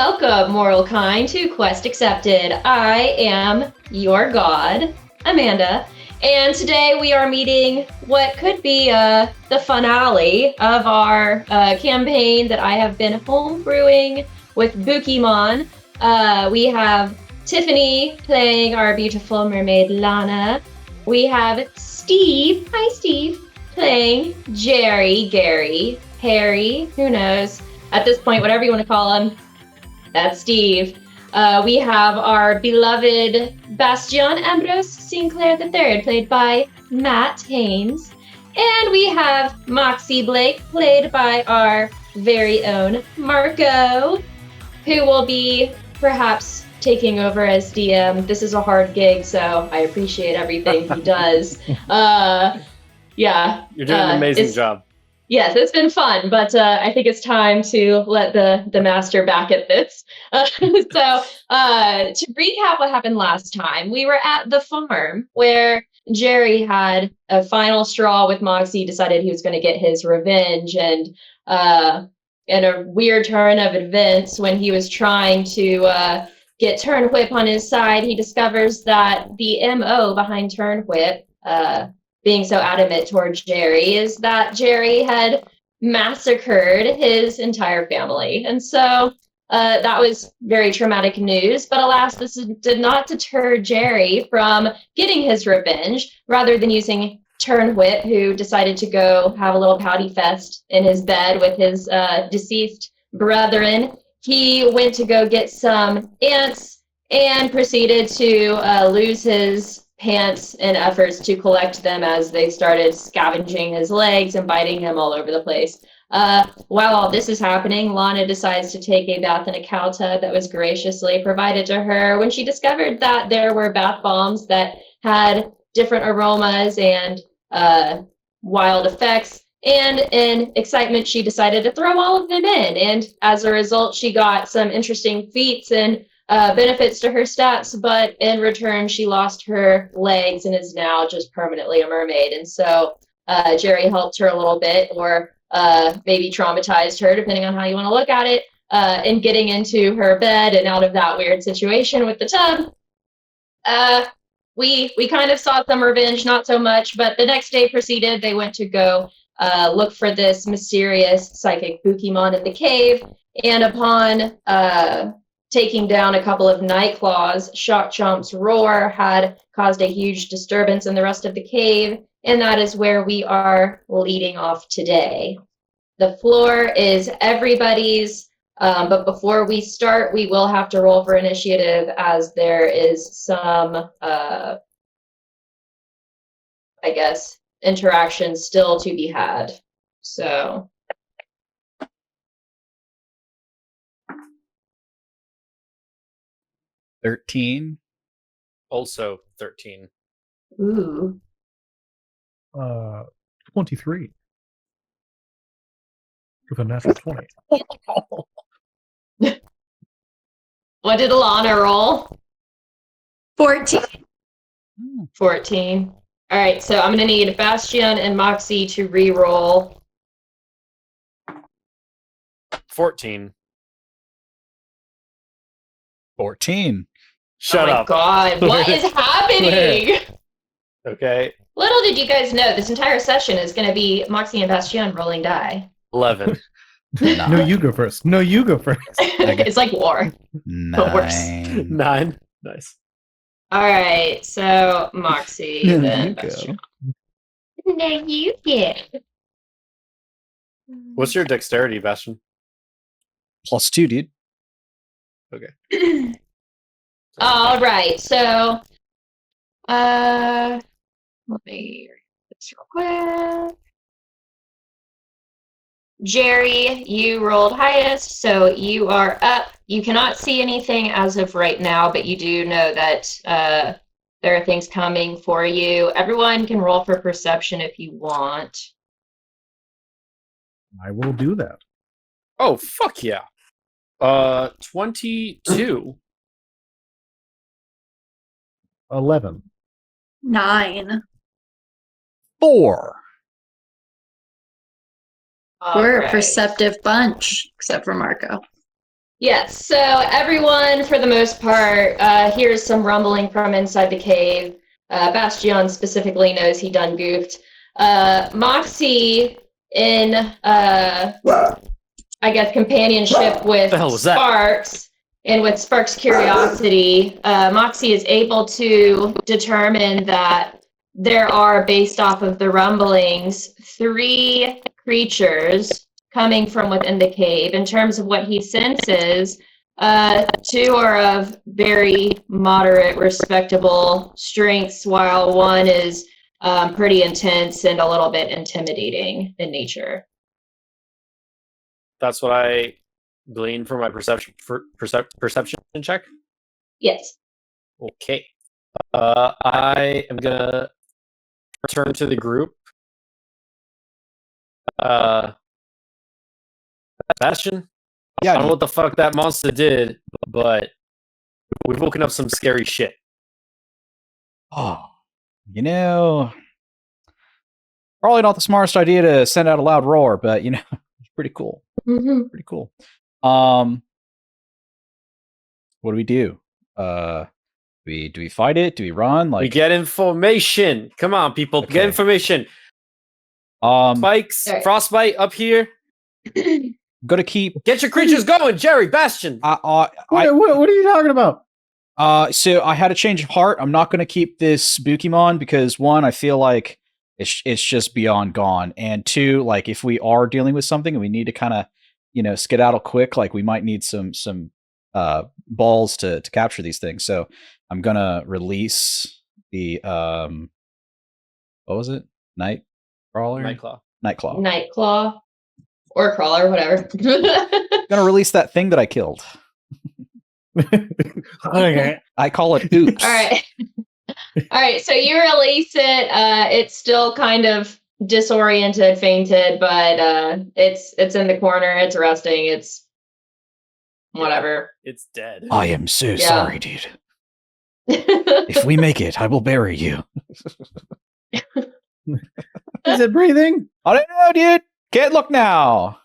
Welcome, mortal kind, to Quest Accepted. I am your god, Amanda, and today we are meeting what could be the finale of our campaign that I have been homebrewing with Bookimon. We have Tiffany playing our beautiful mermaid Lana. We have Steve, hi Steve, playing Jerry, Gary, Harry, who knows. At this point, whatever you want to call him, that's Steve. We have our beloved Bastion Ambrose Sinclair III, played by Matt Haynes. And we have Moxie Blake, played by our very own Marco, who will be perhaps taking over as DM. This is a hard gig, so I appreciate everything he does. Yeah. You're doing an amazing job. Yes, it's been fun, but I think it's time to let the master back at this. So to recap what happened last time, we were at the farm where Jerry had a final straw with Moxie, decided he was going to get his revenge, and in a weird turn of events, when he was trying to get Turnwhip on his side, he discovers that the MO behind Turnwhip, being so adamant towards Jerry, is that Jerry had massacred his entire family. And so that was very traumatic news. But alas, this did not deter Jerry from getting his revenge. Rather than using Turnwhip, who decided to go have a little pouty fest in his bed with his deceased brethren, he went to go get some ants and proceeded to lose his pants in efforts to collect them as they started scavenging his legs and biting him all over the place. While all this is happening, Lana decides to take a bath in a cow tub that was graciously provided to her when she discovered that there were bath bombs that had different aromas and wild effects. And in excitement, she decided to throw all of them in. And as a result, she got some interesting feats and benefits to her stats, but in return, she lost her legs and is now just permanently a mermaid. And so Jerry helped her a little bit, or maybe traumatized her, depending on how you want to look at it, in getting into her bed and out of that weird situation with the tub. We kind of sought some revenge, not so much, but the next day proceeded. They went to go look for this mysterious psychic Bookimon in the cave, and upon taking down a couple of night claws, Shock Chomp's roar had caused a huge disturbance in the rest of the cave, and that is where we are leading off today. The floor is everybody's, but before we start, we will have to roll for initiative, as there is some, I guess, interaction still to be had. So 13. Also 13. Ooh. 23. With a natural 20. What did Alana roll? 14. 14. All right, so I'm going to need Bastion and Moxie to re-roll. 14. 14. Shut oh my up. God, what is happening? Okay. Little did you guys know, this entire session is going to be Moxie and Bastion rolling die. 11. No, you go first. No, you go first. It's like war. But worse. 9. 9. Nice. All right, so Moxie, There then you go. Bastion. No, you get. What's your dexterity, Bastion? +2, dude. Okay. All right, so let me read this real quick. Jerry, you rolled highest, so you are up. You cannot see anything as of right now, but you do know that there are things coming for you. Everyone can roll for perception if you want. I will do that. Oh, fuck yeah. 22. 11. 9. 4. All We're right. a perceptive bunch, except for Marco. Yes, so everyone, for the most part, hears some rumbling from inside the cave. Bastion specifically knows he done goofed. Moxie, in, I guess, companionship with The hell was that? Sparks, and with Sparks' curiosity, Moxie is able to determine that there are, based off of the rumblings, 3 creatures coming from within the cave. In terms of what he senses, 2 are of very moderate, respectable strengths, while 1 is pretty intense and a little bit intimidating in nature. That's what I gleaned from my perception check. Yes. Okay. I am gonna return to the group. Bastion, I Yeah, don't know what the fuck that monster did, but we've woken up some scary shit. oh, you know, probably not the smartest idea to send out a loud roar, but you know, it's pretty cool. Mm-hmm. Pretty cool. What do we do? Do we fight it? Do we run? We get information. Come on, people, Okay. get information. Spikes, Alright. frostbite up here. I'm gonna keep. Get your creatures going, Jerry, Bastion. What are you talking about? So I had a change of heart. I'm not gonna keep this Bookimon because 1, I feel like it's just beyond gone, and 2, like if we are dealing with something and we need to kind of, you know, skedaddle quick, like we might need some balls to capture these things. So I'm gonna release the what was it? Nightcrawler? Nightclaw. Nightclaw. Nightclaw or crawler, whatever. Gonna release that thing that I killed. Okay. I call it oops. All right. All right. So you release it. It's still kind of disoriented, fainted, but it's in the corner. It's resting. It's whatever. It's dead. I am so Yeah. sorry, dude. If we make it, I will bury you. Is it breathing? I don't know, dude. Can't look now.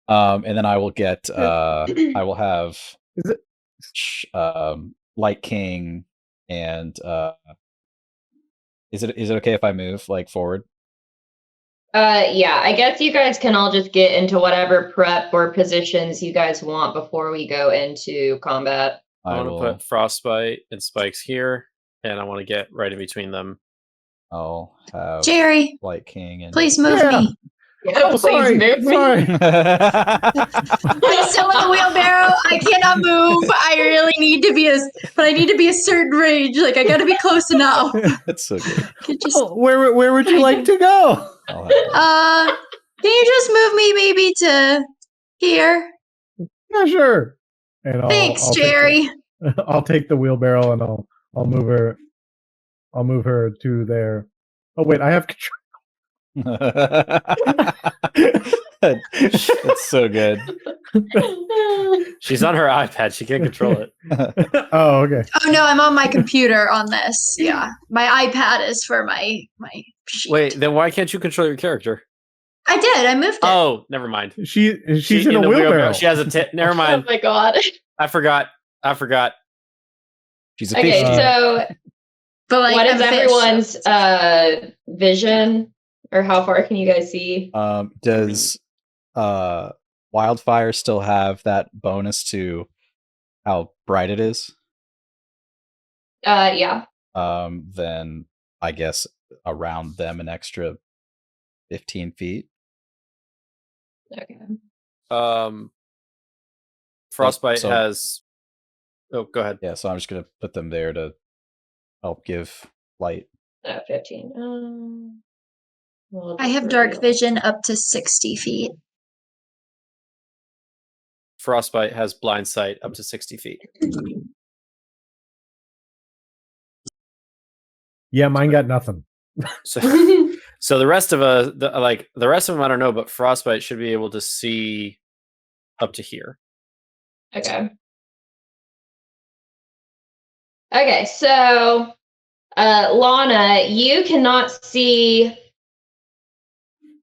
And then I will get I will have Is it- Light King and is it okay if I move like forward? Yeah, I guess you guys can all just get into whatever prep or positions you guys want before we go into combat. I want to will put frostbite and spikes here, and I want to get right in between them. I'll have Jerry, Light King and please move Yeah. me. Oh, sorry. Sorry. I'm still in the wheelbarrow. I cannot move. I really need to be but I need to be a certain range. Like I gotta be close enough. That's so good. Could just, Oh, where would you like to go? I'll have can you just move me maybe to here? Yeah, sure. And Thanks, I'll Jerry. I'll take the wheelbarrow and I'll move her. I'll move her to there. Oh wait, I have control. That's so good. She's on her iPad. She can't control it. Oh, okay. Oh no, I'm on my computer on this. Yeah, my iPad is for my sheet. Wait, then why can't you control your character? I did. I moved it. Oh, never mind. She's in a the wheelbarrow. She has a never Oh mind. my god. I forgot. She's a Okay, fish. so But like, what I'm is a fish, everyone's vision, or how far can you guys see? Does Wildfire still have that bonus to how bright it is? Yeah. Then I guess around them an extra 15 feet. Okay. Frostbite So- has. Oh, go ahead. Yeah, so I'm just gonna put them there to help give light. 15. We'll I just have dark reveal. vision up to 60 feet. Frostbite has blind sight up to 60 feet. Yeah, mine got nothing. So, so the rest of the rest of them, I don't know, but Frostbite should be able to see up to here. Okay. Okay, so Lana, you cannot see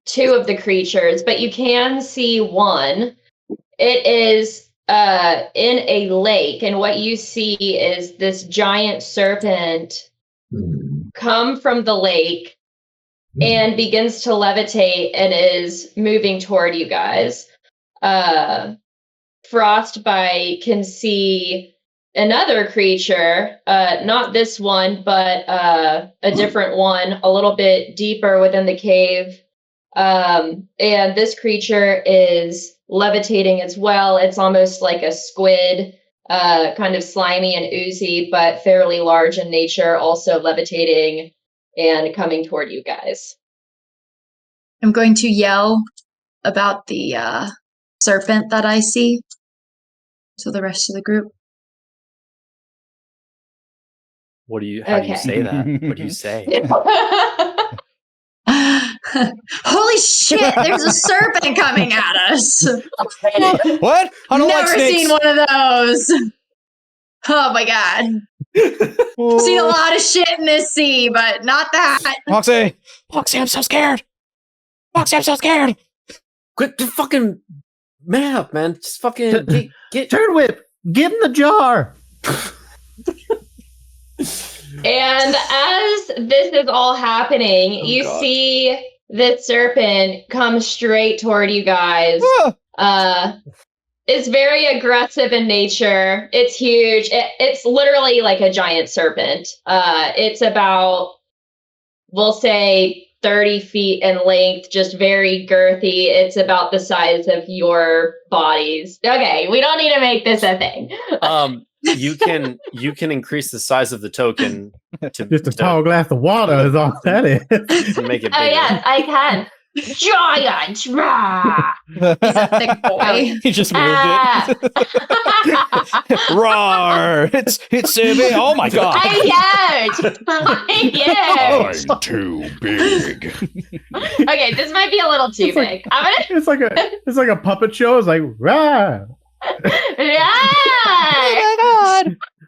two of the creatures, but you can see one. It is in a lake, and what you see is this giant serpent come from the lake and begins to levitate and is moving toward you guys. Frostbite can see another creature, not this one, but a different one, a little bit deeper within the cave. And this creature is levitating as well. It's almost like a squid, kind of slimy and oozy, but fairly large in nature, also levitating and coming toward you guys. I'm going to yell about the serpent that I see to the rest of the group. How do you say that? What do you say? Holy shit, there's a serpent coming at us. What? I don't like Never snakes. seen one of those. Oh my god. Seen a lot of shit in this sea, but not that. Foxy, I'm so scared. Foxy, I'm so scared. Quit, just fucking man up, man. Just fucking get Turnwhip, give him the jar. And as this is all happening, you see this serpent come straight toward you guys. It's very aggressive in nature. It's huge. It's literally like a giant serpent. It's about, we'll say, 30 feet in length, just very girthy. It's about the size of your bodies. Okay, we don't need to make this a thing. You can increase the size of the token to Just a tall glass of water is all that is. to make it bigger. Oh yes, I can. Giant! Rah! He's a thick boy. He just moved it. Roar! It's big. Oh my god! I'm huge! I'm too big. Okay, this might be a little too big. I'm gonna. It's like a puppet show. It's like rah. Yeah!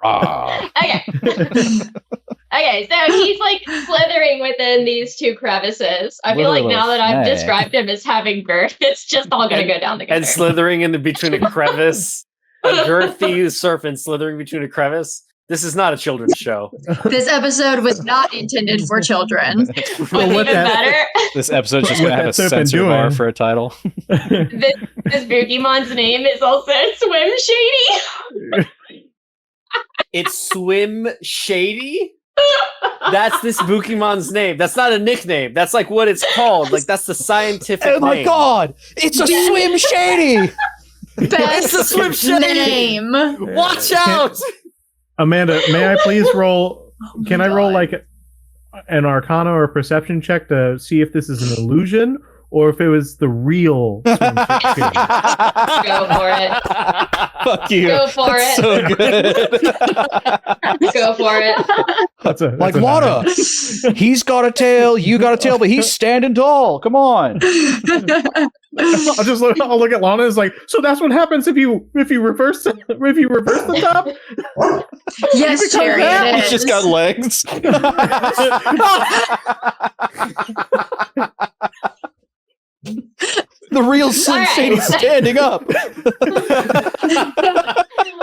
Ah, Okay. Okay, so he's like slithering within these two crevices. I feel like now that I've Literally. described him as having girth, it's just all gonna go down together. And slithering in between a crevice, a girthy serpent slithering between a crevice. This is not a children's show. This episode was not intended for children. What's what even that- better, This episode's just gonna What have a that serpent censor bar doing? for a title. this Bookiemon's name is also Swim Shady. It's Swim Shady? That's this Bookiemon's name. That's not a nickname. That's like what it's called. Like that's the scientific Oh my name. god! It's a Swim Shady! Best the Swim Shady! name. Watch out! Amanda, may I please roll? Oh Can my I roll God. like an Arcana or a Perception check to see if this is an illusion or if it was the real? Swim Shady? Go for it. Fuck you. Go for That's it. so good. Go for it. That's a Like that's a Lana, nine. he's got a tail, you got a tail, but he's standing tall. Come on. I'll look at Lana. It's like, so that's what happens if you reverse the top. Yes, become Jerry, that? it He's is. just got legs. The real Slim All right. Shady's standing up.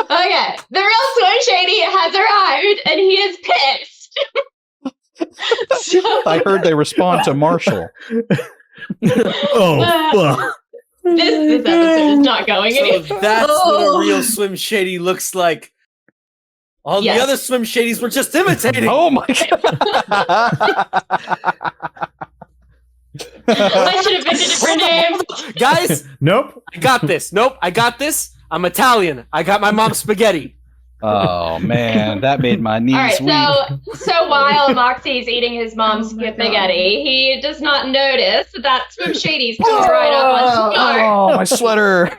Okay, the real Swim Shady has arrived, and he is pissed. So, I heard they respond to Marshall. Oh, fuck. this episode is not going So anywhere. that's what Oh. a real Swim Shady looks like. All Yes. the other Swim Shadys were just imitating. Oh my god. I should have picked a different name. Guys, Nope. I got this. Nope, I got this. I'm Italian. I got my mom's spaghetti. Oh man, that made my knees All right, weak. so while Moxie's eating his mom's spaghetti, he does not notice that Swim Shady's comes right up on Snark. Oh, my sweater.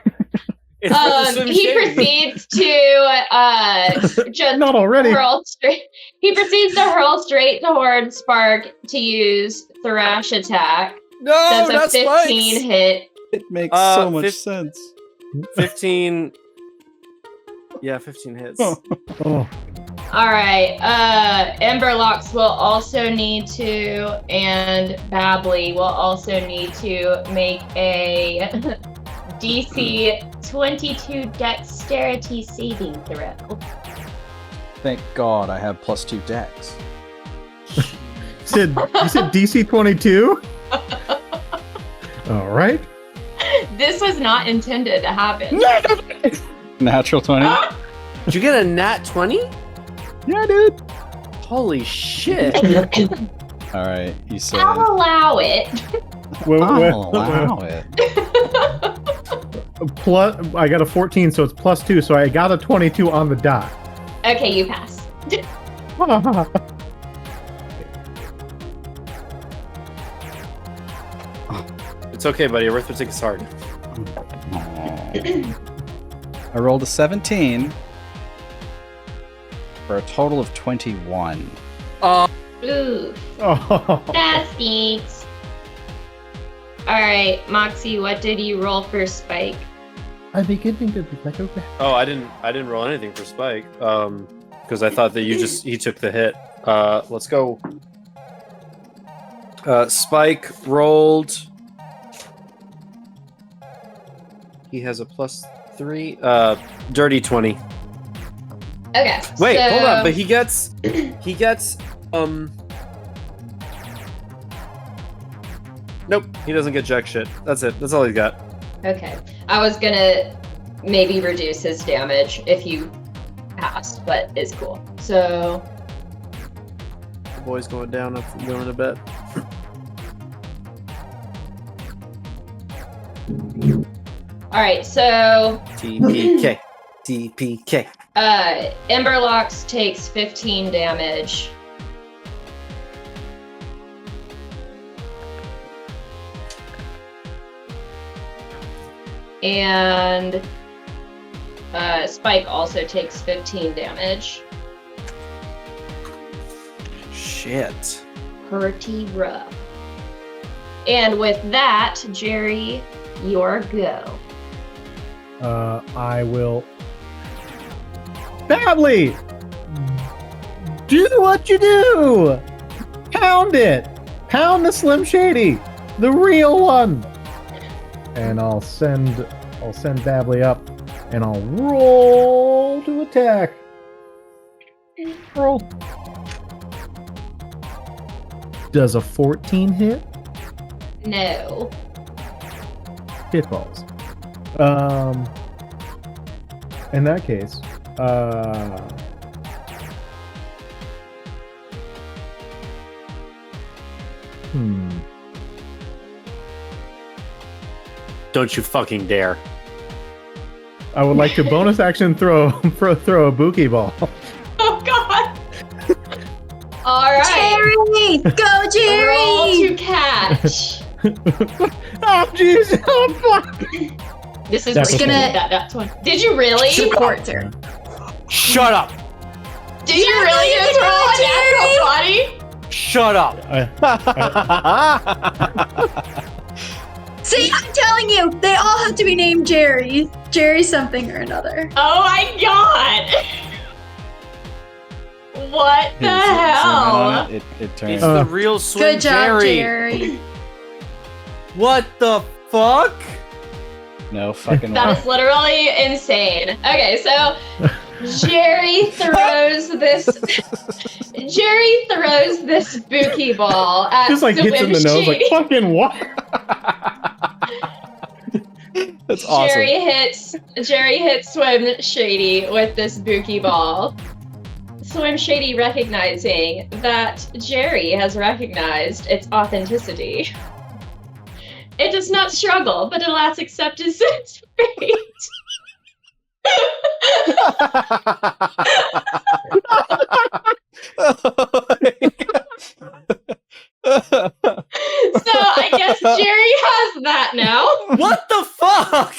It's the Swim He Shady. proceeds to just Not already. hurl straight. He proceeds to hurl straight toward Spark to use Thrash attack. No, That's not a 15 spikes. hit. It makes so so much much sense. 15. Yeah, 15 hits. Oh. Oh, All right. Emberlocks will also need to, and Babbly will also need to make a DC 22 Dexterity saving throw. Thank God I have +2 dex. You said DC 22? All right. This was not intended to happen. Natural 20. Did you get a nat 20? Yeah, dude. Holy shit. All right, you said. I'll allow it. I'll allow it. Plus, I got a 14, so it's +2. So I got a 22 on the dot. Okay, you pass. It's okay, buddy. Arithmetic is hard. I rolled a 17 for a total of 21. Ooh, Oh. that stinks. All right, Moxie, what did you roll for Spike? I beginning to be like, okay. Oh, I didn't roll anything for Spike. Because I thought that he took the hit. Let's go. Spike rolled. He has a +3. Dirty 20. Okay. Wait, so... hold on. But he gets. Nope, he doesn't get jack shit. That's it. That's all he's got. Okay. I was gonna maybe reduce his damage if you passed, but it's cool. So The boy's going down up from going to bed. all right, so TPK. TPK. Emberlocks takes 15 damage. And Spike also takes 15 damage. Shit. Pretty rough. And with that, Jerry, your go. I will. Badly! Do what you do! Pound it! Pound the Slim Shady! The real one! And I'll send Babbly up, and I'll roll to attack. Roll. Does a 14 hit? No. Hit balls. In that case, Don't you fucking dare. I would like to bonus action throw a Byyyeee ball. Oh God! All right. Jerry! Go, Jerry! Roll to catch. Oh jeez! Oh fuck! This is That's where you okay. did that one. Did you really? Support turn. Shut up! Did you really just roll a natural 20? Shut up! See, I'm telling you, they all have to be named Jerry. Jerry something or another. Oh my God! What the hell? It turns. It's the real Swim Good job, Jerry. Jerry. What the fuck? No fucking way. That is literally insane. Okay, so Jerry throws this Byyyeee ball at Just like hits in the nose, like Shady. fucking what? That's awesome. Jerry hits Swim Shady with this Byyyeee ball. Swim Shady recognizing that Jerry has recognized its authenticity. It does not struggle, but alas accept its fate. So I guess Jerry has that now. What the fuck?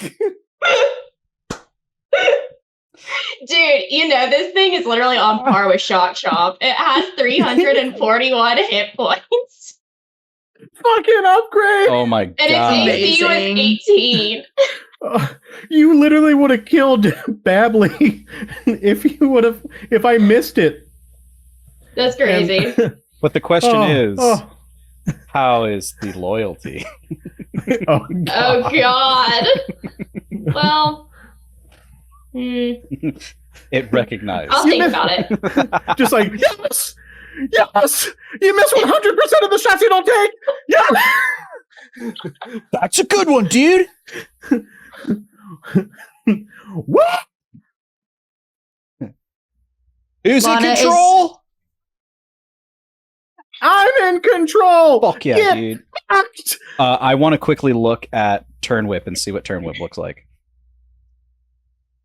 Dude, you know, this thing is literally on par with Shock Chomp. It has 341 hit points. Fucking upgrade! Oh my And its god. AC was Amazing. 18. You literally would have killed Babbly if I missed it. That's crazy. But the question is, oh, how is the loyalty? oh, Oh God. Well, It recognized. I'll think about it. just like yes, yes, you miss 100% of the shots you don't take. Yeah, That's a good one, dude. what? Who's in Lana is- control? I'm in control. Fuck yeah, Get dude. fucked. I want to quickly look at Turn Whip and see what Turn Whip looks like.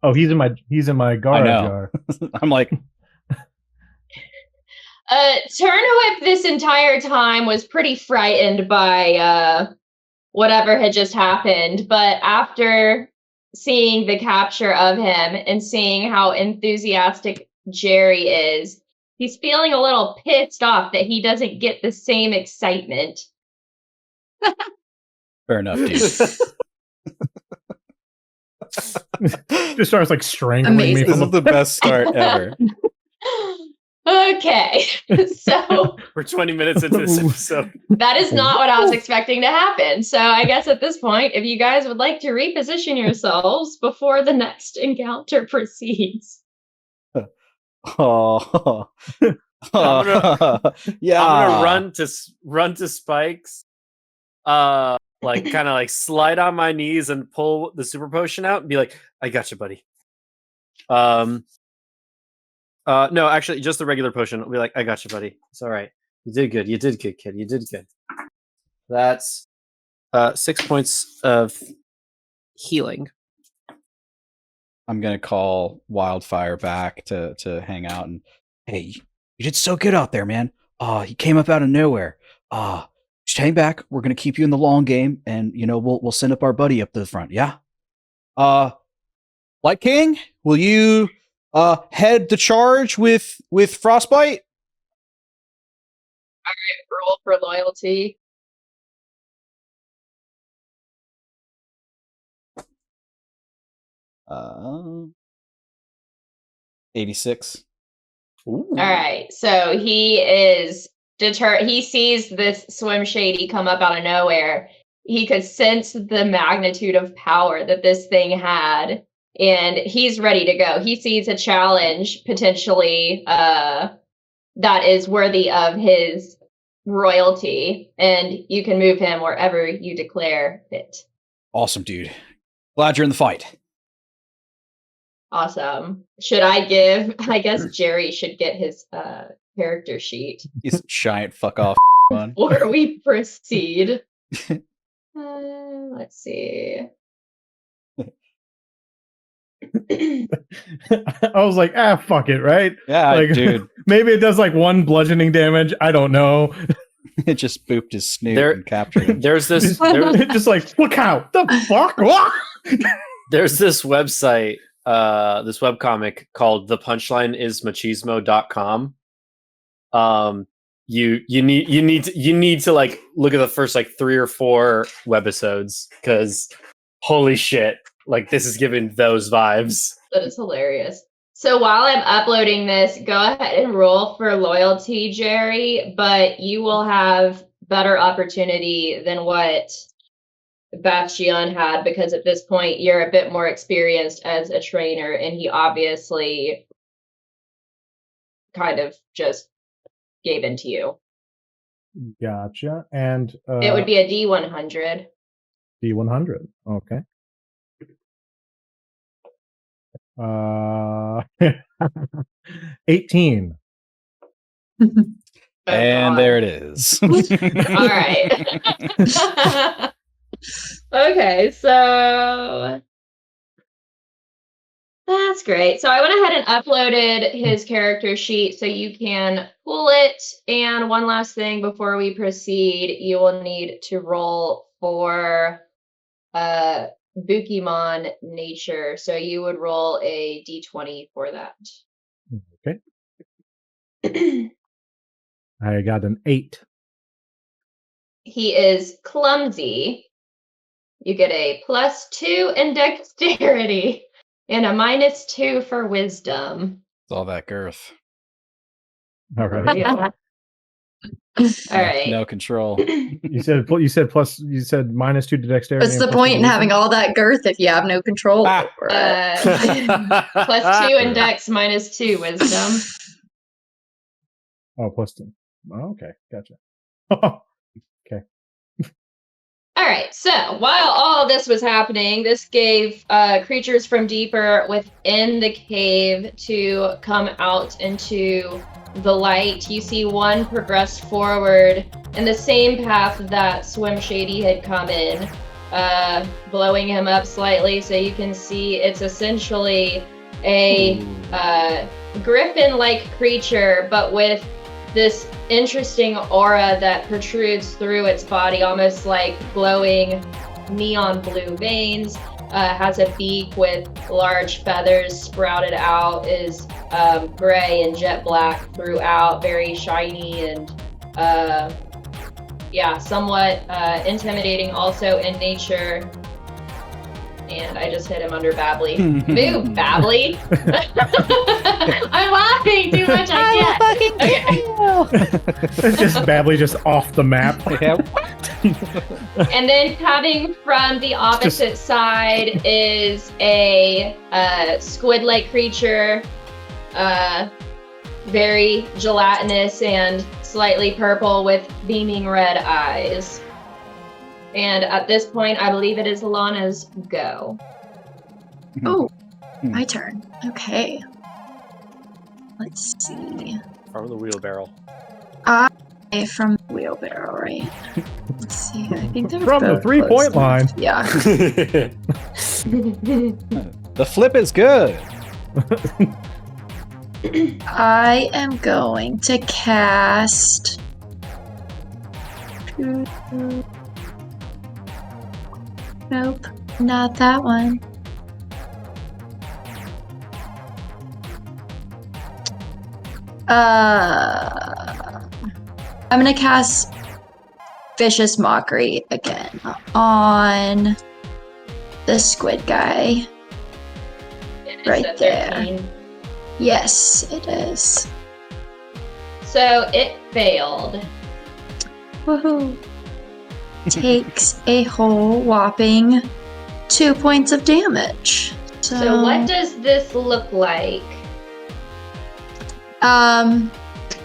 Oh, he's in my garage know. jar. I'm like, Turnwhip this entire time was pretty frightened by whatever had just happened, but after seeing the capture of him and seeing how enthusiastic Jerry is, he's feeling a little pissed off that he doesn't get the same excitement. fair enough, dude. Just starts like strangling me Amazing. This from is the best start ever. Okay, so We're 20 minutes into this episode. that is not what I was expecting to happen. So I guess at this point, if you guys would like to reposition yourselves before the next encounter proceeds. Oh, yeah. I'm gonna run to Spikes, like kind of like slide on my knees and pull the super potion out and be like, "I got you, buddy." No, actually, just the regular potion. I'll be like, "I got you, buddy. It's all right. You did good. You did good, kid. You did good." That's 6 points of healing. I'm gonna call Wildfire back to hang out and hey, you did so good out there, man. He came up out of nowhere. Just hang back. We're gonna keep you in the long game, and we'll send up our buddy up to the front. Yeah. Light King, will you head the charge with Frostbite? Roll for loyalty. Uh, 86. Ooh. All right. So he is deterred. He sees this swim Shady come up out of nowhere. He could sense the magnitude of power that this thing had, and he's ready to go. He sees a challenge potentially that is worthy of his royalty, and you can move him wherever you declare fit. Awesome, dude. Glad you're in the fight. Awesome. Should I give? I guess Jerry should get his character sheet He's a giant fuck off one. before we proceed. Let's see. I was like, fuck it, right? Yeah, Like, dude. maybe it does like 1 bludgeoning damage. I don't know. It just booped his snoot There- and captured him. There's this Just like, look out. The fuck? there's this website, this webcomic called thepunchlineismachismo.com. You need to like look at the first like 3 or 4 webisodes because holy shit, like this is giving those vibes. That is hilarious. So while I'm uploading this, go ahead and roll for loyalty, Jerry, but you will have better opportunity than what Bastion had because at this point you're a bit more experienced as a trainer, and he obviously kind of just gave in to you. Gotcha. And It would be a D100. D100. Okay. 18. And there it is. All right. Okay, so that's great. So I went ahead and uploaded his character sheet so you can pull it. And one last thing before we proceed, you will need to roll for Bookimon nature. So you would roll a d20 for that. Okay. I got an 8. He is clumsy, you get a +2 in dexterity and a -2 for wisdom. It's all that girth. All right. Yeah. All right. No control. You said -2 to dexterity. What's and the +2 point in to having all that girth if you have no control Ah. over it? +2 in dex, -2 wisdom. Oh, +2. Oh, okay, gotcha. All right, so while all this was happening, this gave creatures from deeper within the cave to come out into the light. You see one progress forward in the same path that Swim Shady had come in, blowing him up slightly so you can see it's essentially a griffin-like creature, but with this interesting aura that protrudes through its body, almost like glowing neon blue veins. Has a beak with large feathers sprouted out, is gray and jet black throughout, very shiny and somewhat intimidating also in nature. And I just hit him under Babbly. Move, Babbly! I'm laughing too much, I can't. Just Babbly just off the map. And then coming from the opposite side is a squid-like creature, very gelatinous and slightly purple with beaming red eyes. And at this point, I believe it is Lana's go. Oh, my turn. Okay. Let's see. From the wheelbarrow. From the wheelbarrow, right? Let's see. I think they're From the both 3-point close line. enough. Yeah. The flip is good. I am going to cast. Nope, not that one. I'm gonna cast Vicious Mockery again on the squid guy. It's Right a there. 13. Yes, it is. So it failed. Woohoo! Takes a whole whopping 2 points of damage. So what does this look like?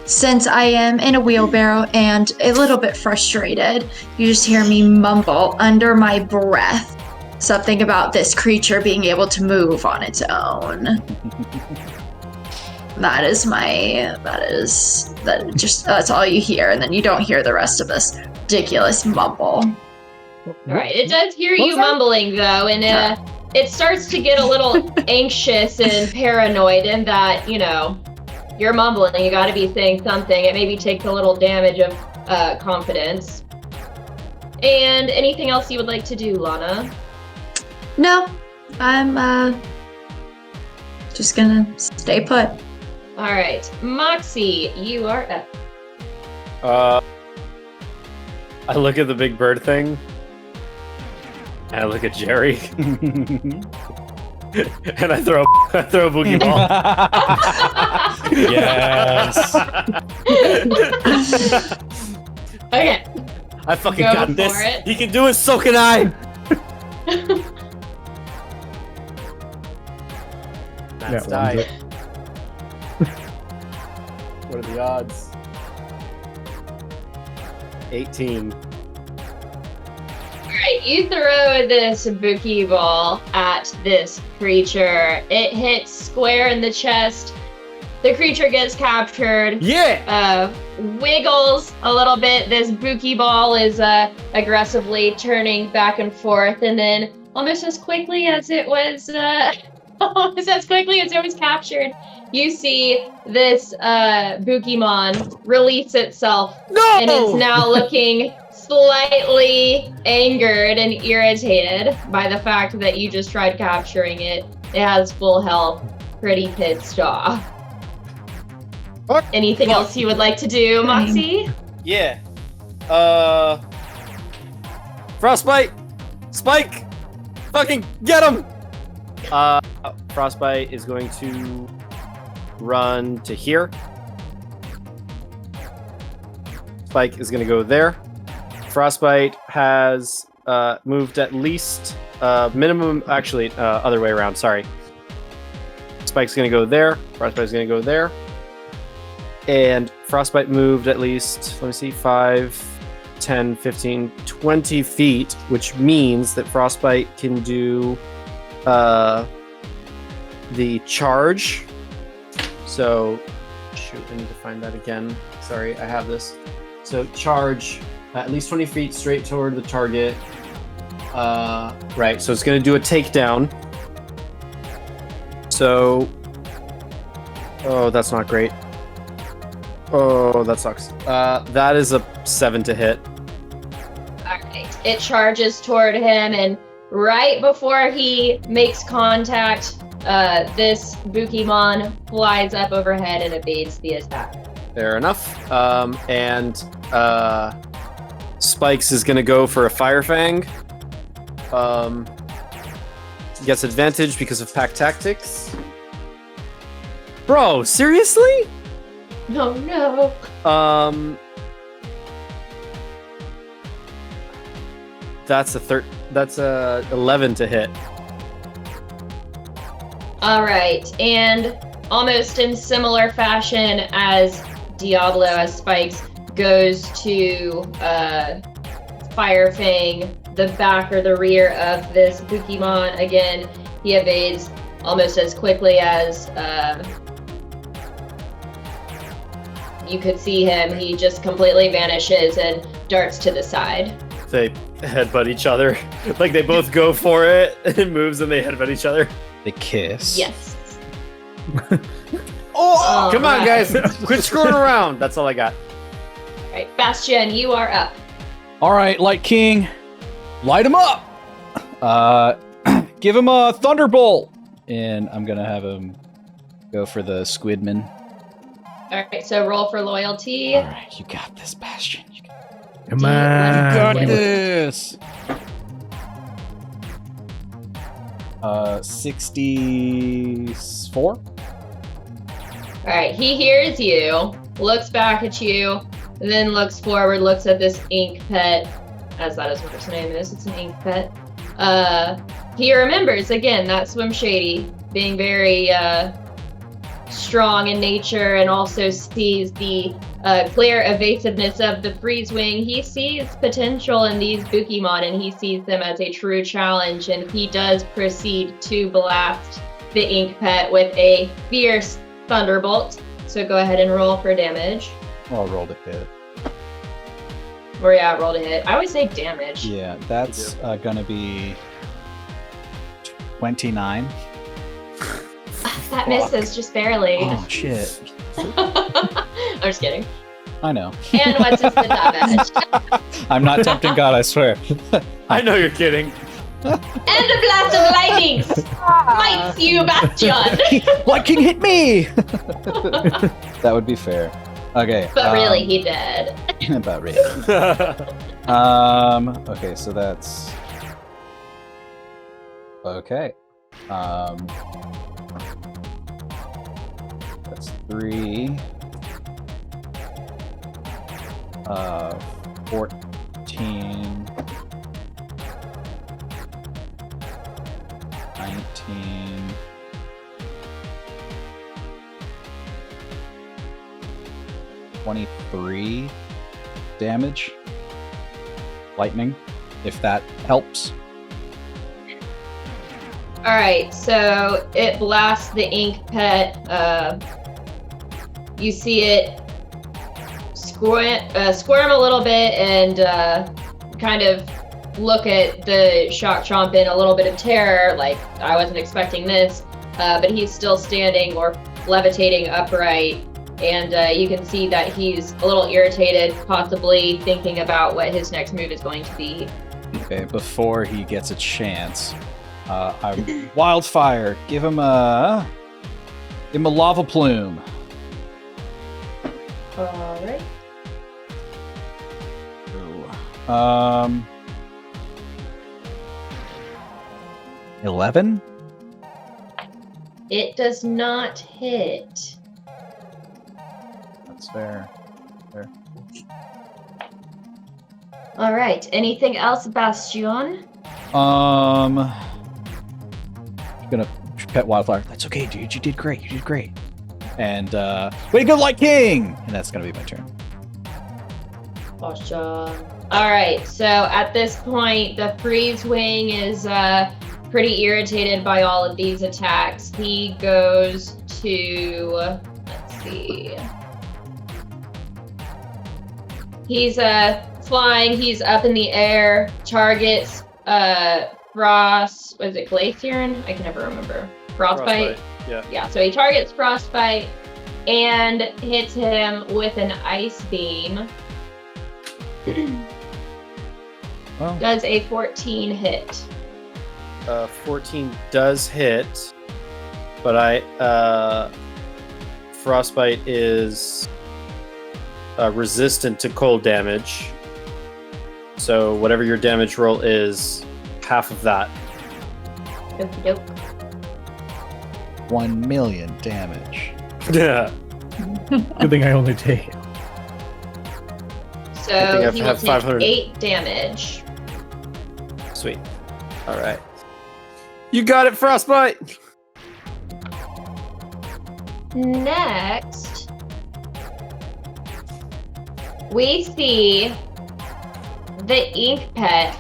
Since I am in a wheelbarrow and a little bit frustrated, you just hear me mumble under my breath something about this creature being able to move on its own. That's all you hear, and then you don't hear the rest of this ridiculous mumble. All right, it does hear What's you that? mumbling though, and it starts to get a little anxious and paranoid in that, you're mumbling, you gotta be saying something. It maybe takes a little damage of confidence. And anything else you would like to do, Lana? No, I'm just gonna stay put. All right, Moxie, you are up. I look at the big bird thing, and I look at Jerry, and I throw a boogie ball. Yes. Okay. I fucking Go got this. for it. He can do it, so can I. That's Yeah, die. one's it. What are the odds? 18. Alright, you throw this Bookie ball at this creature. It hits square in the chest. The creature gets captured. Yeah! Wiggles a little bit. This Bookie ball is aggressively turning back and forth, and then almost as quickly as it was captured, you see this Bookimon release itself. No! And is now looking slightly angered and irritated by the fact that you just tried capturing it. It has full health, pretty pissed off. What? Anything else you would like to do, Moxie? Yeah. Frostbite! Spike! Fucking get him! Frostbite is going to run to here. Spike is going to go there. Frostbite has moved at least minimum. Actually, other way around. Sorry. Spike's going to go there. Frostbite's going to go there. And Frostbite moved at least, let me see, 5, 10, 15, 20 feet, which means that Frostbite can do the charge. So, shoot, I need to find that again. Sorry, I have this. So, charge at least 20 feet straight toward the target. Right, so it's going to do a takedown. So, oh, that's not great. Oh, that sucks. That is a 7 to hit. Alright. It charges toward him, and right before he makes contact, this Bookimon flies up overhead and evades the attack. Fair enough. Spikes is gonna go for a Fire Fang. Gets advantage because of pack tactics. Bro, seriously? Oh no. That's a 11 to hit. Alright, and almost in similar fashion as Diablo, as Spikes goes to Fire Fang the back or the rear of this Bookimon. Again, he evades almost as quickly as you could see him. He just completely vanishes and darts to the side. They headbutt each other. Like they both go for it, and it moves and they headbutt each other. They kiss. Yes. Oh, come on, guys. Quit screwing around. That's all I got. Alright, Bastion, you are up. All right, Light King, light him up. Give him a Thunderbolt, and I'm gonna have him go for the Squidman. Alright, so roll for loyalty. All right, you got this, Bastion. You Come got on. this. 64. Alright, he hears you, looks back at you, then looks forward, looks at this ink pet, as that is what its name is, it's an ink pet. He remembers, again, that Swim Shady, being very strong in nature, and also sees the clear evasiveness of the Freeze Wing. He sees potential in these Bookimon, and he sees them as a true challenge, and he does proceed to blast the ink pet with a fierce Thunderbolt. So go ahead and roll for damage. Oh, I rolled a hit. Or yeah, roll to hit. I always say damage. Yeah, that's gonna be 29. That misses just barely. Oh shit! I'm just kidding. I know. And what's his damage? I'm not tempting God, I swear. I know you're kidding. And a blast of lightning smites you, Bastion. Light King hit me. That would be fair. Okay. But really, he did. About really. Okay, so that's okay. That's 3. 14. 19. 23 damage. Lightning, if that helps. Alright, so it blasts the ink pet. You see it squirm a little bit and kind of look at the Shock Chomp in a little bit of terror, like, I wasn't expecting this. But he's still standing or levitating upright. And you can see that he's a little irritated, possibly thinking about what his next move is going to be. Okay, before he gets a chance, Wildfire, give him a lava plume. Alright. Ooh. 11? It does not hit. That's fair. All right. Anything else, Bastion? Gonna pet Wildflower. That's okay, dude. You did great. You did great. And way to go, Light King! And that's gonna be my turn. Awesome. All right. So at this point, the freeze wing is pretty irritated by all of these attacks. He goes to, let's see. He's flying. He's up in the air. Targets Frost. Was it Glacier? I can never remember. Frostbite. Yeah. So he targets Frostbite and hits him with an ice beam. Well, Does a 14 hit? 14 does hit, but Frostbite is resistant to cold damage. So whatever your damage roll is, half of that. Okey doke. 1 million damage. Yeah. Good thing I only take. So I he will have take 500. 8 damage. Sweet. All right. You got it, Frostbite. Next, we see the ink pet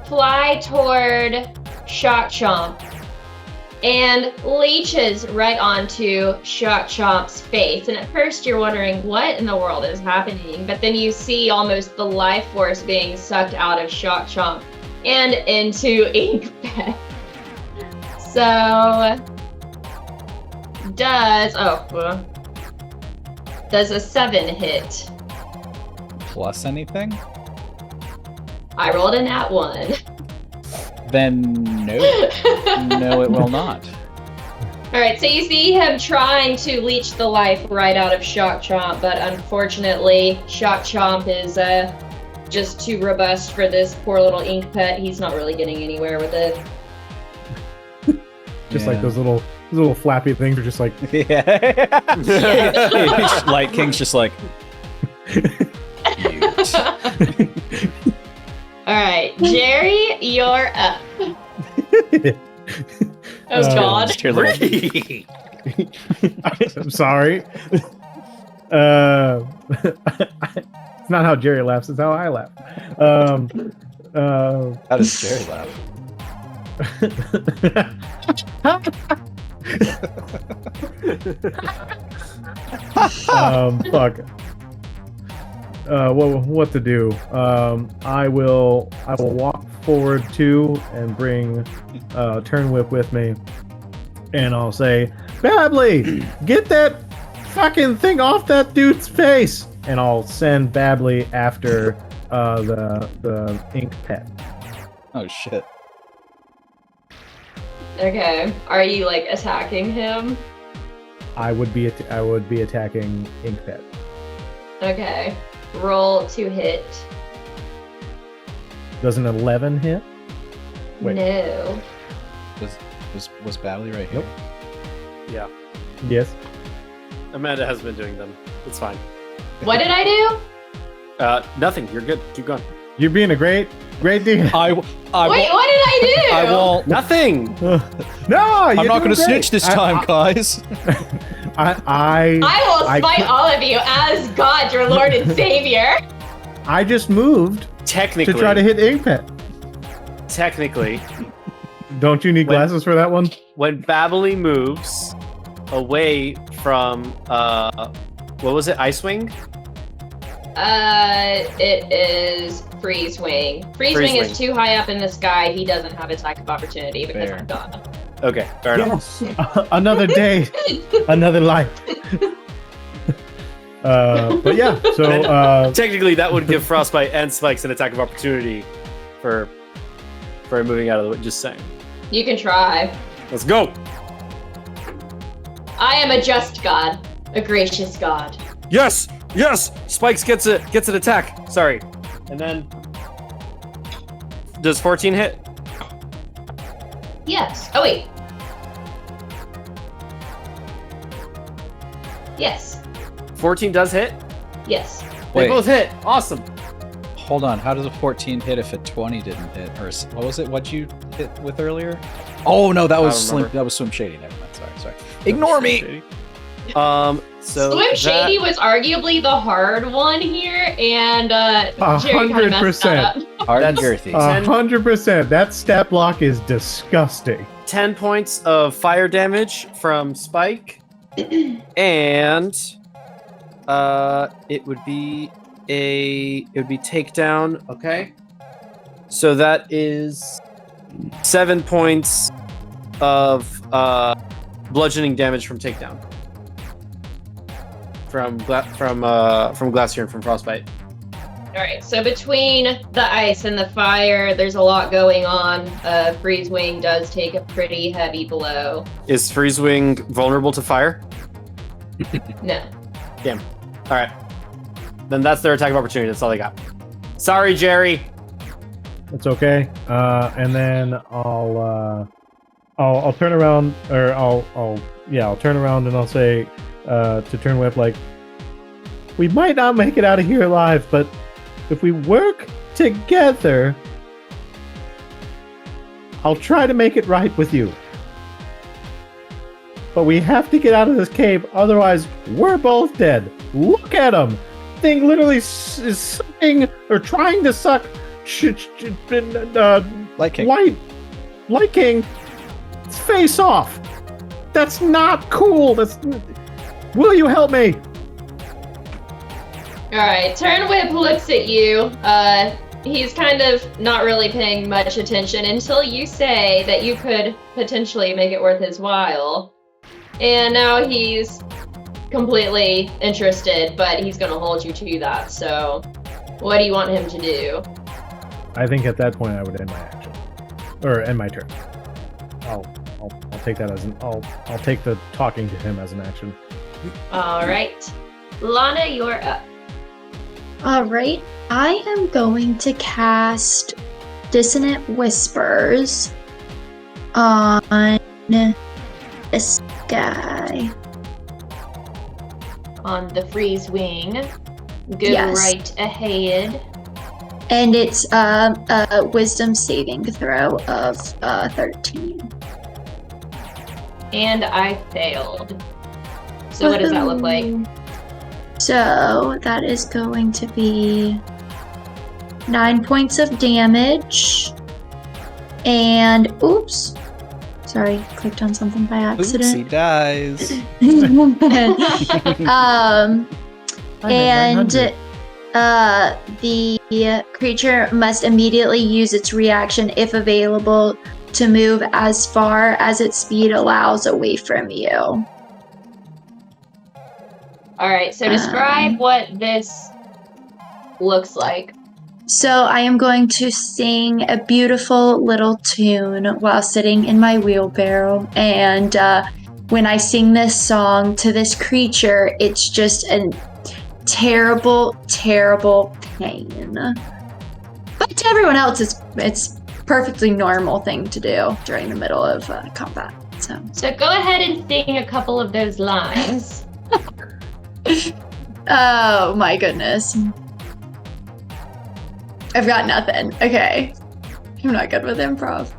fly toward Shock Chomp and leeches right onto Shock Chomp's face. And at first you're wondering what in the world is happening, but then you see almost the life force being sucked out of Shock Chomp and into Ink Pet. So does a 7 hit? Plus anything? I rolled a nat 1. Then no. No, it will not. All right, so you see him trying to leech the life right out of Shock Chomp, but unfortunately, Shock Chomp is just too robust for this poor little ink pet. He's not really getting anywhere with it. Just like those little flappy things are just like. Yeah. Light King's just like. Mute. All right, Jerry, you're up. Oh God! Just hear little- I'm sorry. It's not how Jerry laughs; it's how I laugh. How does Jerry laugh? Fuck. What to do? I will walk forward to and bring Turn Whip with me, and I'll say, Babbly, get that fucking thing off that dude's face, and I'll send Babbly after the ink pet. Oh shit. Okay, are you like attacking him? I would be attacking ink pet. Okay, roll to hit. Does an 11 hit? Wait. No. Was Babbly right here? Nope. Yeah. Yes. Amanda has been doing them. It's fine. What did I do? Nothing. You're good. Keep going. You're being a great dude. Wait, what did I do? I won't. Nothing. No, I'm not going to snitch this time, guys. I will fight all of you as God, your Lord and Savior. I just moved Technically. to try to hit Inkpet. Technically, Don't you need glasses for that one? when Babbly moves away from what was it? Icewind? It is Freeze Wing. Freeze Wing is too high up in the sky. He doesn't have attack of opportunity because Fair. I'm gone. Okay, fair enough. Yes. Another day, another life. But yeah, so Technically, that would give Frostbite and Spikes an attack of opportunity for moving out of the way. Just saying. You can try. Let's go. I am a just God, a gracious God. Yes, yes. Spikes gets an attack. Sorry, and then does 14 hit? Yes. Oh, wait. Yes. 14 does hit. Yes. They Wait, both hit. Awesome. hold on. How does a 14 hit if a 20 didn't hit? Or what was it? What'd you hit with earlier? Oh no, that I was don't Slim. remember. That was Swim Shady. Never mind. Sorry. Ignore me. So Slim Shady was arguably the hard one here, and Jerry kind of messed that 100%. up. Hard and That's- girthy. 100%. That stat block is disgusting. 10 points of fire damage from Spike, and it would be takedown. Okay, so that is 7 points of bludgeoning damage from takedown from Glacier and from Frostbite. All right, so between the ice and the fire, there's a lot going on. Freeze Wing does take a pretty heavy blow. Is Freezewing vulnerable to fire? No. Damn. All right. Then that's their attack of opportunity. That's all they got. Sorry, Jerry. It's okay. And then I'll turn around, or I'll turn around and I'll say to Turn Whip, like, we might not make it out of here alive, but if we work together, I'll try to make it right with you. But we have to get out of this cave, otherwise we're both dead. Look at him! Thing literally is sucking, or trying to suck Light King. Light King face off. That's not cool. Will you help me? All right, Turnwhip looks at you. He's kind of not really paying much attention until you say that you could potentially make it worth his while. And now he's completely interested, but he's going to hold you to that. So what do you want him to do? I think at that point I would end my action, or end my turn. I'll take that as I'll take the talking to him as an action. All right. Lana, you're up. All right, I am going to cast Dissonant Whispers on this guy. On the Freeze Wing. Go Yes. right ahead. And it's a wisdom saving throw of 13. And I failed. So what does that look like? So that is going to be 9 points of damage. And oops. Sorry, clicked on something by Oops, accident. he dies. And the creature must immediately use its reaction, if available, to move as far as its speed allows away from you. All right, so describe what this looks like. So I am going to sing a beautiful little tune while sitting in my wheelbarrow. And when I sing this song to this creature, it's just a terrible, terrible pain. But to everyone else, it's perfectly normal thing to do during the middle of combat. So go ahead and sing a couple of those lines. Oh my goodness. I've got nothing. Okay. I'm not good with improv.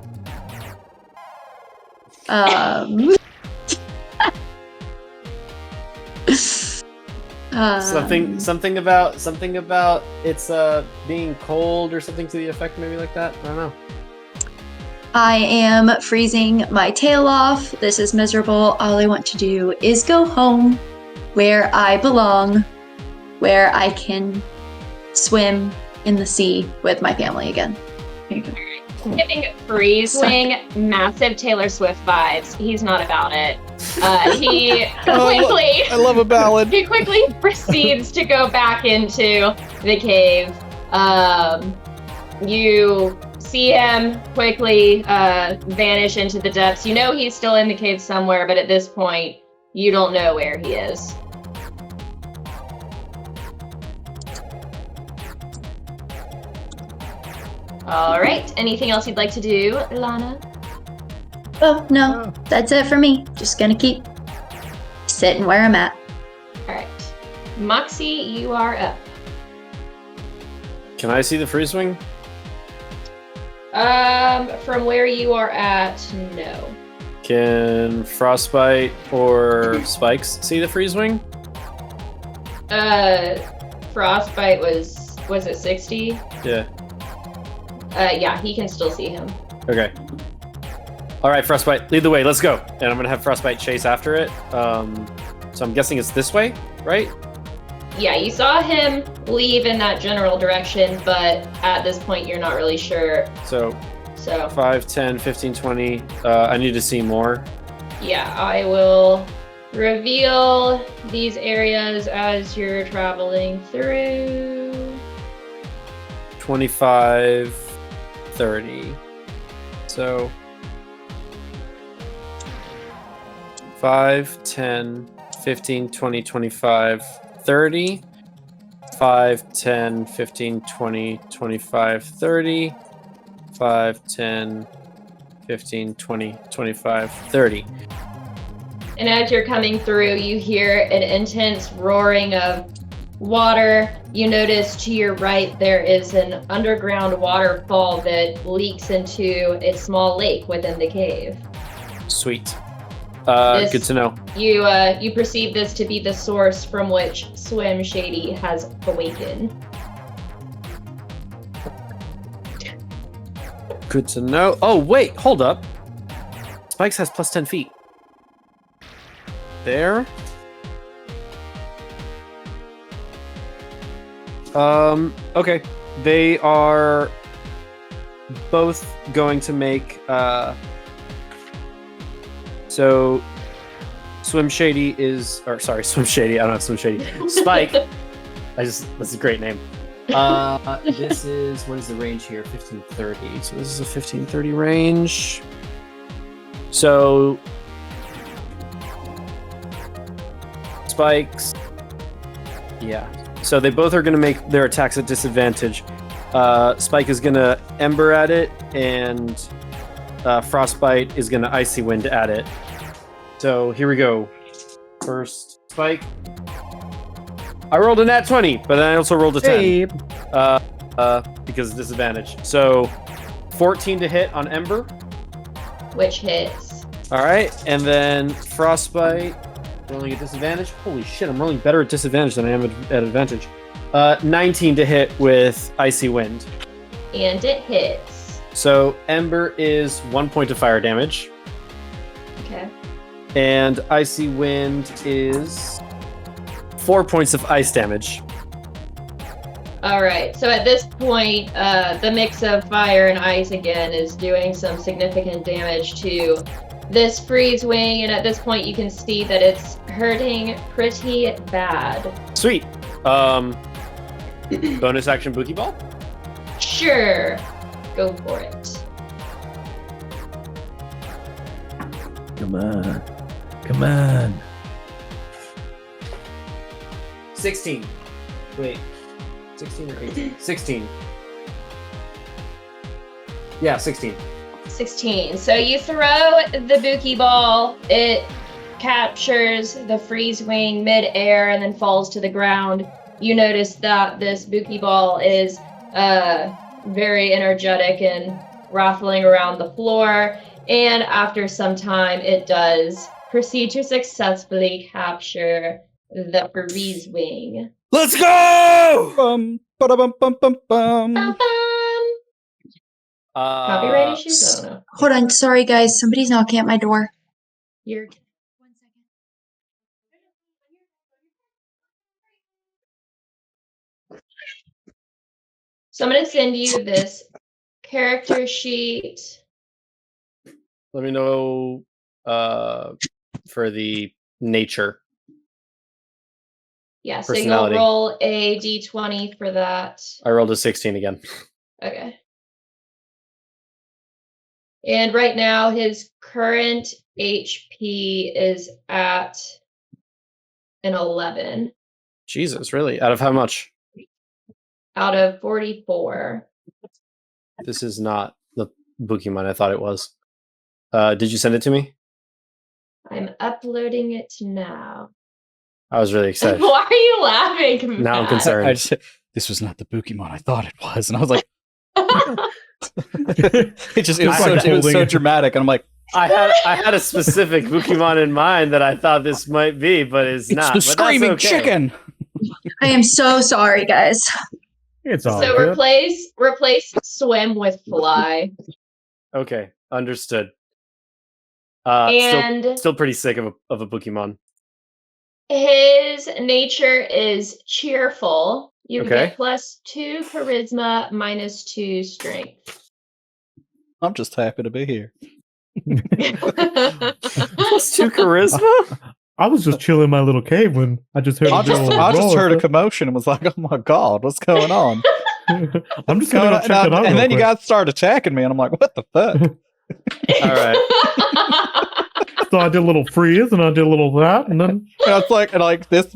Something about it's being cold or something to the effect, maybe like that. I don't know. I am freezing my tail off. This is miserable. All I want to do is go home where I belong, where I can swim in the sea with my family again. Here you go. Giving Freeze Wing massive Taylor Swift vibes. He's not about it. He quickly I love a ballad. he quickly proceeds to go back into the cave. You see him quickly vanish into the depths. You know he's still in the cave somewhere, but at this point, you don't know where he is. All right. Anything else you'd like to do, Lana? Oh, no. Oh. That's it for me. Just gonna keep sitting where I'm at. All right. Moxie, you are up. Can I see the freeze wing? From where you are at, no. Can Frostbite or Spikes see the freeze wing? Frostbite was it 60? Yeah. Yeah, he can still see him. Okay. All right, Frostbite, lead the way. Let's go. And I'm gonna have Frostbite chase after it. So I'm guessing it's this way, right? Yeah, you saw him leave in that general direction, but at this point you're not really sure. So So 5, 10, 15, 20. I need to see more. yeah, I will reveal these areas as you're traveling through. 25, 30. So 5, 10, 15, 20, 25, 30. 5, 10, 15, 20, 25, 30. 5, 10, 15, 20, 25, 30. And as you're coming through, you hear an intense roaring of water. You notice to your right there is an underground waterfall that leaks into a small lake within the cave. Sweet. This- Good to know. You perceive this to be the source from which Swim Shady has awakened. Good to know. Oh, wait, hold up. Spikes has plus 10 feet. There. Okay. They are both going to make, so Swim Shady is, or sorry, Swim Shady, I don't have Swim Shady. Spike. That's a great name. This is, what is the range here? 1530. So this is a 1530 range. So Spikes. Yeah. So they both are going to make their attacks at disadvantage. Spike is going to Ember at it, and Frostbite is going to Icy Wind at it. So here we go. First, Spike. I rolled a nat 20, but then I also rolled a 10. Hey. Because of disadvantage. So 14 to hit on Ember. Which hits. All right, and then Frostbite rolling at disadvantage. Holy shit, I'm rolling better at disadvantage than I am at advantage. 19 to hit with Icy Wind. And it hits. So Ember is 1 point of fire damage, Okay. and Icy Wind is 4 points of ice damage. All right. So at this point, the mix of fire and ice again is doing some significant damage to this freeze wing, and at this point, you can see that it's hurting pretty bad. Sweet. Bonus action Bookie Ball. Sure, go for it. Come on. Come on. 16. Wait. 16 or 18? 16. Yeah, 16. 16. So you throw the Bookie Ball. It captures the freeze wing mid-air and then falls to the ground. You notice that this Bookie Ball is very energetic and rattling around the floor. And after some time, it does proceed to successfully capture the freeze wing. Let's go! Ba-dum, bum, bum, bum. Bum, bum. Copyright issues? I don't know. Hold on. Sorry, guys. Somebody's knocking at my door. You're So I'm going to send you this character sheet. Let me know for the nature. Yeah, so you'll Personality. roll a d20 for that. I rolled a 16 again. Okay. And right now, his current HP is at an 11 Jesus, really? Out of how much? out of 44. This is not the Bookimon I thought it was. Did you send it to me? I'm uploading it now. I was really excited. Why are you laughing? Now I'm Matt? concerned. I just this was not the Bookimon I thought it was, and I was like, it was so holding- dramatic, and I'm like, I had a specific Bookimon in mind that I thought this might be, but it's not. the But that's screaming okay. chicken. I am so sorry, guys. It's all So good. replace swim with fly. Okay, understood. And Still pretty sick of a Bookimon. his nature is cheerful. You can Okay. get +2 charisma, -2 strength. I'm just happy to be here. +2 charisma? I was just chilling in my little cave when I just heard. I just heard a commotion and was like, "Oh my god, what's going on?" I'm just gonna go check it out. And real then you quick. guys started attacking me, and I'm like, "What the fuck?" All right. So I did a little freeze and I did a little that, and then And it's like this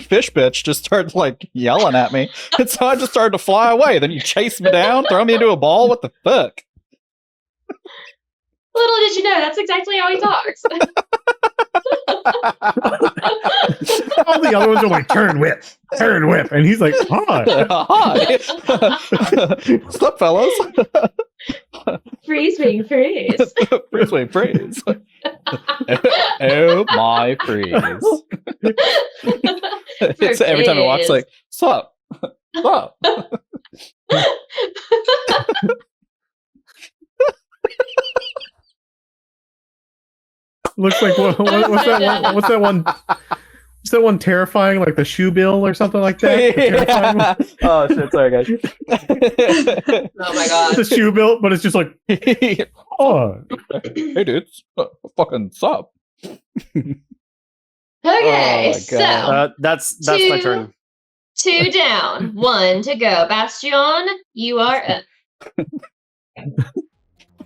fish bitch just started like yelling at me, and so I just started to fly away. Then you chase me down, throw me into a ball. What the fuck? Little did you know, that's exactly how he talks. all the other ones are like turn whip, and he's like, "Hi." Hi, what's up, fellas? Freeze being freeze. Freeze, wait, freeze. Oh my freeze! It's every time it walks like, "Sup, sup." Looks like what's that one? What's that one? What's that one terrifying, like the shoe bill or something like that? The terrifying one? Oh shit! Sorry, guys. Oh my god. It's a shoe bill, but it's just like, oh, Hey, dudes, fucking sup? Okay, Oh my so God. That's my Two. turn. 2 down, 1 to go. Bastion, you are up.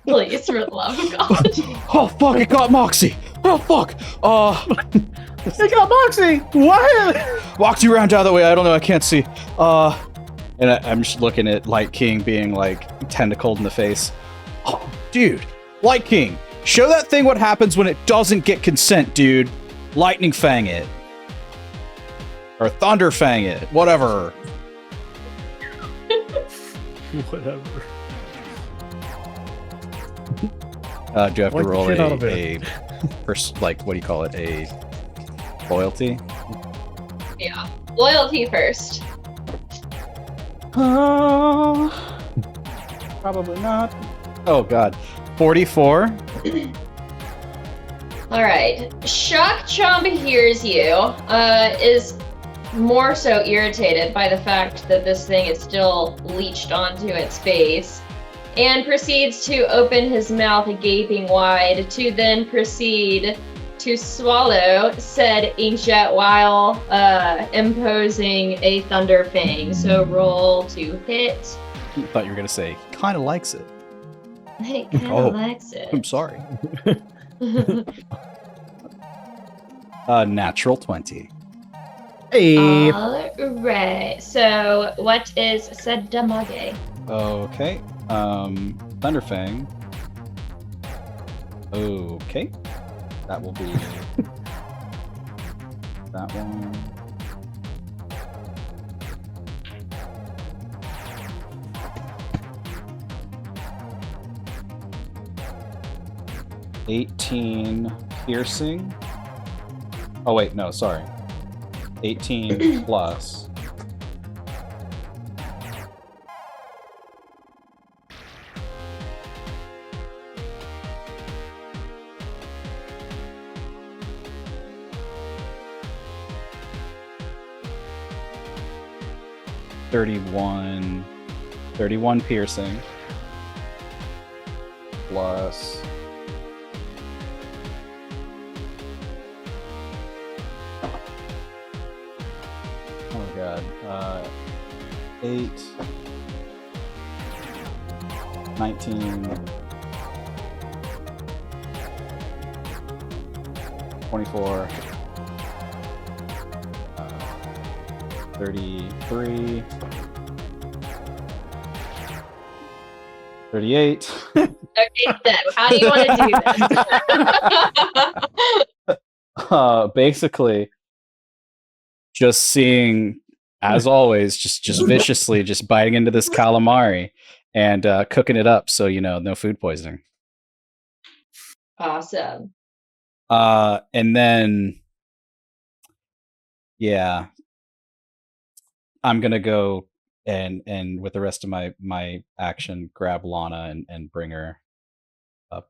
Please, for the love of God. Oh fuck! It got Moxie. Oh fuck! they got Moxie. What? Moxie ran the other way. I don't know. I can't see. And I'm just looking at Light King being like tentacled in the face. Oh, dude, Light King, show that thing what happens when it doesn't get consent, dude. Lightning Fang it. Or Thunder Fang it. Whatever. Whatever. Do I have to Like the roll shit out of a like, what do you call it? A loyalty? Yeah. Loyalty first. Probably not. Oh god. 44. Alright. Shock Chomp hears you, is more so irritated by the fact that this thing is still leeched onto its face, and proceeds to open his mouth gaping wide to then proceed to swallow said inkjet while imposing a Thunder Fang. So roll to hit. I thought you were gonna say he kinda likes it. He kind of Oh. likes it. I'm sorry. Natural 20. Hey, Alright. So what is said damage? Okay. Thunderfang. Okay. That will be that one. $18 piercing. Oh wait, no, sorry. 18 plus. $31 piercing plus oh god 8 19 24 33 38. Okay, so how do you want to do this? Basically, just seeing, as always, just viciously just biting into this calamari and cooking it up, so no food poisoning. Awesome. And then, yeah, I'm gonna go and with the rest of my action, grab Lana and bring her up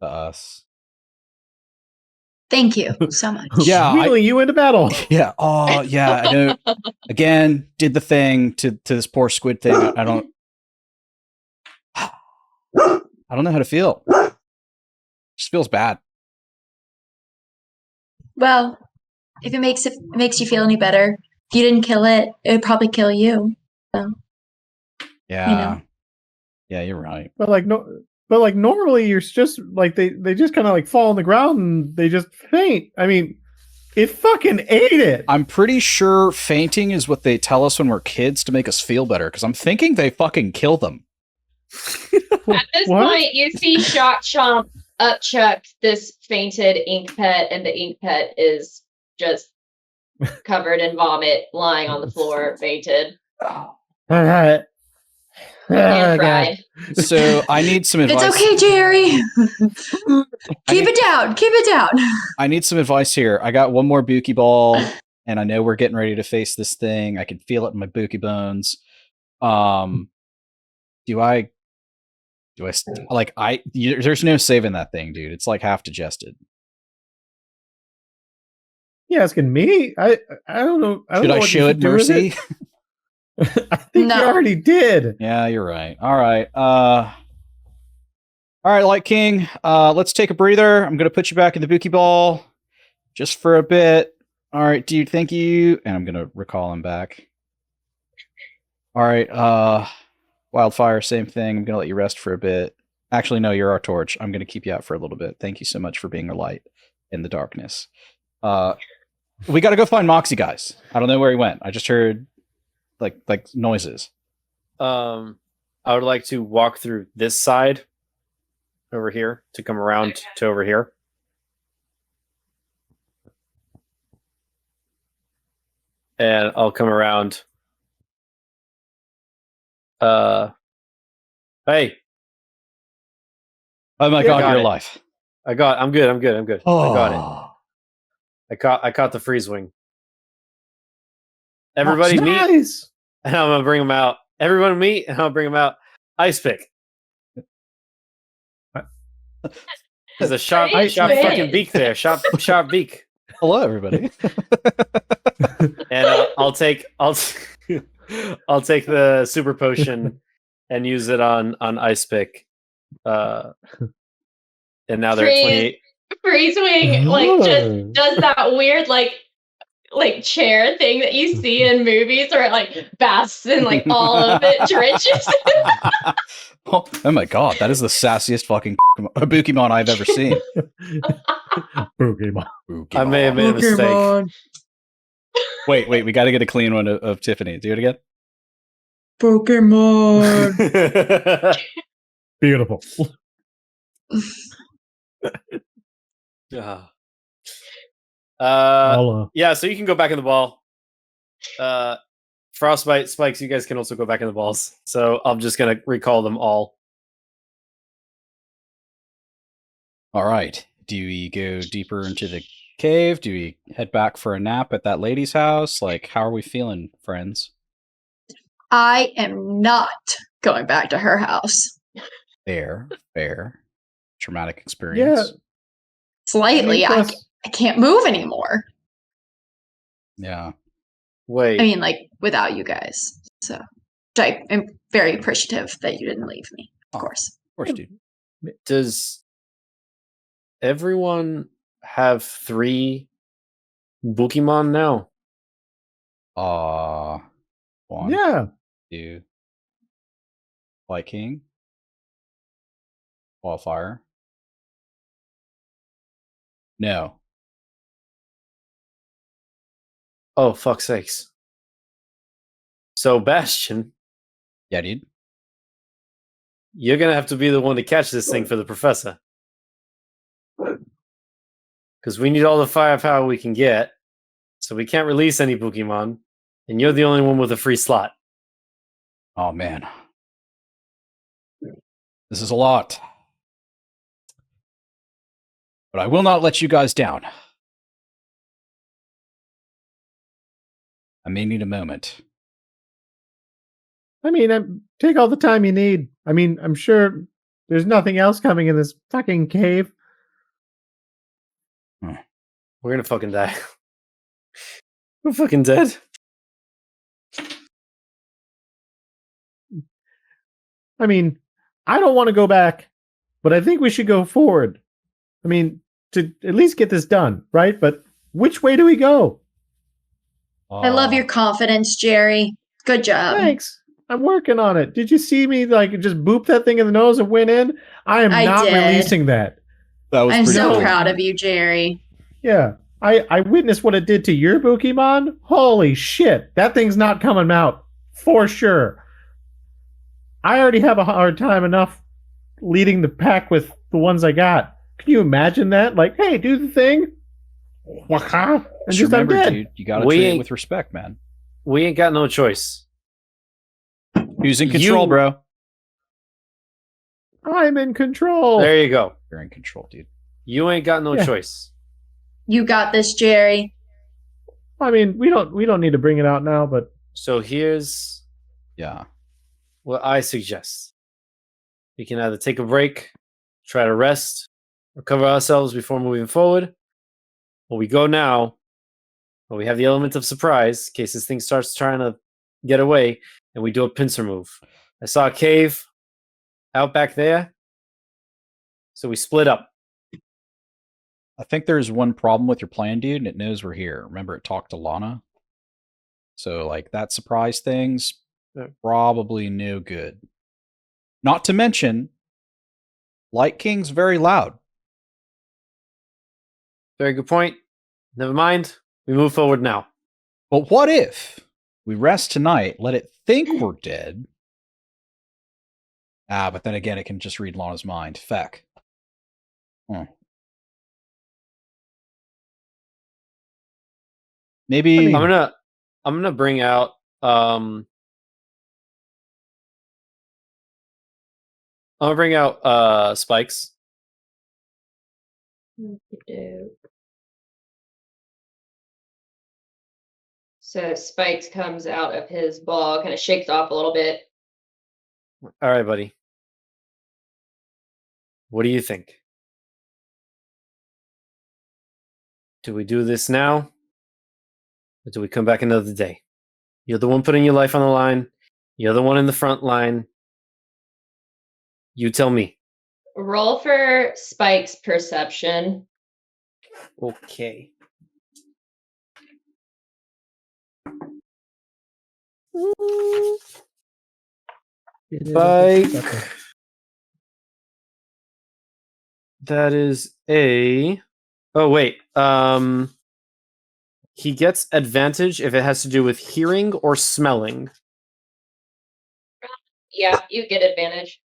to us. Thank you so much. Yeah, Wheeling you into battle. Yeah. Oh, yeah. I know. Again, did the thing to this poor squid thing. I don't. I don't know how to feel. Just feels bad. Well, if it makes you feel any better, if you didn't kill it, it would probably kill you. So, Yeah. Yeah, you're right. But like normally you're just like they just kind of like fall on the ground and they just faint. I mean, it fucking ate it. I'm pretty sure fainting is what they tell us when we're kids to make us feel better. Because I'm thinking they fucking kill them. At this point, you see Shock Chomp upchuck this fainted ink pet, and the ink pet is just covered in vomit, lying on the floor, fainted and fried. So I need some advice. it's okay, Jerry. Keep it down. Keep it down. I need some advice here. I got one more Byyyeee ball, and I know we're getting ready to face this thing. I can feel it in my Byyyeee bones. There's no saving that thing, dude. It's like half digested. You asking me? I don't know. Should I show it mercy? I think No. you already did. Yeah, you're right. All right. All right, Light King. Let's take a breather. I'm gonna put you back in the Byyyeee ball just for a bit. All right, dude. Thank you. And I'm gonna recall him back. All right. Wildfire, same thing. I'm gonna let you rest for a bit. Actually, no, you're our torch. I'm gonna keep you out for a little bit. Thank you so much for being a light in the darkness. We got to go find Moxie, guys. I don't know where he went. I just heard like noises. I would like to walk through this side over here to come around to over here. And I'll come around. Hey. Oh my Yeah, god, got you're it. alive. I'm good. I'm good. Oh. I got it. I caught the freeze wing. Everybody meet, Nice. and I'm gonna bring them out. Everyone meet, and I'll bring them out. Ice pick. There's a sharp Ice fucking pick. beak there. Sharp beak. Hello, everybody. And I'll take the super potion and use it on ice pick. And now they're at 28. Freeze Wing Whoa. just does that weird like chair thing that you see in movies where it like basks in like all of it drenches. Oh my god, that is the sassiest fucking Bookimon I've ever seen. Pokemon. I may have made a mistake. Wait, we got to get a clean one of Tiffany. Do it again. Pokemon. Beautiful. Yeah, so you can go back in the ball. Frostbite, Spikes, you guys can also go back in the balls. So I'm just gonna recall them all. All right. Do we go deeper into the cave? Do we head back for a nap at that lady's house? Like, how are we feeling, friends? I am not going back to her house. Fair. Traumatic experience. Slightly. I can't move anymore. Yeah. Wait. I mean, like, without you guys. So, I am very appreciative that you didn't leave me, of course. Of course, dude. Does everyone have 3 Bookimon now? One, Yeah. 2, Light King, Wildfire. No. Oh, fuck's sakes. So, Bastion, Yeah, dude. you're gonna have to be the one to catch this thing for the professor. Because we need all the firepower we can get, so we can't release any Bookimon, and you're the only one with a free slot. Oh man. This is a lot. But I will not let you guys down. I may need a moment. I mean, take all the time you need. I mean, I'm sure there's nothing else coming in this fucking cave. We're gonna fucking die. We're fucking dead. I mean, I don't want to go back, but I think we should go forward. I mean, to at least get this done, right? But which way do we go? I love your confidence, Jerry. Good job. Thanks. I'm working on it. Did you see me just boop that thing in the nose and went in? I am I not did. releasing that. That was I'm pretty so cool. proud of you, Jerry. Yeah. I witnessed what it did to your Bookimon. Holy shit. That thing's not coming out. For sure. I already have a hard time enough leading the pack with the ones I got. Can you imagine that? Like, hey, do the thing. And Just just I'm remember, dead. dude, you gotta We treat it ain't- with respect, man. We ain't got no choice. Who's in control, You- bro? I'm in control. There you go. You're in control, dude. You ain't got no Yeah. choice. You got this, Jerry. I mean, we don't need to bring it out now, but So here's Yeah. what I suggest. We can either take a break, try to rest, recover ourselves before moving forward, or we go now, but we have the element of surprise in case this thing starts trying to get away, and we do a pincer move. I saw a cave out back there, so we split up. I think there's one problem with your plan, dude, and it knows we're here. Remember, it talked to Lana. So, like, that surprise thing's probably no good. Not to mention, Light King's very loud. Very good point. Never mind. We move forward now. But what if we rest tonight, let it think we're dead? But then again, it can just read Lana's mind. Feck. Maybe I mean- I'm gonna bring out I'm gonna bring out spikes. So Spikes comes out of his ball, kind of shakes off a little bit. All right, buddy. What do you think? Do we do this now? Or do we come back another day? You're the one putting your life on the line. You're the one in the front line. You tell me. Roll for Spike's perception. Okay. Spike. That is a. Oh wait. He gets advantage if it has to do with hearing or smelling. Yeah, you get advantage.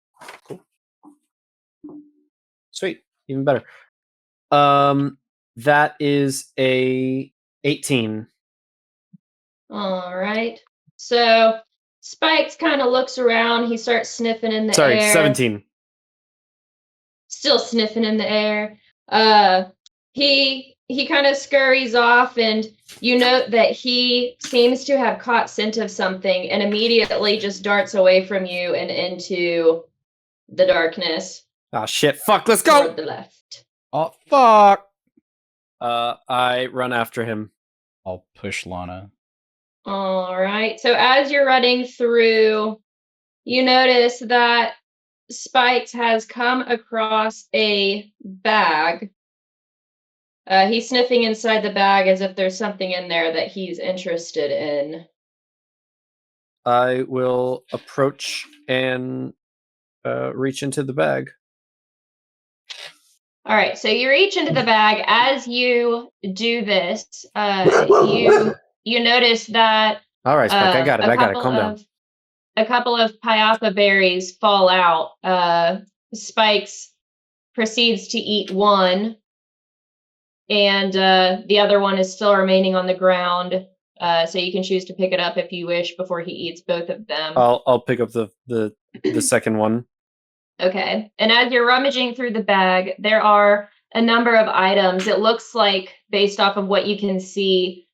Sweet, even better. That is a 18. All right. So Spikes kind of looks around. He starts sniffing in the Sorry, air. 17. Still sniffing in the air. He kind of scurries off, and you note that he seems to have caught scent of something and immediately just darts away from you and into the darkness Ah, shit. Fuck, let's go! toward the left. Oh, fuck! I run after him. I'll push Lana. All right. So as you're running through, you notice that Spikes has come across a bag. He's sniffing inside the bag as if there's something in there that he's interested in. I will approach and reach into the bag. All right, so you reach into the bag. As you do this, you notice that All right, Spike, I got it. Calm down. a couple of Pyapa berries fall out. Spikes proceeds to eat one, and the other one is still remaining on the ground. So you can choose to pick it up if you wish before he eats both of them. I'll pick up the second one. Okay. And as you're rummaging through the bag, there are a number of items. It looks like, based off of what you can see,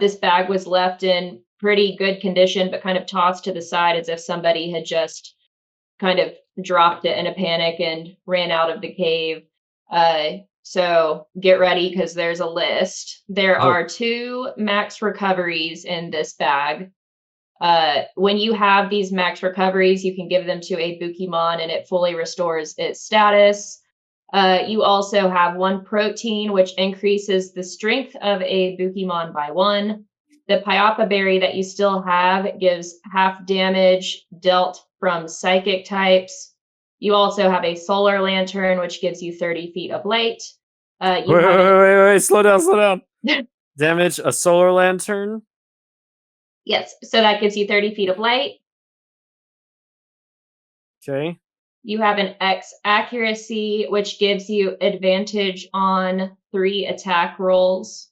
this bag was left in pretty good condition, but kind of tossed to the side as if somebody had just kind of dropped it in a panic and ran out of the cave. So get ready because there's a list. There are 2 max recoveries in this bag. When you have these max recoveries, you can give them to a Bookimon and it fully restores its status. You also have 1 protein, which increases the strength of a Bookimon by 1. The Pyapa berry that you still have gives half damage dealt from psychic types. You also have a solar lantern, which gives you 30 feet of light. Wait, slow down. Damage, a solar lantern. Yes, so that gives you 30 feet of light. Okay. You have an X accuracy, which gives you advantage on 3 attack rolls.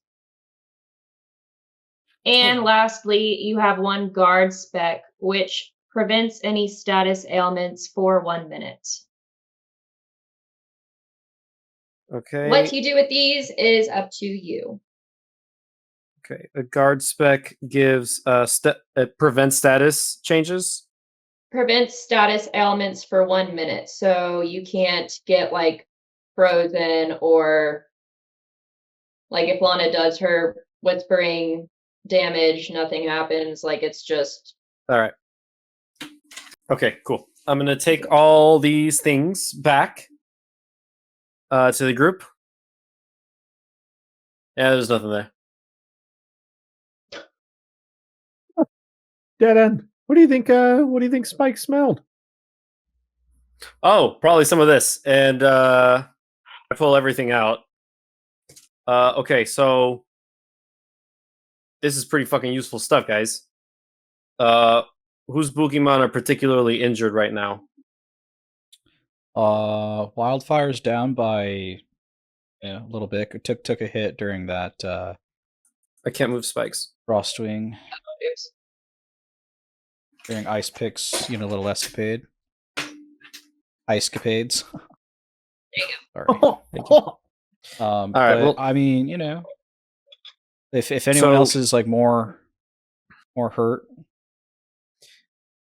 And lastly, you have 1 guard spec, which prevents any status ailments for 1 minute. Okay. What you do with these is up to you. Okay. A guard spec gives it prevents status changes. Prevents status ailments for 1 minute, so you can't get like frozen, or like if Lana does her whispering damage, nothing happens. Like it's just All right. Okay, cool. I'm gonna take all these things back to the group. Yeah, there's nothing there. Dead end. What do you think? What do you think Spike smelled? Oh, probably some of this, and I pull everything out. Okay, so this is pretty fucking useful stuff, guys. Whose Bookimon are particularly injured right now? Wildfire's down by a little bit. It took a hit during that I can't move spikes. Frostwing, oops. during Ice Pick's little escapade. Icecapades. Sorry. All right. But, Well, I mean, if anyone else is like more hurt,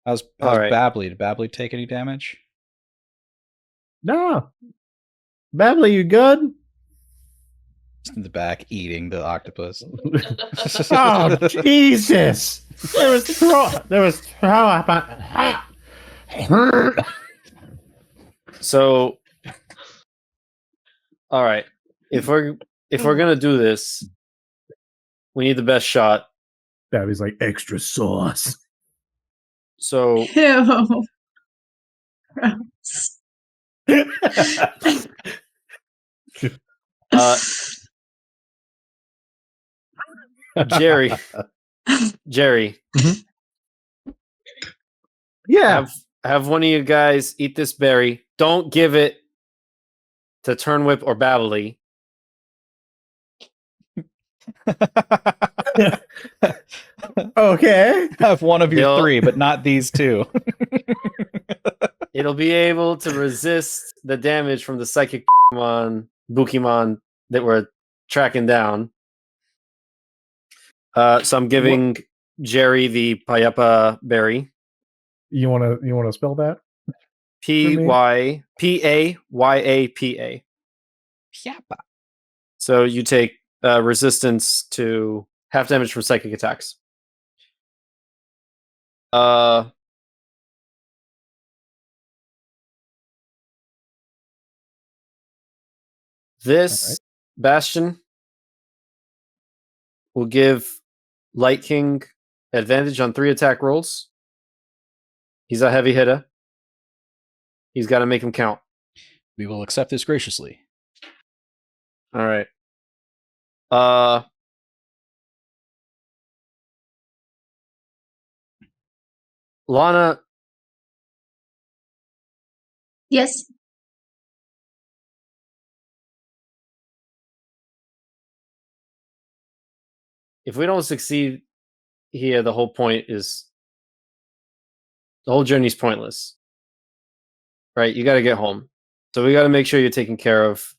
how's all right. Babbly? Did Babbly take any damage? No. Babbly, you good? Just in the back eating the octopus. Oh Jesus! There was throw up. So, all right. If we're gonna do this, we need the best shot. Babbly's like extra sauce. So, Ew. Jerry, Yeah. have one of you guys eat this berry. Don't give it to Turnwhip or Babbly. Okay. Have one of your They'll- 3, but not these 2. It'll be able to resist the damage from the psychic Bookimon that we're tracking down. So I'm giving Jerry the Pyapa berry. You wanna spell that? Pyapapa. So you take resistance to half damage from psychic attacks. This Bastion will give Light King advantage on 3 attack rolls. He's a heavy hitter. He's got to make him count. We will accept this graciously. All right. Lana, Yes. If we don't succeed here, the whole journey's pointless. Right? You got to get home. So we got to make sure you're taken care of.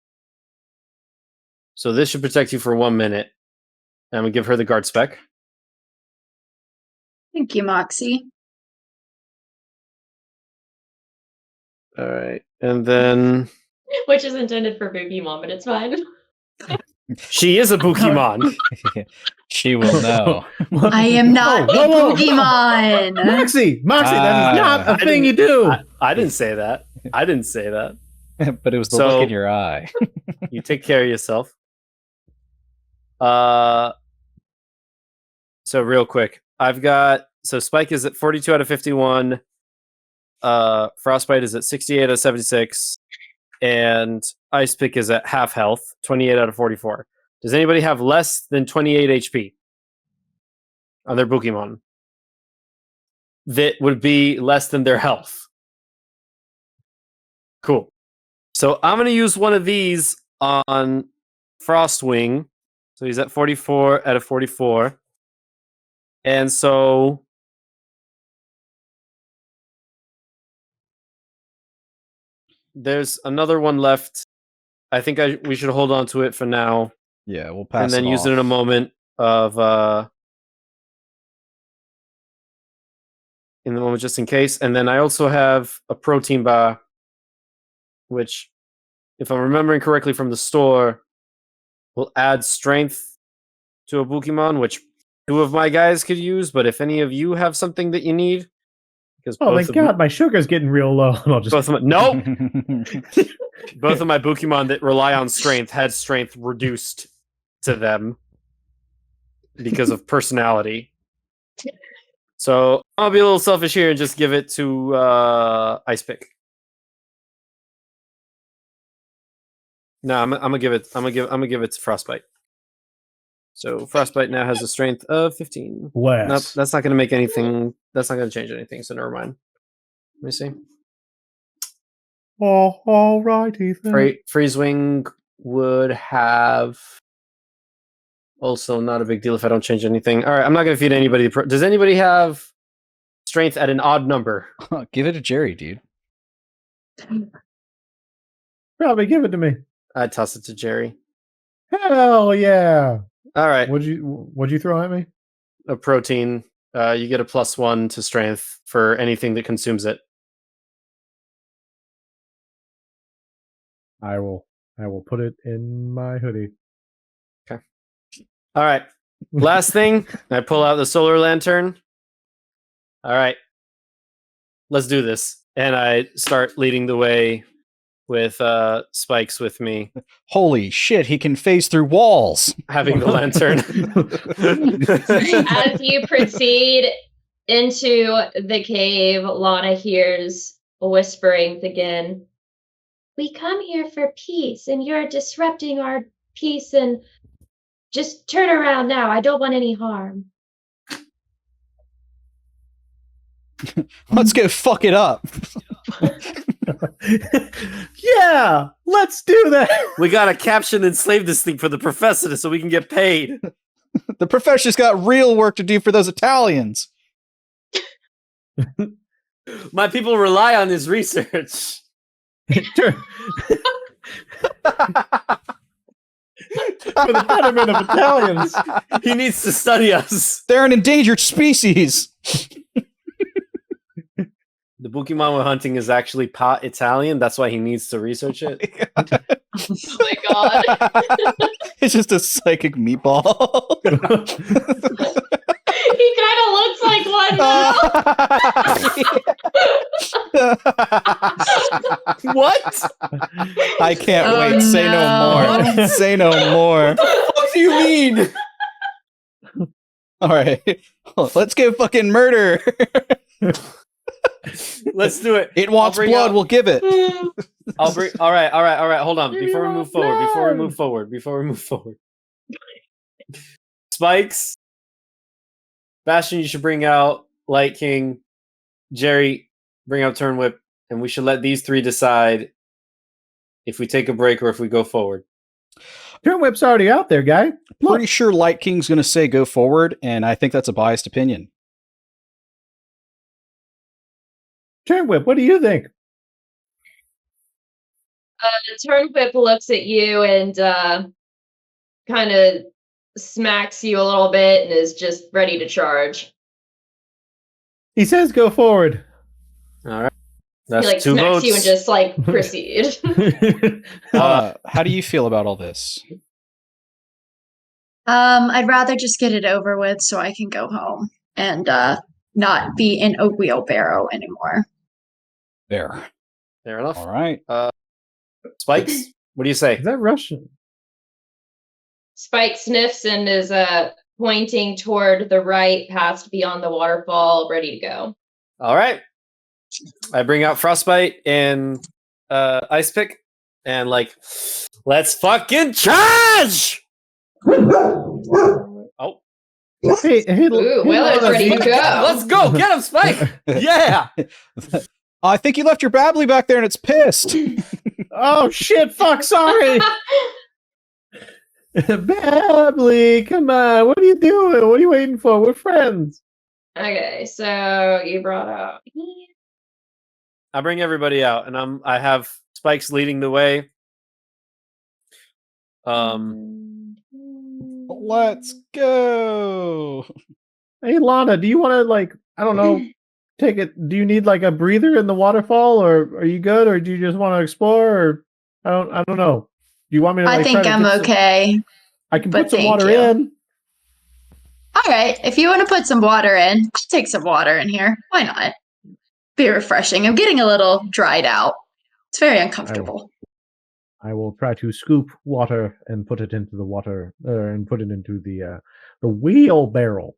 So this should protect you for 1 minute. And we give her the guard spec. Thank you, Moxie. All right. And then Which is intended for Bookimon, but it's fine. she is a Bookimon. She will know. I am not Whoa, a whoa, whoa. Pokemon. Moxie, that is not a I thing you didn't- do. I didn't say that. I didn't say that. But it was the So- look in your eye. You take care of yourself. So real quick, Spike is at 42 out of 51. Frostbite is at 68 out of 76, and Ice Pick is at half health, 28 out of 44. Does anybody have less than 28 HP on their Bookimon? That would be less than their health. Cool. So I'm going to use one of these on Frostwing. So he's at 44 out of 44. And so there's another one left. I think we should hold on to it for now. Yeah, we'll pass and then it use off. it in a moment of in the moment just in case. And then I also have a protein bar, which, if I'm remembering correctly from the store, will add strength to a Bookimon, which 2 of my guys could use. But if any of you have something that you need, because Oh my god, my sugar's getting real low. I'll just both of my, nope, both of my Bookimon that rely on strength had strength reduced to them because of personality. So I'll be a little selfish here and just give it to Ice Pick. No, I'm gonna give it to Frostbite. So Frostbite now has a strength of 15. less. Nope, that's not gonna make anything. That's not gonna change anything. So never mind. Let me see. Oh, alrighty then. Freezewing would have also not a big deal if I don't change anything. All right, I'm not gonna feed anybody. Does anybody have strength at an odd number? Give it to Jerry, dude. Probably give it to me. I'd toss it to Jerry. Hell yeah! All right, What'd you throw at me? a protein. You get a +1 to strength for anything that consumes it. I will put it in my hoodie. All right. Last thing, I pull out the solar lantern. All right. Let's do this. And I start leading the way with Spikes with me, Holy shit, he can phase through walls. having the lantern. As you proceed into the cave, Lana hears whisperings again. We come here for peace, and you're disrupting our peace, and just turn around now. I don't want any harm. Let's go fuck it up. Yeah, let's do that. We gotta capture and slave this thing for the professor so we can get paid. The professor's got real work to do for those Italians. My people rely on his research. For the betterment of Italians. He needs to study us. They're an endangered species. The Bookimon we're hunting is actually part Italian. That's why he needs to research it. Oh my god. It's just a psychic meatball. He kind of looks like one now. What? I can't Oh, wait. Say no no. more. Say no more. What do you mean? All right. Let's go fucking murder. Let's do it. It wants bring blood. out- We'll give it. All right. Hold on. Give Before me we move more forward. Spikes. Bastion, you should bring out Light King. Jerry, bring out Turn Whip. and we should let these three decide if we take a break or if we go forward. Turn Whip's already out there, guy. Look. Pretty sure Light King's going to say go forward, and I think that's a biased opinion. Turn Whip, what do you think? Turnwhip looks at you and kind of smacks you a little bit and is just ready to charge. He says go forward. All right. That's He like two smacks votes. you and just like proceed. How do you feel about all this? I'd rather just get it over with so I can go home and not be in a wheelbarrow anymore. There. Fair enough. All right. Spikes, what do you say? Is that Russian? Spike sniffs and is pointing toward the right, past beyond the waterfall, ready to go. All right. I bring out Frostbite and Ice Pick and like, let's fucking charge! Oh. Hey, Ooh, Willard's ready to go. Let's go! Get him, Spike! Yeah! I think you left your babbly back there and it's pissed. Oh shit! Fuck! Sorry. Babbly, come on! What are you doing? What are you waiting for? We're friends. Okay, so you brought out. I bring everybody out, and I have Spikes leading the way. Let's go. Hey, Lana, do you want to like? I don't know. Take it. Do you need like a breather in the waterfall, or are you good, or do you just want to explore? Or I don't know. Do you want me to? Like, I think try to I'm get okay. I can but put some thank water you. in. All right, if you want to put some water in, I'll take some water in here. Why not? Be refreshing. I'm getting a little dried out. It's very uncomfortable. I will try to scoop water and put it into the water, and put it into the wheelbarrow.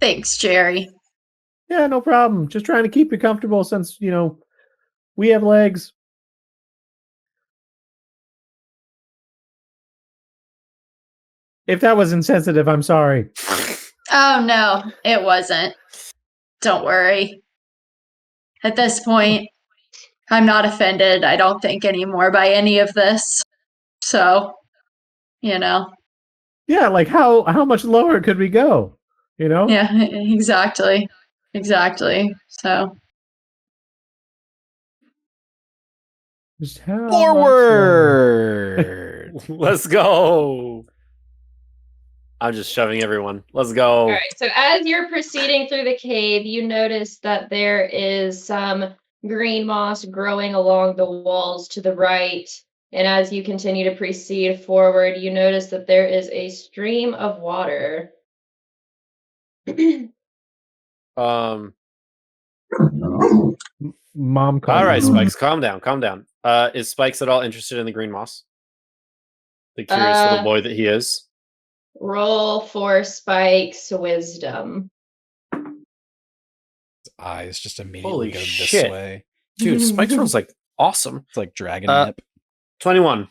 Thanks, Jerry. Yeah, no problem. Just trying to keep you comfortable since, we have legs. If that was insensitive, I'm sorry. Oh, no, it wasn't. Don't worry. At this point, I'm not offended, I don't think, anymore by any of this. So, Yeah, like how much lower could we go? Yeah, exactly. Exactly. So, Just how much Forward. Let's go! I'm just shoving everyone. Let's go. All right, so as you're proceeding through the cave, you notice that there is some green moss growing along the walls to the right. And as you continue to proceed forward, you notice that there is a stream of water. Mom called All right, me. Spikes, calm down, calm down. Is Spikes at all interested in the green moss? The curious little boy that he is. Roll for Spike's wisdom. His eyes just immediately Holy go shit. this way. Dude, Spikes rolls like awesome. It's like dragon nip. 21.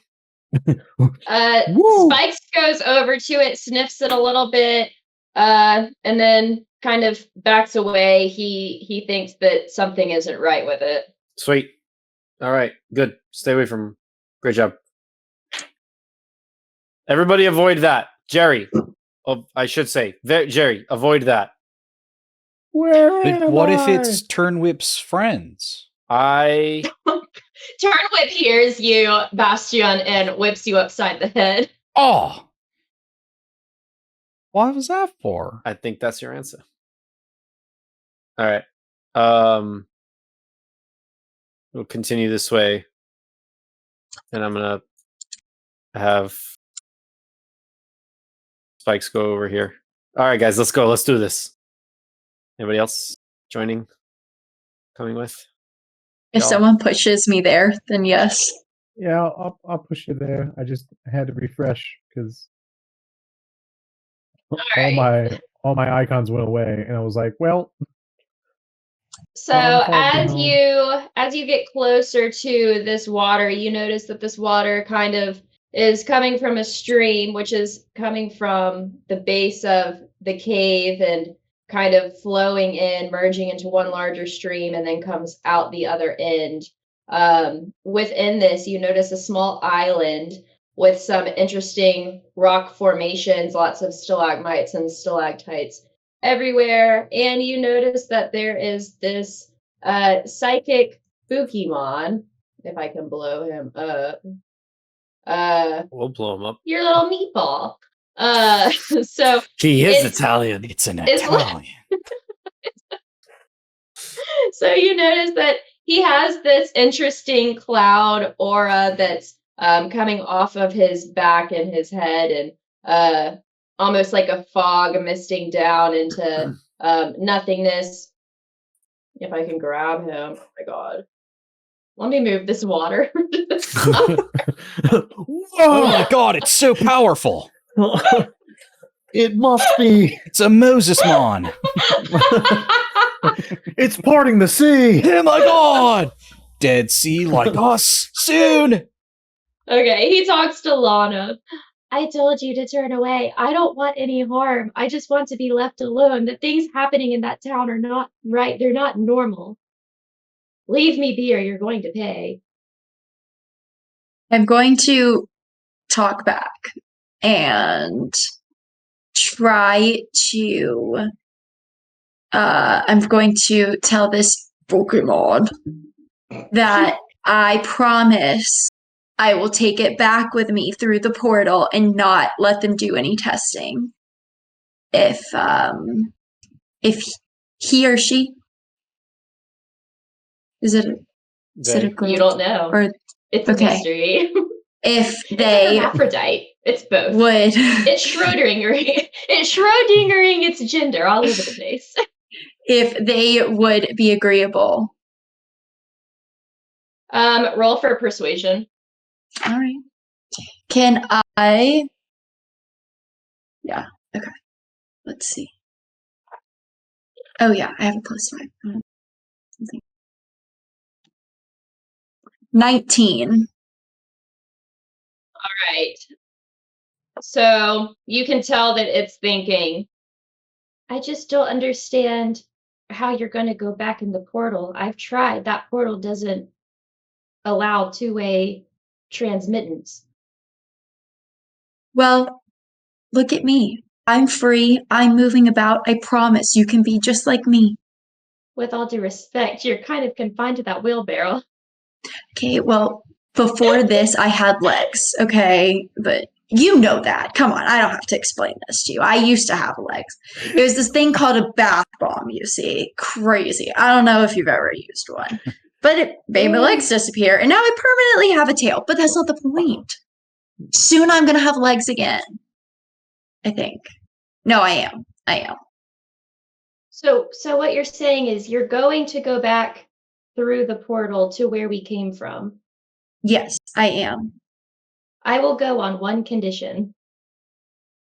Woo! Spikes goes over to it, sniffs it a little bit, and then kind of backs away. He thinks that something isn't right with it. Sweet. All right, good. Stay away from him. Great job. Everybody avoid that. Jerry. Oh, I should say, Jerry, avoid that. Where But what if am it's Turnwhip's friends? I Turnwhip hears you, Bastion, and whips you upside the head. Oh! What was that for? think that's your answer. All right. We'll continue this way. And I'm going to have Spikes go over here. All right, guys, let's go. Let's do this. Anybody else joining? Coming with? if Y'all. someone pushes me there, then yes. Yeah, I'll push you there. I just had to refresh because right. all my icons went away, and I was like, well. So Down. as you get closer to this water, you notice that this water kind of is coming from a stream, which is coming from the base of the cave, and kind of flowing in, merging into one larger stream, and then comes out the other end. Within this, you notice a small island with some interesting rock formations, lots of stalagmites and stalactites everywhere. And you notice that there is this psychic Bookimon, if I can blow him up. We'll blow him up. Your little meatball. So He is It's- Italian. It's an It's like- Italian. so you notice that he has this interesting cloud aura that's coming off of his back and his head, and almost like a fog misting down into nothingness. If I can grab him, oh my god. Let me move this water. Oh my god, it's so powerful. It must be. It's a Mosesmon. It's parting the sea. Oh my god. Dead Sea like us soon. Okay, he talks to Lana. I told you to turn away. I don't want any harm. I just want to be left alone. The things happening in that town are not right. They're not normal. Leave me be or you're going to pay. I'm going to talk back and try to. I'm going to tell this Pokemon that I promise I will take it back with me through the portal and not let them do any testing. If he or she is it a girl? You don't know. Or It's a okay. mystery. if It's a they hermaphrodite. It's both. would It's Schrodingering. It's Schrodingering its gender all over the place. if they would be agreeable. Roll for persuasion. All right. Can I? Yeah. Okay. Let's see. Oh yeah, I have a +5. Something. 19. Right. So you can tell that it's thinking, I just don't understand how you're going to go back in the portal. I've tried. That portal doesn't allow two-way transmittance. Well, look at me. I'm free. I'm moving about. I promise you can be just like me. With all due respect, you're kind of confined to that wheelbarrow. Okay, well, before this, I had legs, okay? But you know that. Come on, I don't have to explain this to you. I used to have legs. It was this thing called a bath bomb, you see. Crazy. I don't know if you've ever used one. But it made my legs disappear, and now I permanently have a tail. But that's not the point. Soon I'm going to have legs again. I think. No, I am. I am. So what you're saying is you're going to go back through the portal to where we came from. Yes, I am. I will go on one condition.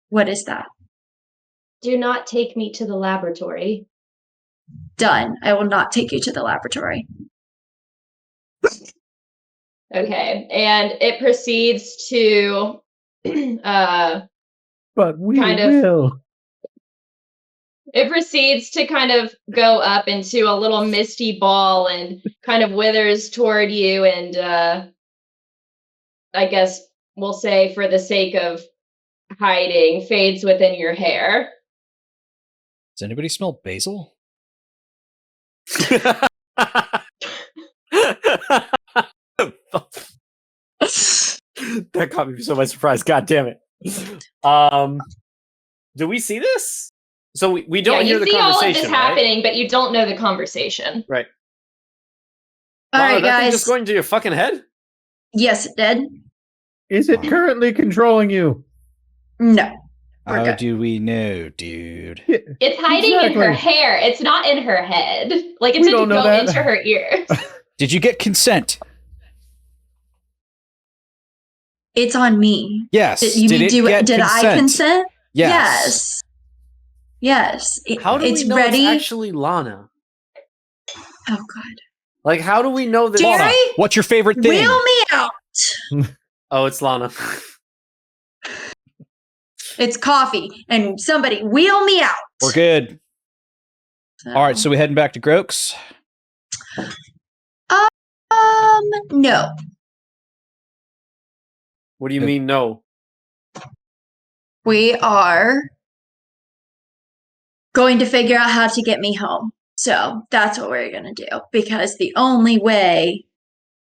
What is that? Do not take me to the laboratory. Done. I will not take you to the laboratory. Okay, and it proceeds to But we Kind of. will. it proceeds to kind of go up into a little misty ball and kind of withers toward you, and I guess we'll say for the sake of hiding, fades within your hair. Does anybody smell basil? That caught me so by surprise. God damn it. Do we see this? So we don't hear you the see all of conversation, this right? happening, but you don't know the conversation. Right. All Wow, right, that thing guys. just going to your fucking head? Yes, it did. Is it currently controlling you? No. We're How good. do we know, dude? It's hiding in her Exactly. hair. It's not in her head. Like, it We didn't don't know go that. into her ears. Did you get consent? It's on me. Yes. Did I consent? Yes. Yes. How do it's we know ready. it's actually Lana? Oh God. Like, how do we know that? Jerry? Lana, what's your favorite thing? Wheel me out. Oh, it's Lana. It's coffee, and somebody wheel me out. We're good. All right, so we heading back to Groke's. No. What do you mean, no? We are going to figure out how to get me home. So that's what we're going to do. Because the only way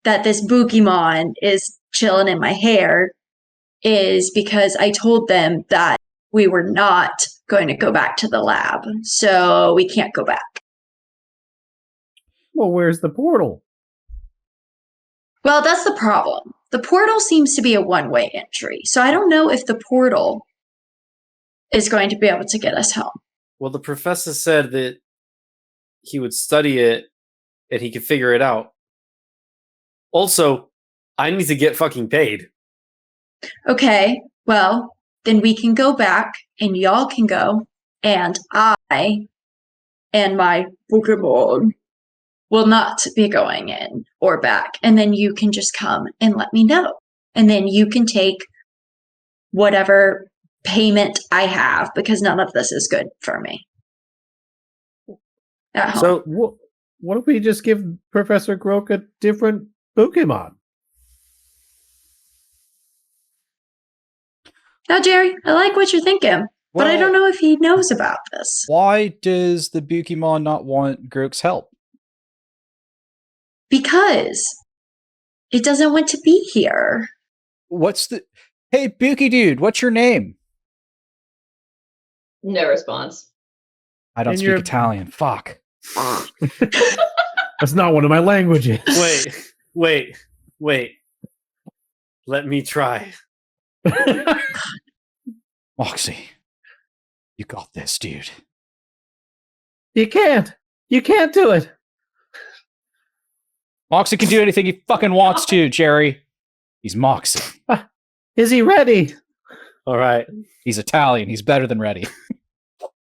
that this Bookimon is chilling in my hair is because I told them that we were not going to go back to the lab. So we can't go back. Well, where's the portal? Well, that's the problem. The portal seems to be a one-way entry. So I don't know if the portal is going to be able to get us home. Well, the professor said that he would study it and he could figure it out. Also, I need to get fucking paid. Okay, well, then we can go back and y'all can go, and I and my Bookimon will not be going in or back. And then you can just come and let me know. And then you can take whatever payment I have because none of this is good for me. At home. So, what if we just give Professor Groke a different Bookimon? Now, Jerry, I like what you're thinking, but I don't know if he knows about this. Why does the Bookimon not want Groke's help? Because it doesn't want to be here. What's the... Hey, Bookie dude, what's your name? No response. I don't And speak you're- Italian. Fuck. That's not one of my languages. Wait. Let me try. Moxie, you got this, dude. You can't do it. Moxie can do anything he fucking wants to, Jerry. He's Moxie. Is he ready? All right. He's Italian. He's better than ready.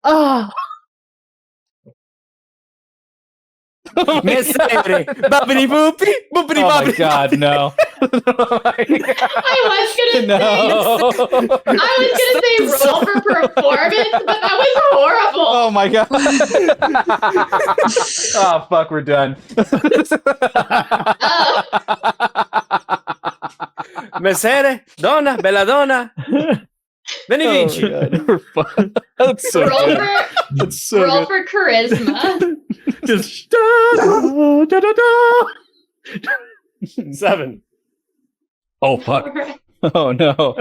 Ah, Messere, boppity boopy, boopity Oh my boppity. god, no. I was gonna say roll for performance, but that was horrible. Oh my god. Oh fuck, we're done. Messere, donna, bella donna. Benevinci. That's so roll good. for That's so roll good. for charisma. just da, da, da, da. 7. Oh fuck. Oh no.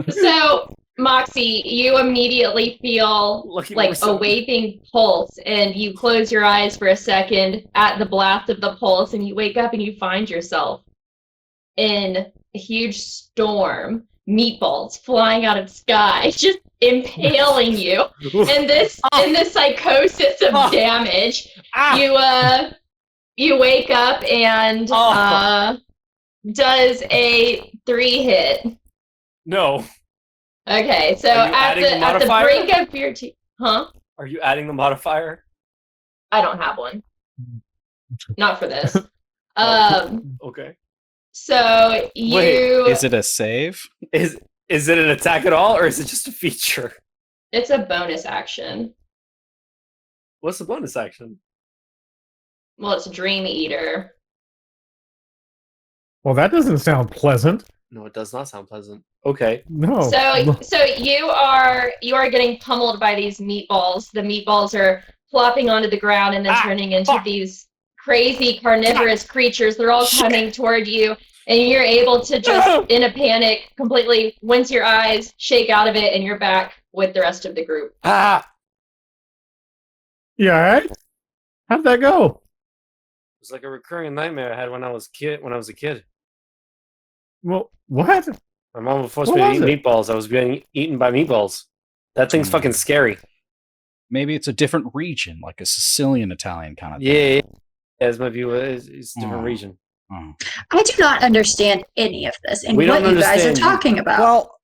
So, Moxie, you immediately feel Lucky like number a 7. waving pulse, and you close your eyes for a second at the blast of the pulse, and you wake up and you find yourself in a huge storm, meatballs flying out of the sky, just impaling you. In this psychosis of damage, you wake up and does a 3 hit. No. Okay, so Are you at adding the the at the modifier? brink of your huh? Are you adding the modifier? I don't have one. Not for this. Okay. So you Wait, Is it a save? Is it an attack at all, or is it just a feature? it's a bonus action. What's the bonus action? Well, it's Dream Eater. Well, that doesn't sound pleasant. No, it does not sound pleasant. Okay. No. So you are getting pummeled by these meatballs. The meatballs are flopping onto the ground and then turning into these crazy carnivorous creatures. They're all coming toward you, and you're able to just, in a panic, completely wince your eyes, shake out of it, and you're back with the rest of the group. You all right? How'd that go? It was like a recurring nightmare I had when I was a kid. Well, what? My mom was forced What me to was eat it? meatballs. I was being eaten by meatballs. That thing's fucking scary. Maybe it's a different region, like a Sicilian Italian kind of thing. Yeah. As my view is, it's a different Oh. region. Oh. I do not understand any of this and We what don't you guys are understand you. talking about. Well,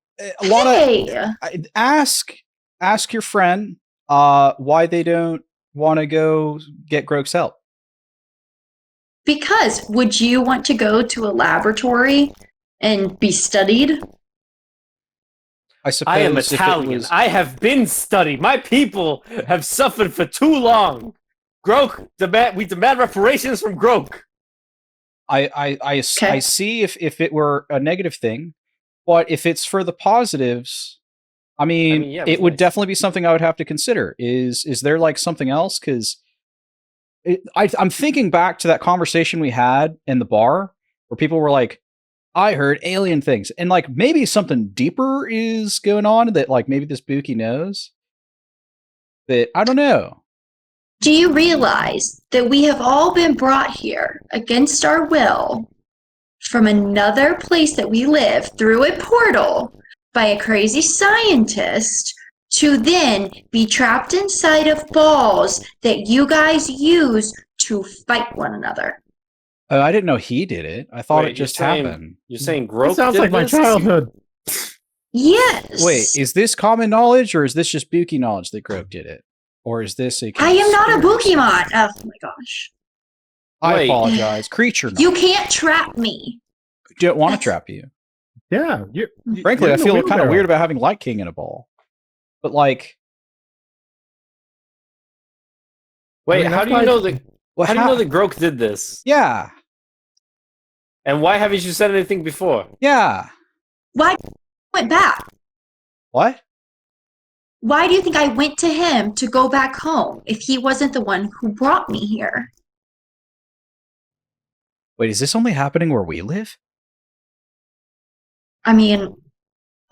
a lot hey! of ask your friend why they don't want to go get Groke's help. Because would you want to go to a laboratory and be studied? I suppose I am if it Italian. was- I have been studied. My people have suffered for too long. Grok, we demand reparations from Grok. I see if it were a negative thing, but if it's for the positives, I mean yeah, it would nice. definitely be something I would have to consider. Is there like something else? Because I'm thinking back to that conversation we had in the bar where people were like, I heard alien things, and like maybe something deeper is going on that like maybe this Byyyeee knows. That I don't know. Do you realize that we have all been brought here against our will from another place that we live through a portal by a crazy scientist to then be trapped inside of balls that you guys use to fight one another? Oh, I didn't know he did it. I thought Wait, it just you're saying- happened. You're saying Grok It sounds did like my this? childhood. Yes. Wait, is this common knowledge or is this just Byyyeee knowledge that Grok did it? Or is this a I am not a conspiracy? Bookimon. Oh my gosh. I Wait. apologize. Creature You knowledge. can't trap me. Don't want to trap you. Yeah. Frankly, you're I in the feel kind of wheelbarrow. weird about having Light King in a ball. But like, Wait, I mean, how that's do you why- know that? well, How do you know that Grok did this? Yeah, And why haven't you said anything before? yeah. Why went back? What? Why do you think I went to him to go back home if he wasn't the one who brought me here? Wait, is this only happening where we live? I mean,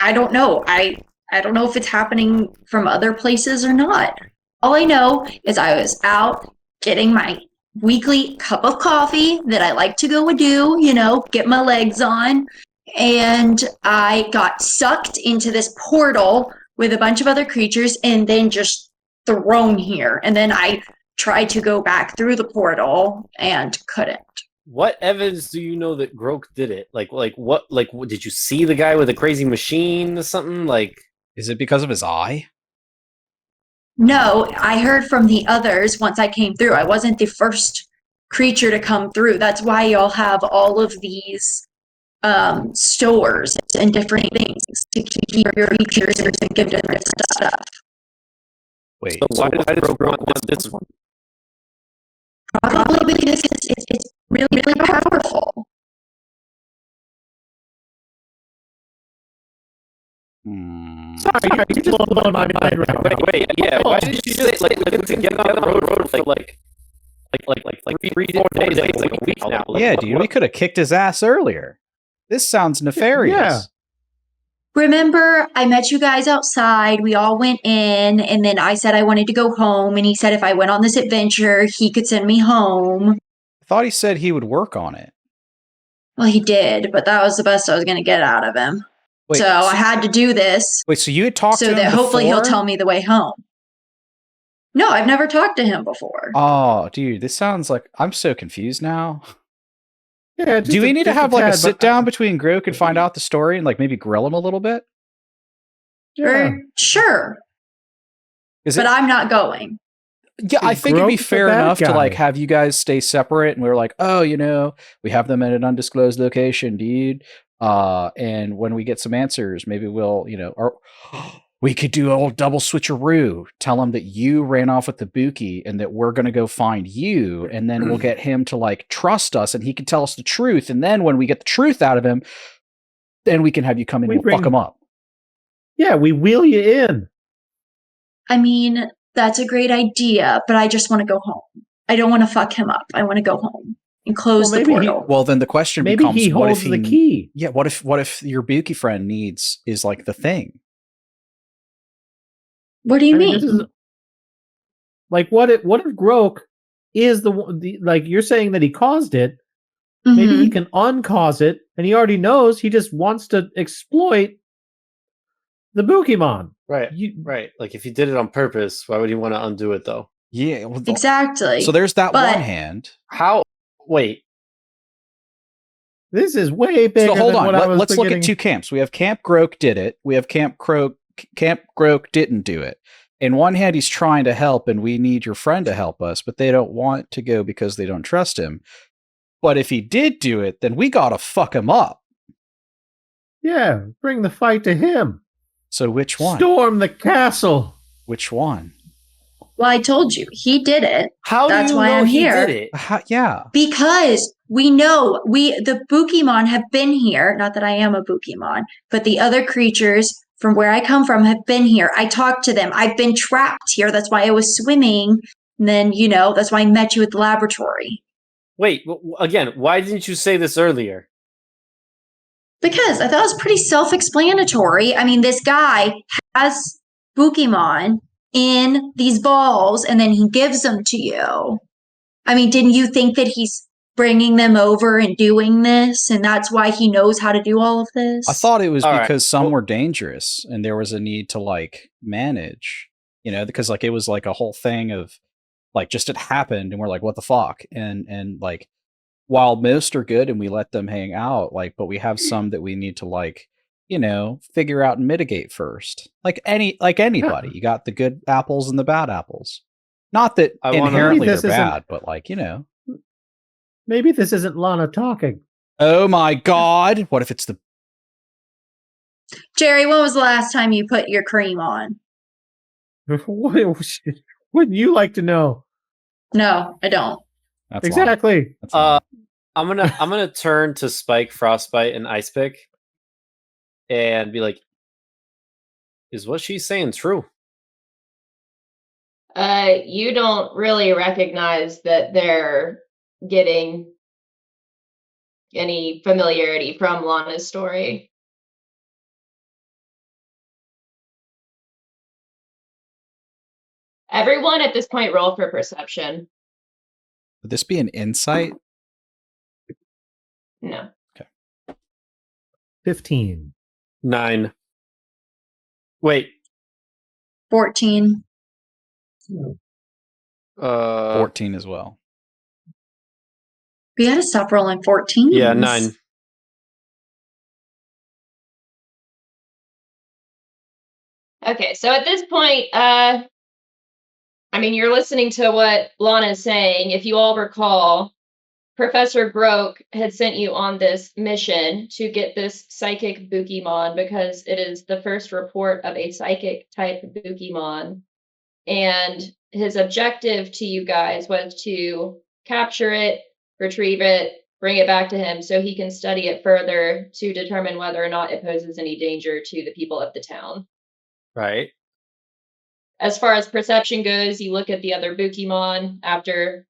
I don't know. I don't know if it's happening from other places or not. All I know is I was out getting my weekly cup of coffee that I like to go do, get my legs on, and I got sucked into this portal with a bunch of other creatures and then just thrown here. And then I tried to go back through the portal and couldn't. What evidence do you know that Grok did it? What did you see the guy with the crazy machine or something? Like, Is it because of his eye? No, I heard from the others once I came through. I wasn't the first creature to come through. That's why y'all have all of these stores and different things to keep your creatures and give different stuff. Wait, so why does Grok want this one? Probably because it's really, really powerful. Sorry, you're just blowing my mind right now. Wait, yeah. Why did you say like to get on the road for like 3 4 days, like a week now? yeah, dude, we could have kicked his ass earlier. This sounds nefarious. Yeah. Remember, I met you guys outside. We all went in, and then I said I wanted to go home, and he said if I went on this adventure, he could send me home. I thought he said he would work on it. Well, he did, but that was the best I was going to get out of him. Wait, So I had to do this wait, so you had talked to so him that hopefully he'll before? tell me the way home. No, I've never talked to him before. Oh, dude, this sounds like I'm so confused now. Yeah. Do we need to have like a sit down between Grok and find out the story and like maybe grill him a little bit? Yeah. Sure, Is but it? I'm not going. Yeah, I think it'd be Grok's the fair bad enough to like guy. have you guys stay separate, and we were like, oh, we have them at an undisclosed location, dude. And when we get some answers, maybe we'll, or we could do an old double switcheroo. Tell them that you ran off with the Byyyeee and that we're gonna go find you, and then we'll get him to like trust us, and he can tell us the truth. And then when we get the truth out of him, then we can have you come in We and fuck bring- him up. Yeah, we wheel you in. I mean, that's a great idea, but I just want to go home. I don't want to fuck him up. I want to go home and close Well, the maybe he- portal. Well, then the question Maybe becomes, he what holds if the key. Yeah, what if your Byyyeee friend is like the thing? What do you I mean, mean? this is like what if Grok is like you're saying that he caused it? Maybe Mhm. he can uncause it, and he already knows. He just wants to exploit the Bookimon. Right, right. Like if he did it on purpose, why would he want to undo it though? Yeah, well, Exactly. so there's that But- one hand. How? Wait. This is way bigger So hold than on. what I was Let's look at beginning- two camps. We have Camp Grok did it. We have Camp Grok didn't do it. In one hand, he's trying to help, and we need your friend to help us, but they don't want to go because they don't trust him. But if he did do it, then we gotta fuck him up. Yeah, bring the fight to him. So which one? Storm the castle. Which one? Well, I told you he did it. How That's do you why know I'm he here. did it? Yeah. Because we know the Bookimon have been here. Not that I am a Bookimon, but the other creatures from where I come from have been here. I talked to them. I've been trapped here. That's why I was swimming. And then, that's why I met you at the laboratory. Wait, again, why didn't you say this earlier? Because I thought it was pretty self-explanatory. I mean, this guy has Bookimon in these balls, and then he gives them to you. I mean, didn't you think that he's bringing them over and doing this, and that's why he knows how to do all of this? I thought it was All right. because some Well- were dangerous and there was a need to like manage, because like it was like a whole thing of like just it happened and we're like, what the fuck? And like while most are good and we let them hang out, like, but we have some that we need to like, figure out and mitigate first. Like anybody. You got the good apples and the bad apples. Not that I wanna- inherently Maybe this they're isn't- bad, but like, Maybe this isn't Lana talking. Oh my god. What if it's the Jerry, when was the last time you put your cream on? Wouldn't you like to know? No, I don't. that's Exactly. That's lying. I'm gonna turn to Spike, Frostbite, and Ice Pick, and be like, "Is what she's saying true?" You don't really recognize that they're getting any familiarity from Lana's story. Everyone at this point roll for perception. Would this be an insight? No. 15. 9. Wait. 14. 14 as well. We gotta stop rolling 14s. Yeah, 9. Okay, so at this point, you're listening to what Lana is saying. If you all recall, Professor Broke had sent you on this mission to get this psychic Bookimon because it is the first report of a psychic type Bookimon. And his objective to you guys was to capture it, retrieve it, bring it back to him so he can study it further to determine whether or not it poses any danger to the people of the town. Right. As far as perception goes, you look at the other Bookimon after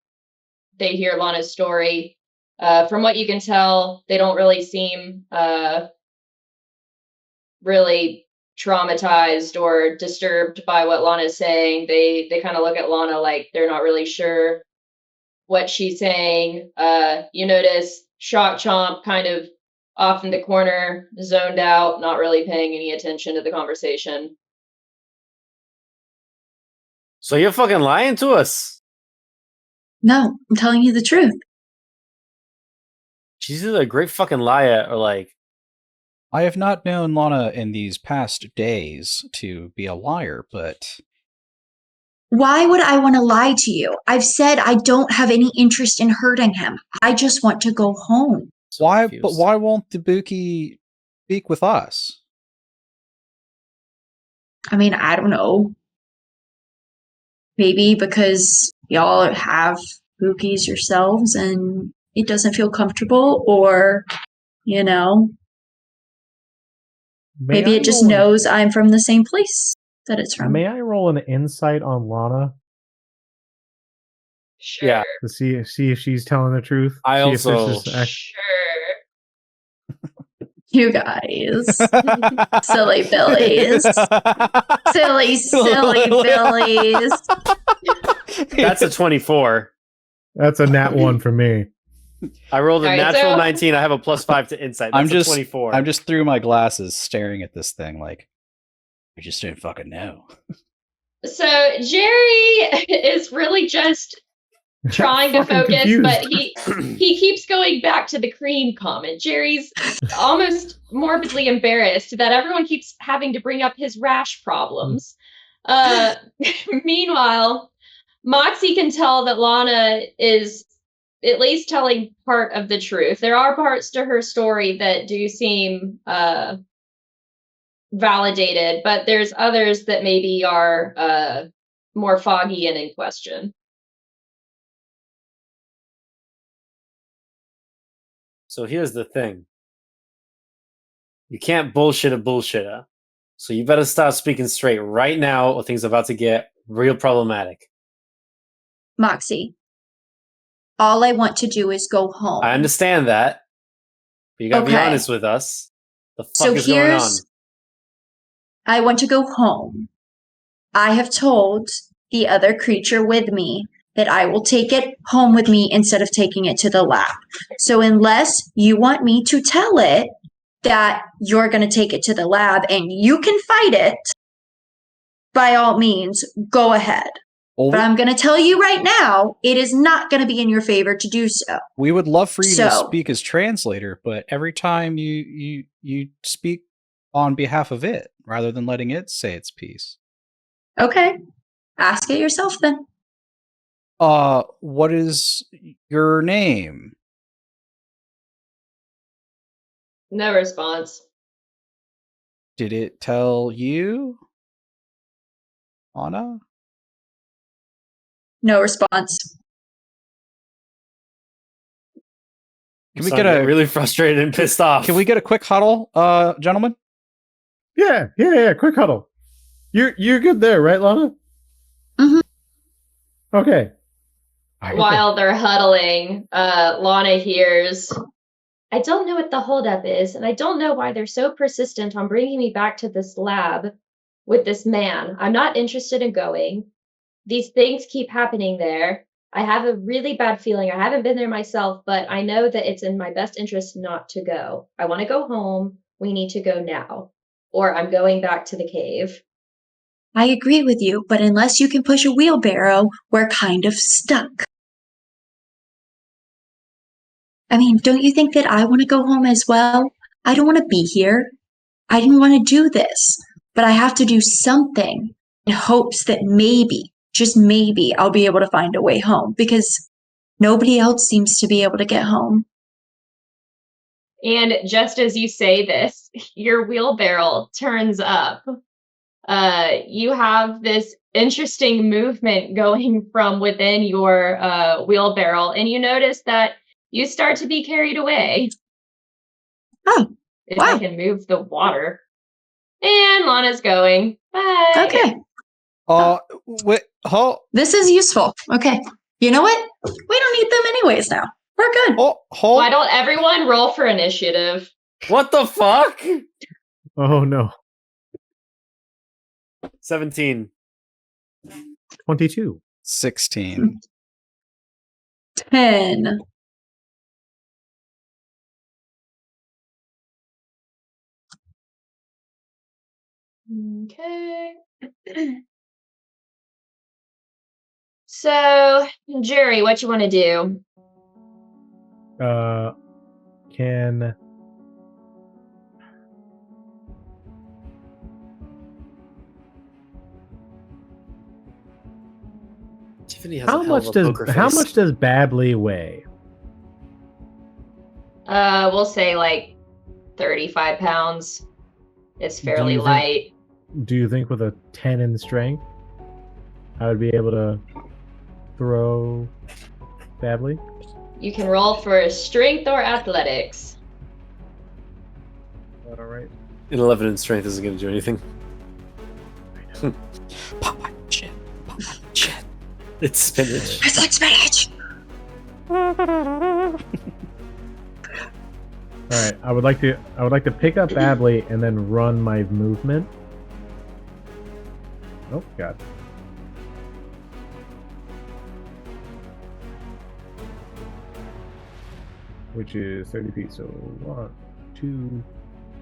they hear Lana's story. From what you can tell, they don't really seem really traumatized or disturbed by what Lana's saying. They kind of look at Lana like they're not really sure what she's saying. You notice Shock Chomp kind of off in the corner, zoned out, not really paying any attention to the conversation. So you're fucking lying to us. No, I'm telling you the truth. She's either a great fucking liar or like. I have not known Lana in these past days to be a liar, but Why would I want to lie to you? I've said I don't have any interest in hurting him. I just want to go home. So why? confused. But why won't the Byyyeee speak with us? I mean, I don't know. Maybe because y'all have Bookiees yourselves and it doesn't feel comfortable, or, maybe it just knows I'm from the same place that it's from. May I roll an insight on Lana Sure. Yeah. to see if she's telling the truth? I See if this also- is Sure. You guys. Silly Billies. Silly Billies. That's a 24. That's a nat one for me. I rolled a All right, natural so- 19. I have a +5 to insight. That's a 24. I'm just through my glasses staring at this thing like I just don't fucking know. So Jerry is really just trying to Fucking focus, confused. but he keeps going back to the cream comment. Jerry's almost morbidly embarrassed that everyone keeps having to bring up his rash problems. Meanwhile, Moxie can tell that Lana is at least telling part of the truth. There are parts to her story that do seem validated, but there's others that maybe are more foggy and in question. So here's the thing. You can't bullshit a bullshitter. So you better start speaking straight right now or things are about to get real problematic. Moxie, all I want to do is go home. I understand that. But you gotta be Okay. honest with us. The fuck So is going on? I want to go home. I have told the other creature with me that I will take it home with me instead of taking it to the lab. So unless you want me to tell it that you're going to take it to the lab and you can fight it, by all means, go ahead. Well, But I'm going to tell you right now, it is not going to be in your favor to do so. we would love for you to So- speak as translator, but every time you speak on behalf of it rather than letting it say its piece. Okay. Ask it yourself then. What is your name? No response. Did it tell you? Anna? No response. Can we So get I a really frustrated and pissed off? Can we get a quick huddle, gentlemen? Yeah. Quick huddle. You're good there, right, Lana? Mhm. Okay. While they're huddling, Lana hears, I don't know what the holdup is, and I don't know why they're so persistent on bringing me back to this lab with this man. I'm not interested in going. These things keep happening there. I have a really bad feeling. I haven't been there myself, but I know that it's in my best interest not to go. I want to go home. We need to go now, or I'm going back to the cave. I agree with you, but unless you can push a wheelbarrow, we're kind of stuck. I mean, don't you think that I want to go home as well? I don't want to be here. I didn't want to do this, but I have to do something in hopes that maybe, just maybe, I'll be able to find a way home because nobody else seems to be able to get home. And just as you say this, your wheelbarrow turns up. You have this interesting movement going from within your wheelbarrow, and you notice that you start to be carried away. Oh, If wow. I can move the water. And Lana's going. Bye. Okay, Wait, this is useful. Okay, you know what? We don't need them anyways now. We're good. Why don't everyone roll for initiative? What the fuck? Oh no. 17. 22. 16. 10. Okay. So, Jerry, what you want to do? Can Tiffany has how much does Byyyeee weigh? We'll say like 35 pounds. It's fairly you think- light. Do you think with a 10 in strength, I would be able to throw Byyyeee? You can roll for strength or athletics. All right. An 11 in strength isn't going to do anything. Pop my shit. Pop my shit. It's spinach. It's like spinach. All right. I would like to pick up Byyyeee and then run my movement. Oh God. Which is 30 feet. So 1, 2,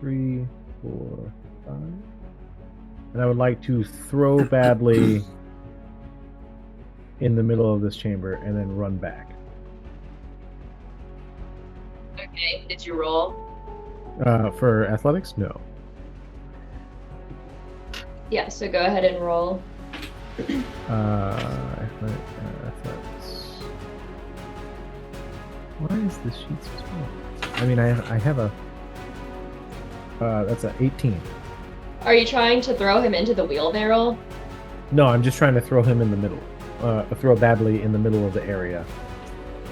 3, 4, 5. And I would like to throw Byyyeee in the middle of this chamber and then run back. Okay, did you roll? For athletics, no. Yeah, so go ahead and roll. Athletics. Why is this sheet so small? I mean, I have a. That's a 18. Are you trying to throw him into the wheelbarrow? No, I'm just trying to throw him in the middle. Throw Badly in the middle of the area.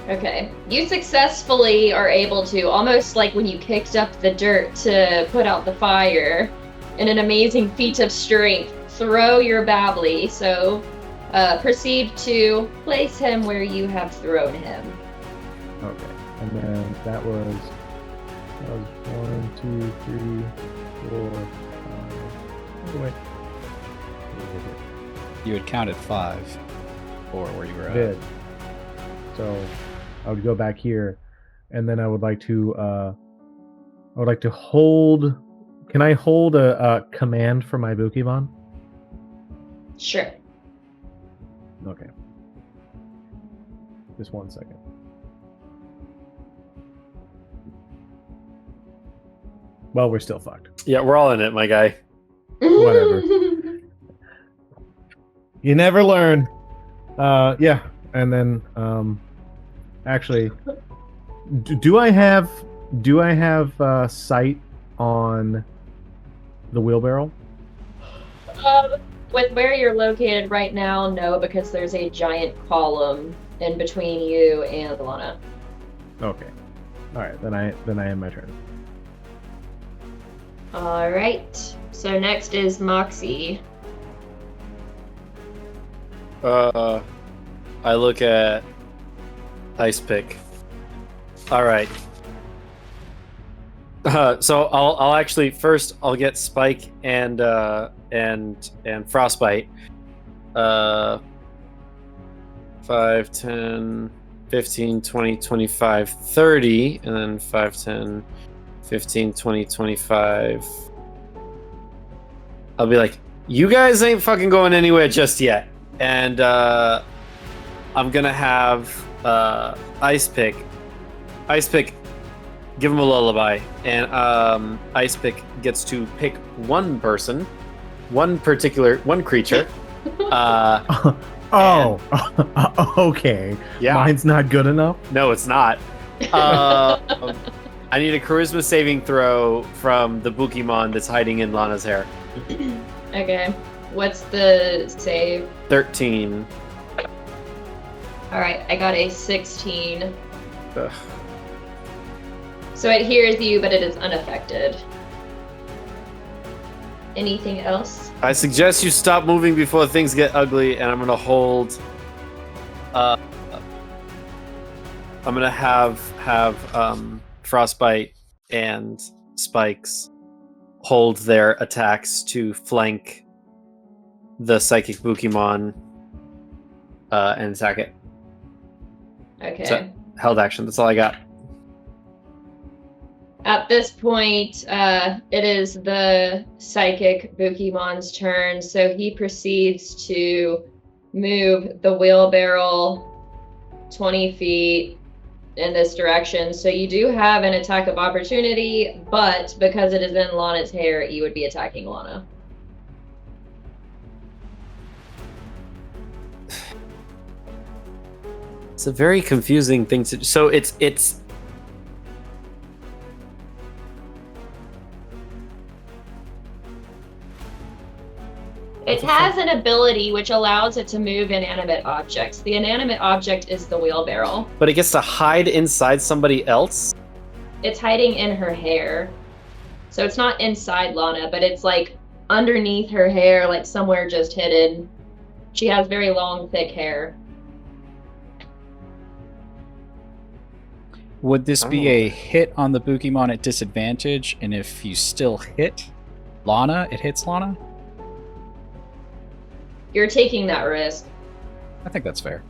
Okay. You successfully are able to, almost like when you kicked up the dirt to put out the fire, in an amazing feat of strength, throw your Babbly. So proceed to place him where you have thrown him. Okay. And then that was 1, 2, 3, 4, 5. Oh, wait. You had counted 5 or where you were I at. did. So I would go back here, and then I would like to hold. Can I hold a command for my Bookimon? Sure. Okay. Just 1 second. Well, we're still fucked. Yeah, we're all in it, my guy. Whatever. You never learn. Yeah, and then actually, do I have sight on the wheelbarrow? With where you're located right now, no, because there's a giant column in between you and Lana. Okay. All right, then I end my turn. All right. So next is Moxie. I look at Ice Pick. All right. So I'll actually first I'll get Spike and Frostbite. 5, 10, 15, 20, 25, 30, and then 5, 10, 15, 20, 25. I'll be like, you guys ain't fucking going anywhere just yet. And I'm gonna have Ice Pick, give him a lullaby, and Ice Pick gets to pick one person, one creature. Okay. Yeah. Mine's not good enough. No, it's not. I need a charisma saving throw from the Bookimon that's hiding in Lana's hair. Okay. What's the save? 13. All right, I got a 16. Ugh. So it hears you, but it is unaffected. Anything else? I suggest you stop moving before things get ugly, and I'm gonna hold. I'm gonna have Frostbite and Spikes hold their attacks to flank the psychic Bookimon and attack it. Okay. So, held action. That's all I got. At this point, it is the psychic Bookimon's turn, so he proceeds to move the wheelbarrow 20 feet in this direction. So you do have an attack of opportunity, but because it is in Lana's hair, you would be attacking Lana. It's a very confusing thing to. So it's. It has an ability which allows it to move inanimate objects. The inanimate object is the wheelbarrow. But it gets to hide inside somebody else. It's hiding in her hair. So it's not inside Lana, but it's like underneath her hair, like somewhere just hidden. She has very long, thick hair. Would this be a hit on the Bookimon at disadvantage? And if you still hit Lana, it hits Lana? You're taking that risk. I think that's fair.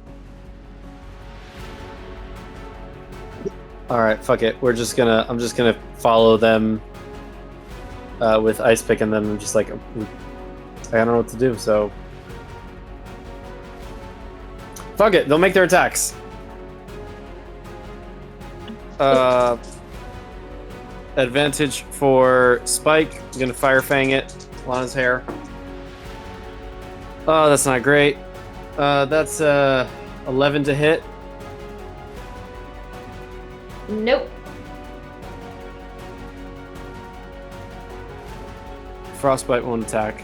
All right, fuck it. I'm just gonna follow them with Ice Pick, and then I'm just like, I don't know what to do. So, fuck it. They'll make their attacks. Advantage for Spike. I'm gonna Fire Fang it. Lana's hair. Oh, that's not great. That's 11 to hit. Nope. Frostbite won't attack.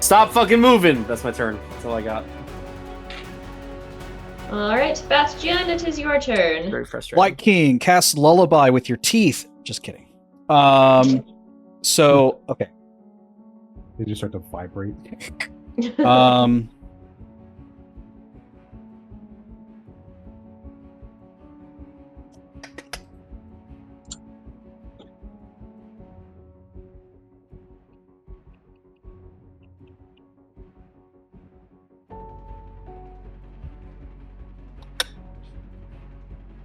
Stop fucking moving! That's my turn. That's all I got. All right, Bastion, it is your turn. Very frustrating. Light King, cast Lullaby with your teeth. Just kidding. So, okay. They just start to vibrate. Um,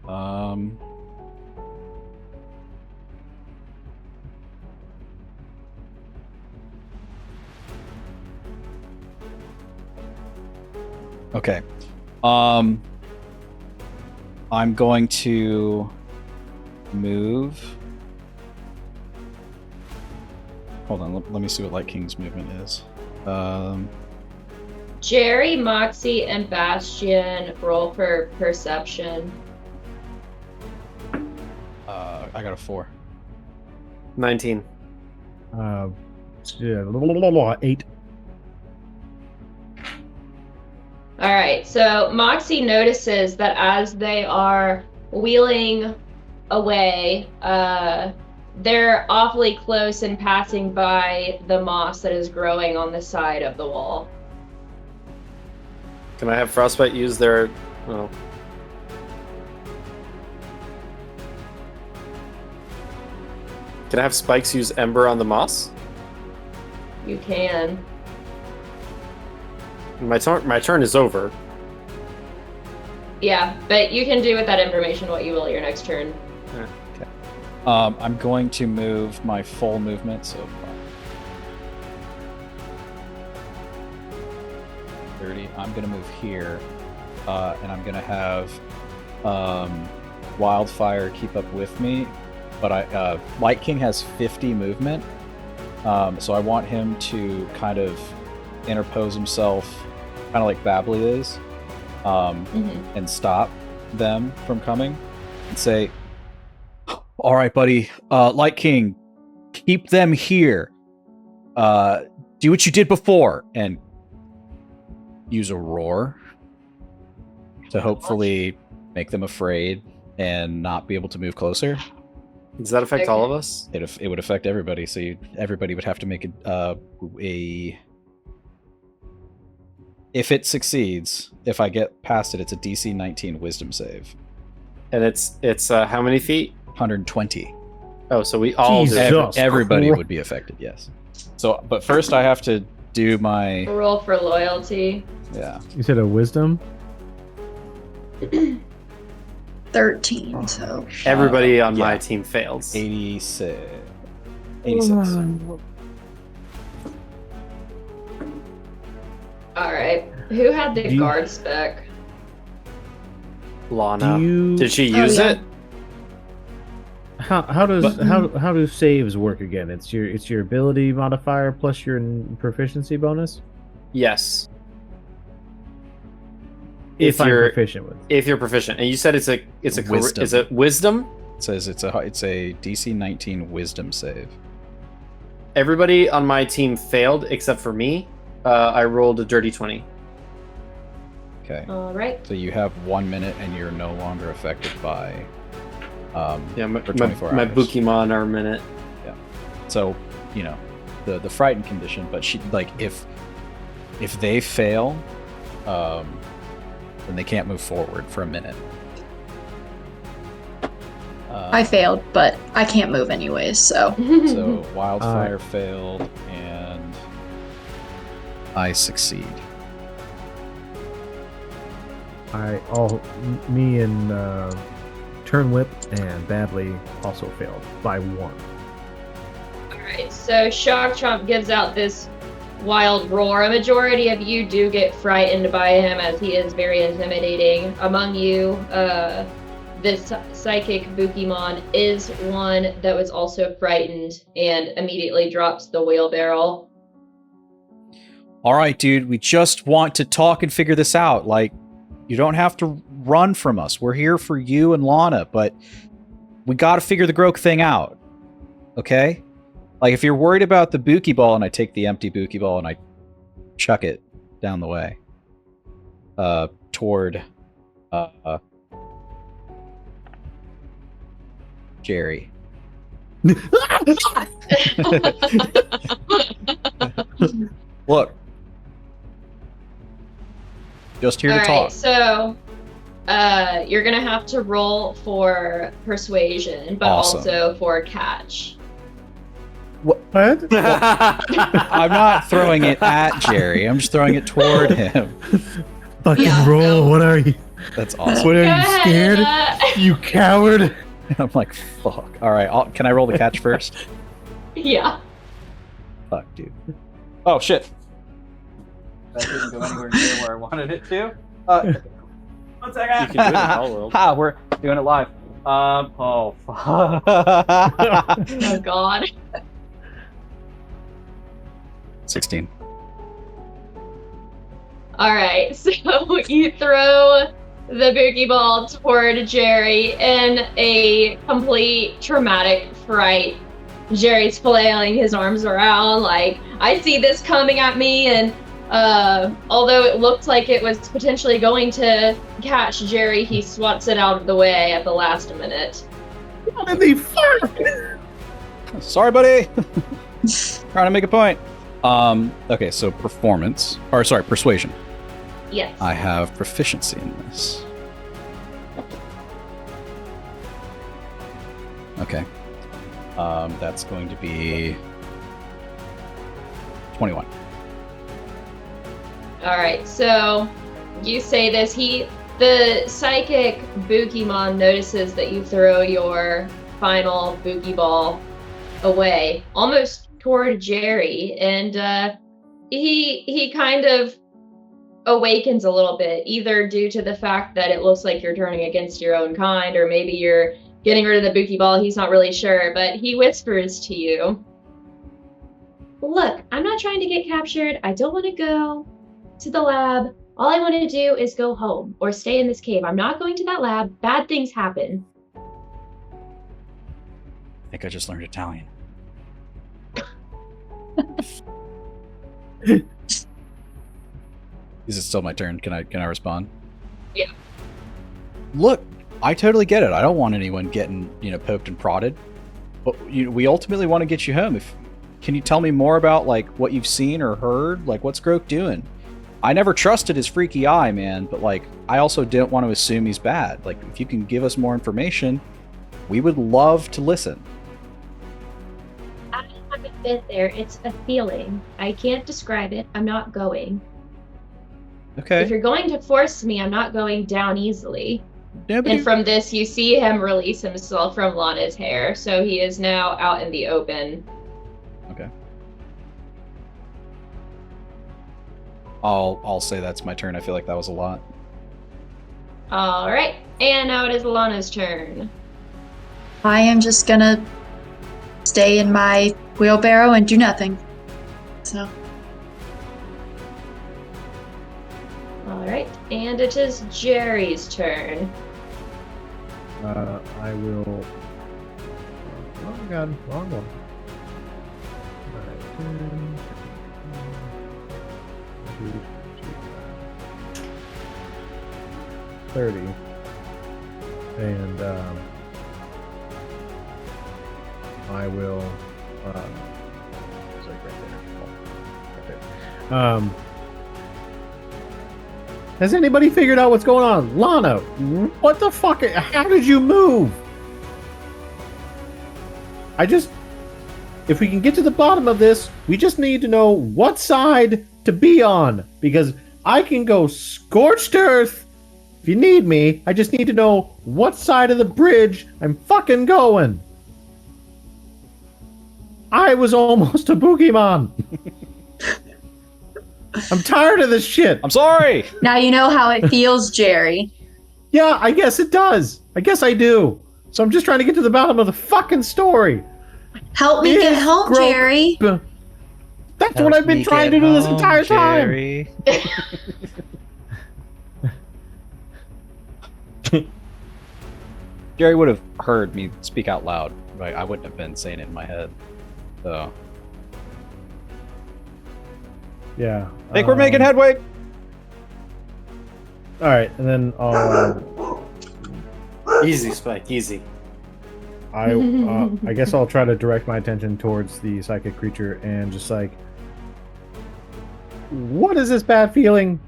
um, okay. I'm going to move. Hold on, let me see what Light King's movement is. Jerry, Moxie, and Bastion roll for perception. I got a 4. 19. Yeah, 8. All right, so Moxie notices that as they are wheeling away, they're awfully close and passing by the moss that is growing on the side of the wall. Can I have Frostbite use their... Well... Can I have Spikes use Ember on the moss? You can. My turn is over. Yeah, but you can do with that information what you will your next turn. I'm going to move my full movement, so 30. I'm going to move here, and I'm going to have Wildfire keep up with me. But Light King has 50 movement, so I want him to kind of interpose himself, kind of like Babbly is, and stop them from coming, and say, "All right, buddy, Light King, keep them here. Do what you did before, and use a roar to hopefully make them afraid and not be able to move closer." Does that affect all of us? It would affect everybody, so everybody would have to make a if it succeeds, if I get past it, it's a DC 19 Wisdom save. And it's how many feet? 120. Oh, so we all Jesus. Everybody Christ. would be affected, yes. So, but first I have to do my Roll for loyalty. yeah. You said a wisdom? 13, so. Everybody on my yeah. team fails. 86. 86. All right. Who had the Do you- guard spec? Lana. Do you... Did she Oh, use yeah. it? How do saves work again? It's your ability modifier plus your proficiency bonus. Yes. If I'm you're proficient with. if you're proficient, and you said it's a Wisdom. is it wisdom? It says it's a DC 19 Wisdom save. Everybody on my team failed except for me. I rolled a dirty 20. Okay. All right. So you have 1 minute and you're no longer affected by Yeah, my for 24 my hours. Bookimon are a minute. So, you know, the frightened condition, but she like if they fail, then they can't move forward for a minute. I failed, but I can't move anyways, so. So Wildfire failed and I succeed. Me and Turnwhip and Badly also failed by 1. All right. So Shock Chomp gives out this wild roar. A majority of you do get frightened by him as he is very intimidating. Among you, this psychic Bookimon is one that was also frightened and immediately drops the wheelbarrow. All right, dude, we just want to talk and figure this out. Like, you don't have to run from us. We're here for you and Lana, but we got to figure the Groke thing out. Okay? Like, if you're worried about the Bookie Ball, and I take the empty Bookie Ball and I chuck it down the way. Toward Jerry. Look. Just here to All talk. right, so you're gonna have to roll for persuasion, but Awesome. also for catch. What? I'm not throwing it at Jerry. I'm just throwing it toward him. Fucking Yeah, roll. no. What are you? That's awesome. What are Go you ahead, scared? You coward. I'm like, fuck. All right, can I roll the catch first? yeah. Fuck, dude. Oh, shit. That didn't go anywhere near where I wanted it to. 1 second. You can do it in Hell World. Ha, we're doing it live. Oh, fuck. Oh God. 16. All right, so you throw the Boogie Ball toward Jerry in a complete traumatic fright. Jerry's flailing his arms around like, I see this coming at me, and although it looked like it was potentially going to catch Jerry, he swats it out of the way at the last minute. What the fuck? Sorry, buddy. Trying to make a point. Okay, so persuasion. Yes. I have proficiency in this. Okay. That's going to be 21. All right, so you say this. The psychic Bookimon notices that you throw your final Boogie Ball away, almost toward Jerry, and he kind of awakens a little bit, either due to the fact that it looks like you're turning against your own kind, or maybe you're getting rid of the Boogie Ball. He's not really sure, but he whispers to you, "Look, I'm not trying to get captured. I don't want to go to the lab. All I want to do is go home or stay in this cave. I'm not going to that lab. Bad things happen." I think I just learned Italian. Is it still my turn? Can I respond? Yeah. Look, I totally get it. I don't want anyone getting, poked and prodded. But we ultimately want to get you home. Can you tell me more about like what you've seen or heard? Like what's Groke doing? I never trusted his freaky eye, man, but like I also didn't want to assume he's bad. Like if you can give us more information, we would love to listen. I haven't been there. It's a feeling. I can't describe it. I'm not going. Okay. If you're going to force me, I'm not going down easily. Nobody... And from this, you see him release himself from Lana's hair, so he is now out in the open. Okay. I'll say that's my turn. I feel like that was a lot. All right, and now it is Lana's turn. I am just gonna stay in my wheelbarrow and do nothing. So. All right, and it is Jerry's turn. I will. Oh my god, wrong one. 10, 30. And I will. It's like right there. Oh, right there. Has anybody figured out what's going on? Lana, what the fuck? How did you move? If we can get to the bottom of this, we just need to know what side to be on. Because I can go scorched earth if you need me. I just need to know what side of the bridge I'm fucking going. I was almost a Bookimon. I'm tired of this shit. I'm sorry. Now you know how it feels, Jerry. Yeah, I guess it does. I guess I do. So I'm just trying to get to the bottom of the fucking story. Help me get home, Groke. Jerry. That's what I've been trying to do this entire time. Jerry would have heard me speak out loud. Right? I wouldn't have been saying it in my head. So. Yeah. I think we're making headway. All right, and then I'll. Easy, Spike. Easy. I guess I'll try to direct my attention towards the psychic creature and just like, what is this bad feeling?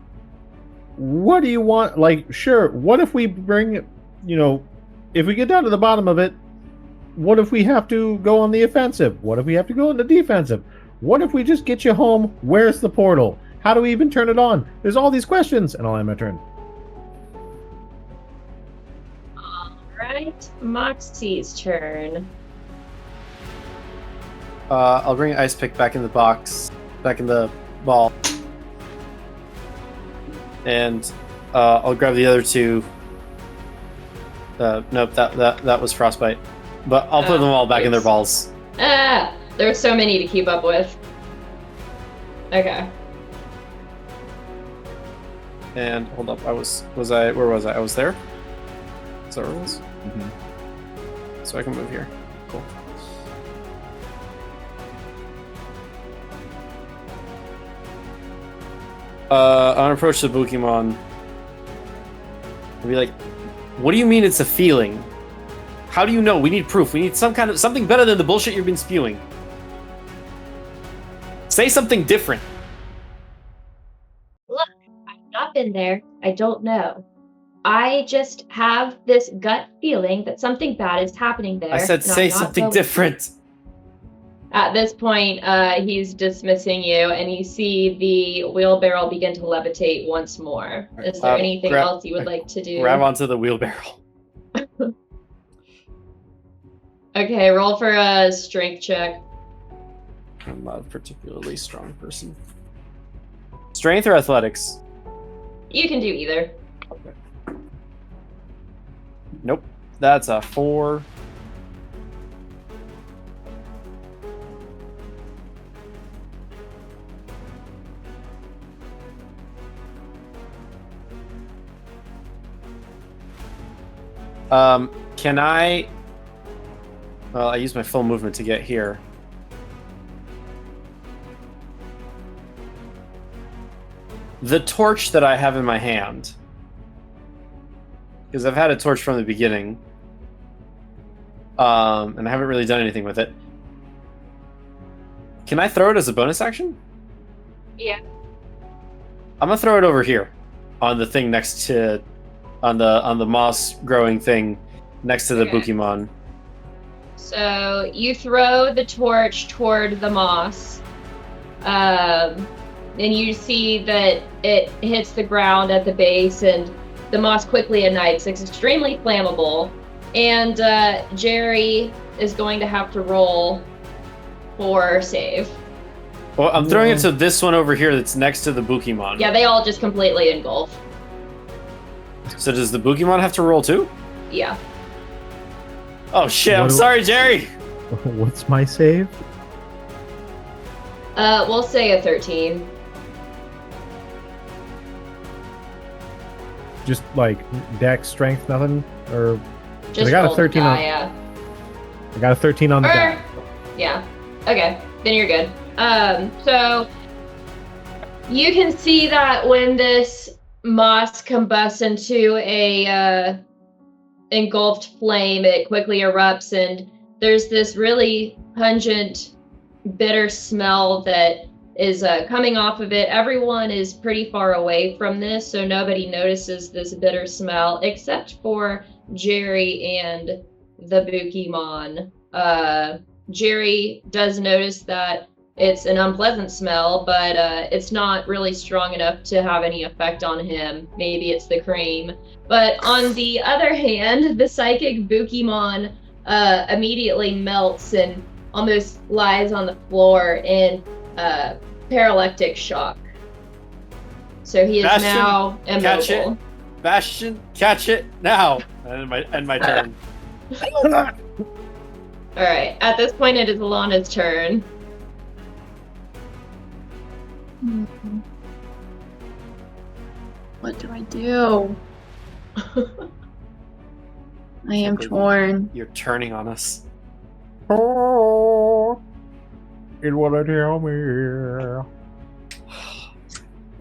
What do you want? Like, sure. What if we bring, if we get down to the bottom of it, what if we have to go on the offensive? What if we have to go on the defensive? What if we just get you home? Where's the portal? How do we even turn it on? There's all these questions, and I'll end my turn. Right, Moxie's turn. I'll bring Ice Pick back in the box, back in the ball, and I'll grab the other two. Nope, that was Frostbite, but I'll put them all back in their balls. There's so many to keep up with. Okay. And hold up, where was I? I was there. Is that where it was? Mm-hmm. So I can move here. Cool. I'm gonna approach the Bookimon and be like, "What do you mean it's a feeling? How do you know? We need proof. We need something better than the bullshit you've been spewing. Say something different." Look, I've not been there. I don't know. I just have this gut feeling that something bad is happening there. I said, and say I'm not something going- different. At this point, he's dismissing you, and you see the wheelbarrow begin to levitate once more. Is there anything else you would like to do? Grab onto the wheelbarrow. Okay, roll for a strength check. I'm not a particularly strong person. Strength or athletics? You can do either. Nope. That's a 4. Can I... Well, I used my full movement to get here. The torch that I have in my hand, because I've had a torch from the beginning, and I haven't really done anything with it. Can I throw it as a bonus action? Yeah. I'm gonna throw it over here, on the thing next to, on the moss growing thing next to the Okay. Bookimon. So you throw the torch toward the moss, and you see that it hits the ground at the base, and the moss quickly ignites. It's extremely flammable, and Jerry is going to have to roll for save. Well, I'm throwing it to this one over here that's next to the Bookimon. Yeah, they all just completely engulf. So does the Bookimon have to roll too? Yeah. Oh shit, I'm What do- sorry, Jerry! What's my save? We'll say a 13. Just like dex, strength, nothing, or Just I got a roll the 13 die, on- yeah. I got a 13 on the Or- die. Yeah. Okay. Then you're good. So you can see that when this moss combusts into a engulfed flame, it quickly erupts, and there's this really pungent, bitter smell that is coming off of it. Everyone is pretty far away from this, so nobody notices this bitter smell except for Jerry and the Bookimon. Jerry does notice that it's an unpleasant smell, but it's not really strong enough to have any effect on him. Maybe it's the cream. But on the other hand, the psychic Bookimon immediately melts and almost lies on the floor in paralytic shock. So he is Bastion, now catch it. immobile. Bastion, catch it now! And my turn. All right. At this point, it is Alana's turn. What do I do? I am torn. You're turning on us. Oh, it wanna tell me.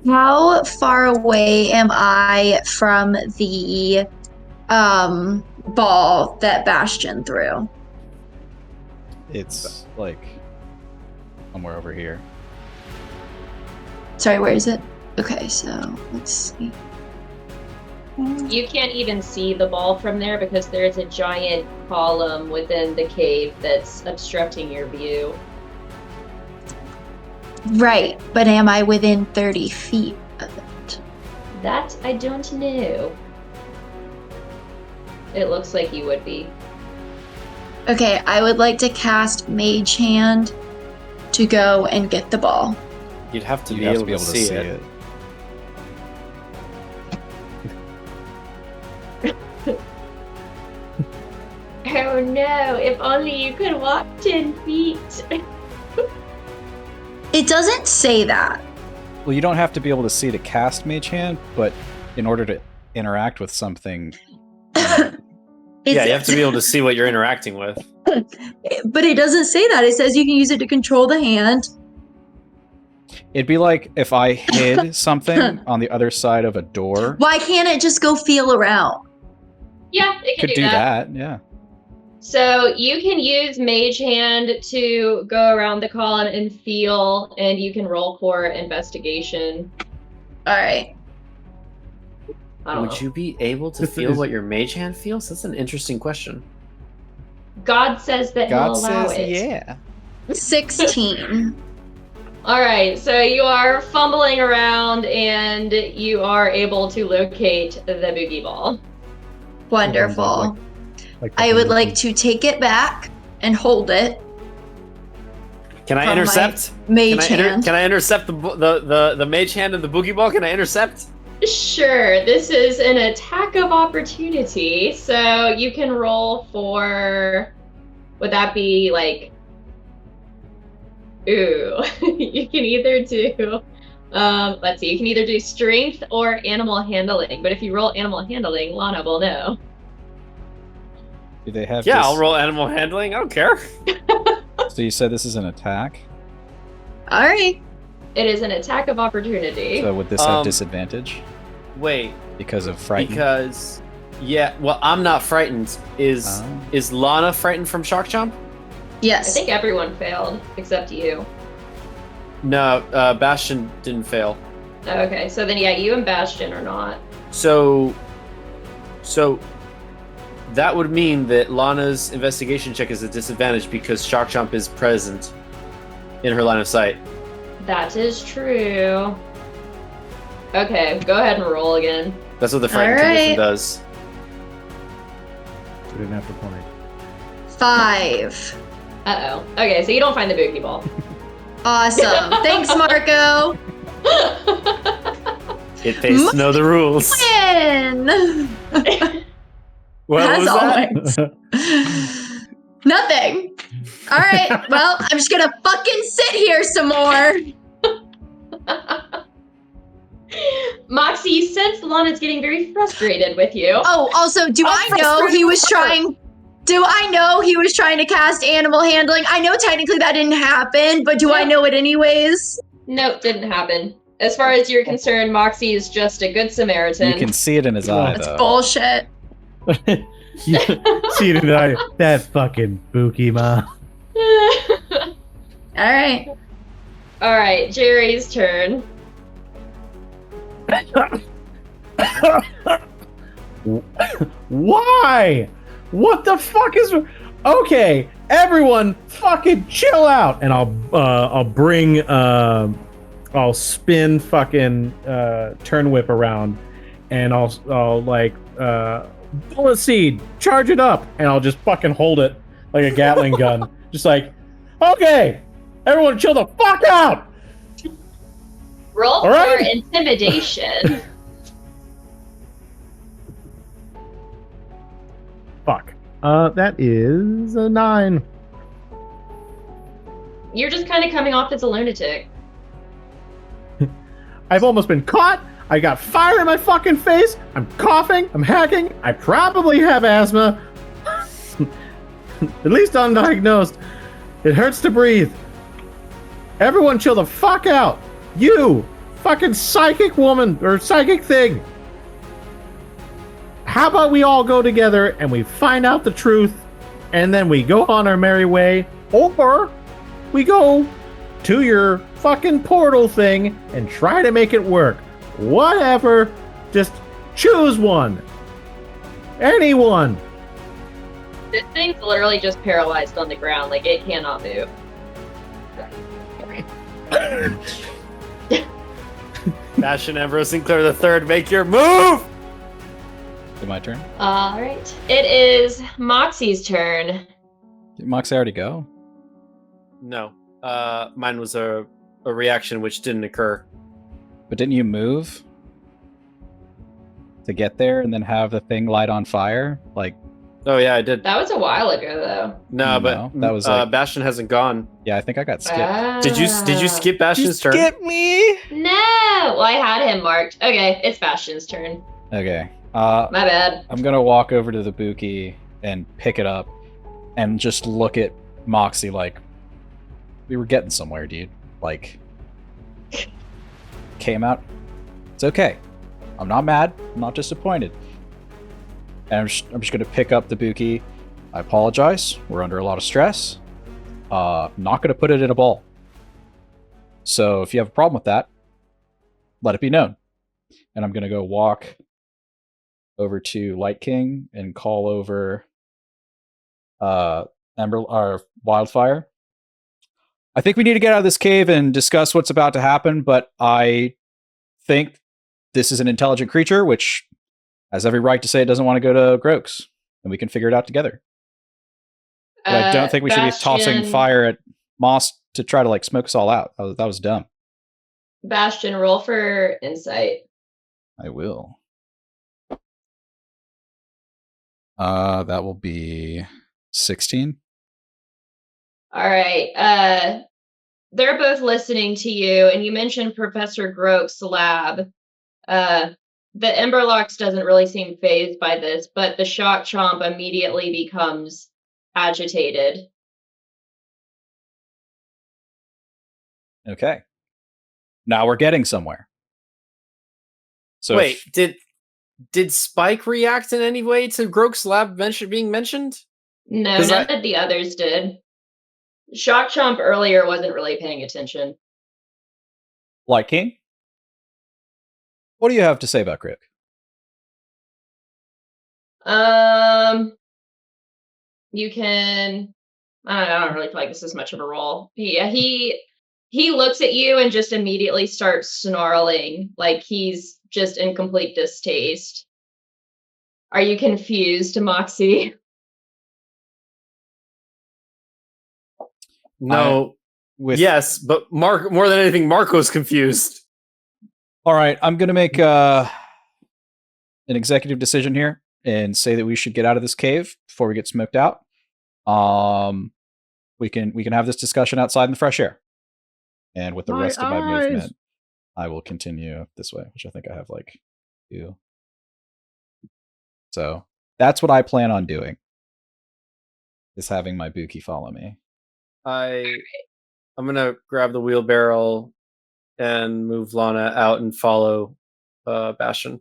How far away am I from the ball that Bastion threw? It's like somewhere over here. Sorry, where is it? Okay, so let's see. You can't even see the ball from there because there's a giant column within the cave that's obstructing your view. Right, but am I within 30 feet of it? That I don't know. It looks like you would be. Okay, I would like to cast Mage Hand to go and get the ball. You'd have to You'd be have able to be able to see it. Oh no, if only you could walk 10 feet. It doesn't say that. Well, you don't have to be able to see to cast Mage Hand, but in order to interact with something, Yeah, you have to be able to see what you're interacting with. But it doesn't say that. It says you can use it to control the hand. it'd be like if I hid something on the other side of a door. Why can't it just go feel around? Yeah, it can Could do that, yeah. So you can use Mage Hand to go around the column and feel, and you can roll for investigation. All right. I don't Would know. you be able to This feel is- what your mage hand feels? That's an interesting question. God says that God he'll allow says, it. yeah. 16. All right, so you are fumbling around and you are able to locate the boogie ball. Wonderful. Like I would like to take it back and hold it. Can I From my intercept? Mage Can Hand. I intercept the mage hand and the boogie ball? Can I intercept? Sure, this is an attack of opportunity, so you can roll for. Would that be like. Ooh, you can either do. Let's see, you can either do strength or animal handling, but if you roll animal handling, Lana will know. Do they have Yeah, this? I'll roll animal handling. I don't care. So you said this is an attack? All right. It is an attack of opportunity. So would this have disadvantage Wait, because of frightened? because yeah, well, I'm not frightened. Is Lana frightened from Shark Chomp? I Yes. think everyone failed except you. No, Bastion didn't fail. Okay, so then yeah, you and Bastion are not. So that would mean that Lana's investigation check is a disadvantage because Shark Chomp is present in her line of sight. That is true. Okay, go ahead and roll again. That's what the frightened All right. condition does. We didn't have to point. 5. Uh-oh. Okay, so you don't find the boogie ball. Awesome. Thanks, Marco. It pays to know the rules. Win. What As was always. that? Nothing. All right. Well, I'm just gonna fucking sit here some more. Moxie, you sense Lana's getting very frustrated with you. Oh, also, do I know he was trying? Do I know he was trying to cast animal handling? I know technically that didn't happen, but do I Yeah. know it anyways? Nope, didn't happen. As far as you're concerned, Moxie is just a good Samaritan. You can see it in his eye, That's though. bullshit. See it in the eye. That fucking Bookimon. All right. All right, Jerry's turn. Why? What the fuck is? Okay, everyone, fucking chill out, and I'll bring I'll spin fucking turn whip around, and I'll like bullet seed, charge it up, and I'll just fucking hold it like a Gatling gun, just like, okay, everyone, chill the fuck out. Roll All for right. intimidation. Fuck. That is a 9. You're just kind of coming off as a lunatic. I've almost been caught. I got fire in my fucking face. I'm coughing. I'm hacking. I probably have asthma. At least undiagnosed. It hurts to breathe. Everyone chill the fuck out. You, fucking psychic woman or psychic thing. How about we all go together and we find out the truth and then we go on our merry way, or we go to your fucking portal thing and try to make it work. Whatever. Just choose one. Anyone. This thing's literally just paralyzed on the ground. Like, it cannot move. Bastion, Ambrose, Sinclair the Third, make your move! Is it my turn? All right. It is Moxie's turn. Did Moxie already go? No. Mine was a reaction which didn't occur. But didn't you move to get there and then have the thing light on fire? Like, Oh yeah, I did. That was a while ago, though. No, but No, that was like- Bastion hasn't gone. yeah, I think I got skipped. Did you skip Bastion's turn? me? No! Well, I had him marked. Okay, it's Bastion's turn. Okay. My bad. I'm gonna walk over to the Byyyeee and pick it up and just look at Moxie like we were getting somewhere, dude. Like came out. It's okay. I'm not mad. I'm not disappointed. And I'm just gonna pick up the Byyyeee. I apologize. We're under a lot of stress. Not gonna put it in a ball. So if you have a problem with that, let it be known. And I'm gonna go walk over to Light King and call over Ember or Wildfire. I think we need to get out of this cave and discuss what's about to happen, but I think this is an intelligent creature which has every right to say it doesn't want to go to Groaks, and we can figure it out together. But I don't think we should be tossing Bastion- fire at Moss to try to like smoke us all out. That was dumb. Bastion, roll for insight. I will. That will be 16. All right. They're both listening to you, and you mentioned Professor Groke's lab. The Emberlocks doesn't really seem fazed by this, but the Shock Chomp immediately becomes agitated. Okay. Now we're getting somewhere. So Wait, did Spike react in any way to Groke's lab being mentioned? No, 'Cause none of the others did. Shock Chomp earlier wasn't really paying attention. Light King, what do you have to say about Groke? You can. I don't really feel like this is much of a role. He looks at you and just immediately starts snarling, like he's just in complete distaste. Are you confused, Moxie? No. Yes, but Mark, more than anything, Marco's confused. All right, I'm going to make an executive decision here and say that we should get out of this cave before we get smoked out. We can have this discussion outside in the fresh air. And with the rest of my movement, I will continue this way, which I think I have like 2. So that's what I plan on doing. Is having my Byyyeee follow me. I'm gonna grab the wheelbarrow and move Lana out and follow Bastion.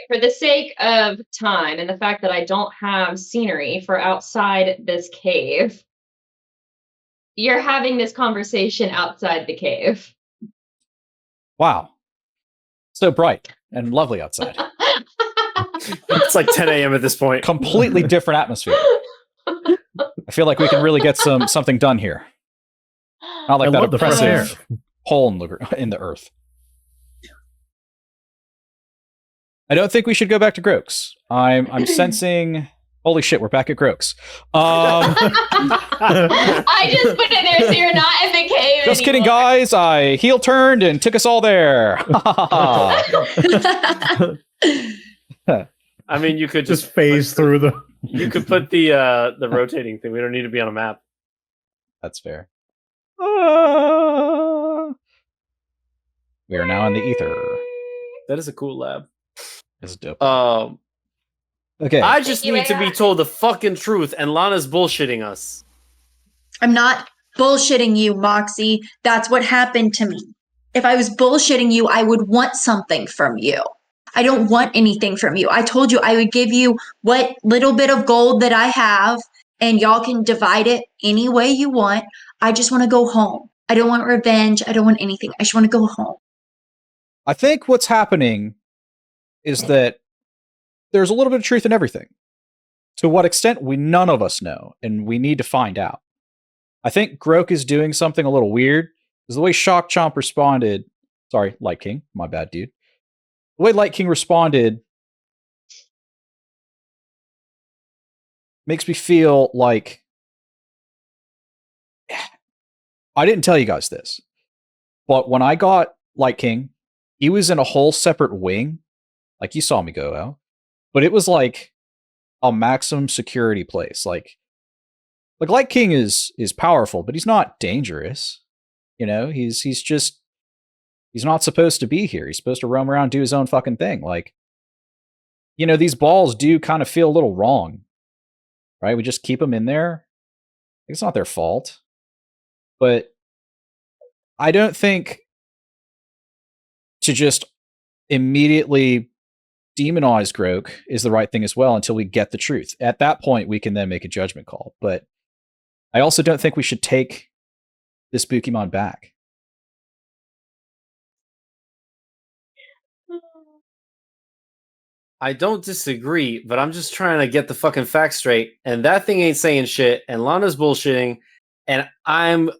For the sake of time and the fact that I don't have scenery for outside this cave, you're having this conversation outside the cave. Wow. So bright and lovely outside. It's like 10 a.m. at this point. Completely different atmosphere. I feel like we can really get something done here. Not like I that love the fresh air. oppressive hole in the earth. I don't think we should go back to Groaks. I'm sensing. Holy shit, we're back at Groaks. I just put it there so you're not in the cave. Just kidding, anymore. guys. I heel turned and took us all there. I mean, you could Just phase through the. You could put the rotating thing. We don't need to be on a map. That's fair. We are now in the ether. That is a cool lab. It's dope. Okay. I just Thank you, need to be AI. told the fucking truth, and Lana's bullshitting us. I'm not bullshitting you, Moxie. That's what happened to me. If I was bullshitting you, I would want something from you. I don't want anything from you. I told you I would give you what little bit of gold that I have, and y'all can divide it any way you want. I just want to go home. I don't want revenge. I don't want anything. I just want to go home. I think what's happening is that there's a little bit of truth in everything. To what extent, none of us know, and we need to find out. I think Groke is doing something a little weird, because the way Shock Chomp responded, sorry, Light King, my bad, dude. The way Light King responded makes me feel like I didn't tell you guys this, but when I got Light King, he was in a whole separate wing, like you saw me go out, but it was like a maximum security place. Like Light King is powerful, but he's not dangerous. You know, he's not supposed to be here. He's supposed to roam around, do his own fucking thing. Like, you know, these balls do kind of feel a little wrong, right? We just keep them in there. It's not their fault, but I don't think to just immediately demonize Groke is the right thing as well until we get the truth. At that point, we can then make a judgment call. But I also don't think we should take this Bookimon back. I don't disagree, but I'm just trying to get the fucking facts straight. And that thing ain't saying shit, and Lana's bullshitting, and I'm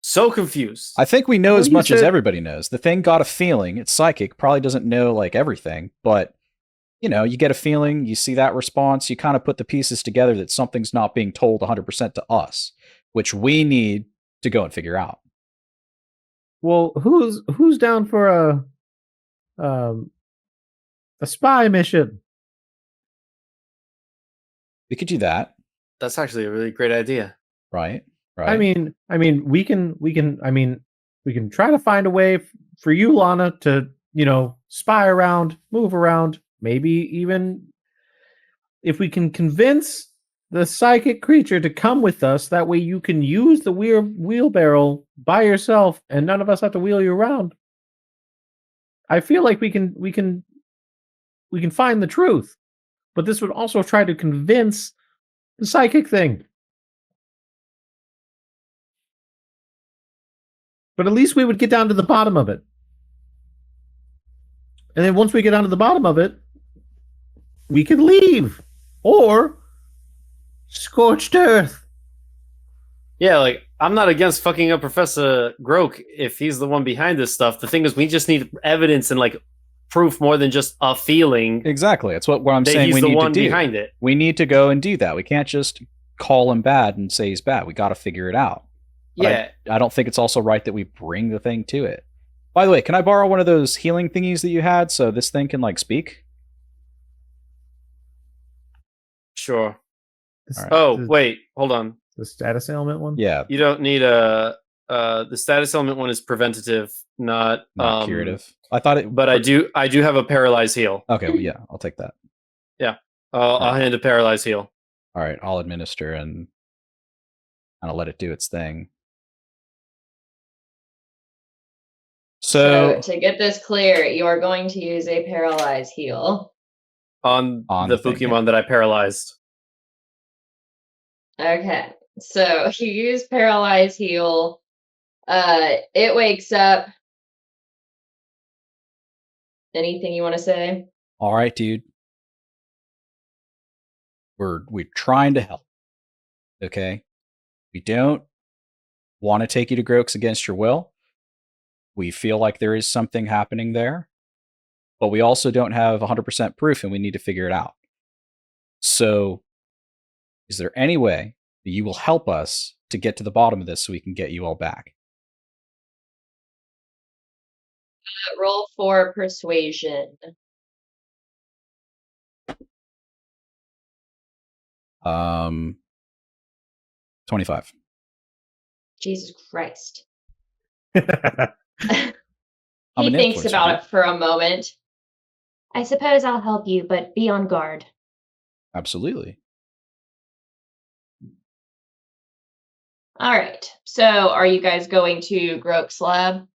so confused. I think we know Well, as you much as said- everybody knows. The thing got a feeling. It's psychic. Probably doesn't know like everything, but you know, you get a feeling, you see that response, you kind of put the pieces together that something's not being told 100% to us, which we need to go and figure out. Well, who's down for a spy mission? We could do that, That's actually a really great idea. right? Right. I mean, we can try to find a way for you, Lana, to, you know, spy around, move around, maybe even if we can convince the psychic creature to come with us, that way you can use the wheelbarrow by yourself and none of us have to wheel you around. I feel like we can find the truth. But this would also try to convince the psychic thing. But at least we would get down to the bottom of it. And then once we get down to the bottom of it, we can leave. Or scorched earth. Yeah, like, I'm not against fucking up Professor Groke if he's the one behind this stuff. The thing is, we just need evidence and, like, proof more than just a feeling exactly. That's what I'm that saying he's we the need one to do. behind it. We need to go and do that. We can't just call him bad and say he's bad. We got to figure it out. But Yeah. I don't think it's also right that we bring the thing to it. By the way, can I borrow one of those healing thingies that you had so this thing can like speak? Sure. This- All right. Oh, the- wait, hold on. The status ailment one? Yeah, You don't need a the status element one is preventative, not not curative. I thought it, But I do have a paralyzed heal. Okay, well, yeah, I'll take that. I'll hand a paralyzed heal. All right, I'll administer and kind of let it do its thing. So So to get this clear, you are going to use a paralyze heal. On On the the thing, Bookimon that I paralyzed. Okay. So you use paralyze heal. It wakes up. Anything you want to say? all right, dude. We're trying to help. Okay? We don't want to take you to Groke's against your will. We feel like there is something happening there, but we also don't have 100% proof and we need to figure it out. So, is there any way that you will help us to get to the bottom of this so we can get you all back? Roll for persuasion. 25. Jesus Christ. I'm He an thinks influencer, about dude. it for a moment. I suppose I'll help you, but be on guard. Absolutely. All right. So, are you guys going to Groke's lab?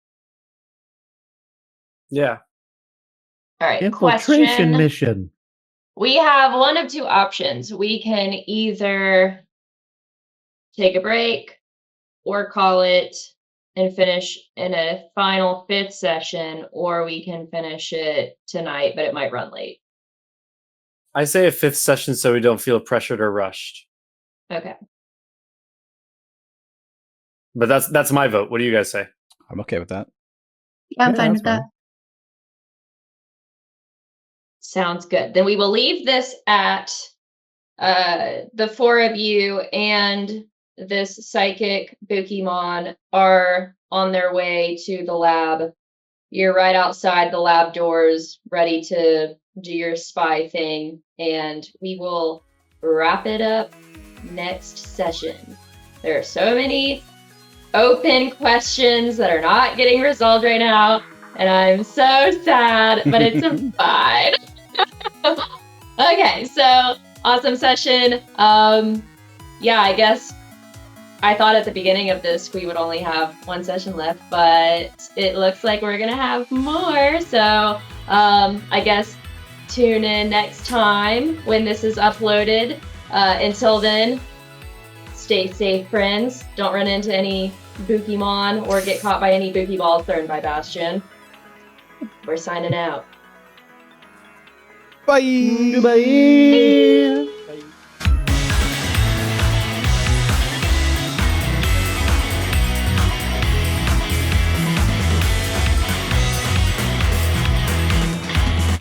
Yeah. All right. Infiltration Question. mission. We have one of two options. We can either take a break or call it and finish in a final 5th session, or we can finish it tonight, but it might run late. I say a 5th session so we don't feel pressured or rushed. Okay. But that's my vote. What do you guys say? I'm okay with that. Yeah, I'm Yeah, fine that's with that. fine. Sounds good. Then we will leave this at the 4 of you and this psychic Bookimon are on their way to the lab. You're right outside the lab doors, ready to do your spy thing, and we will wrap it up next session. There are so many open questions that are not getting resolved right now, and I'm so sad, but it's fine. Okay, so awesome session. Yeah, I guess I thought at the beginning of this we would only have one session left, but it looks like we're gonna have more. So I guess tune in next time when this is uploaded. Until then, stay safe, friends. Don't run into any Bookimon or get caught by any Bookie balls thrown by Bastion. We're signing out. Bye. Bye. Bye.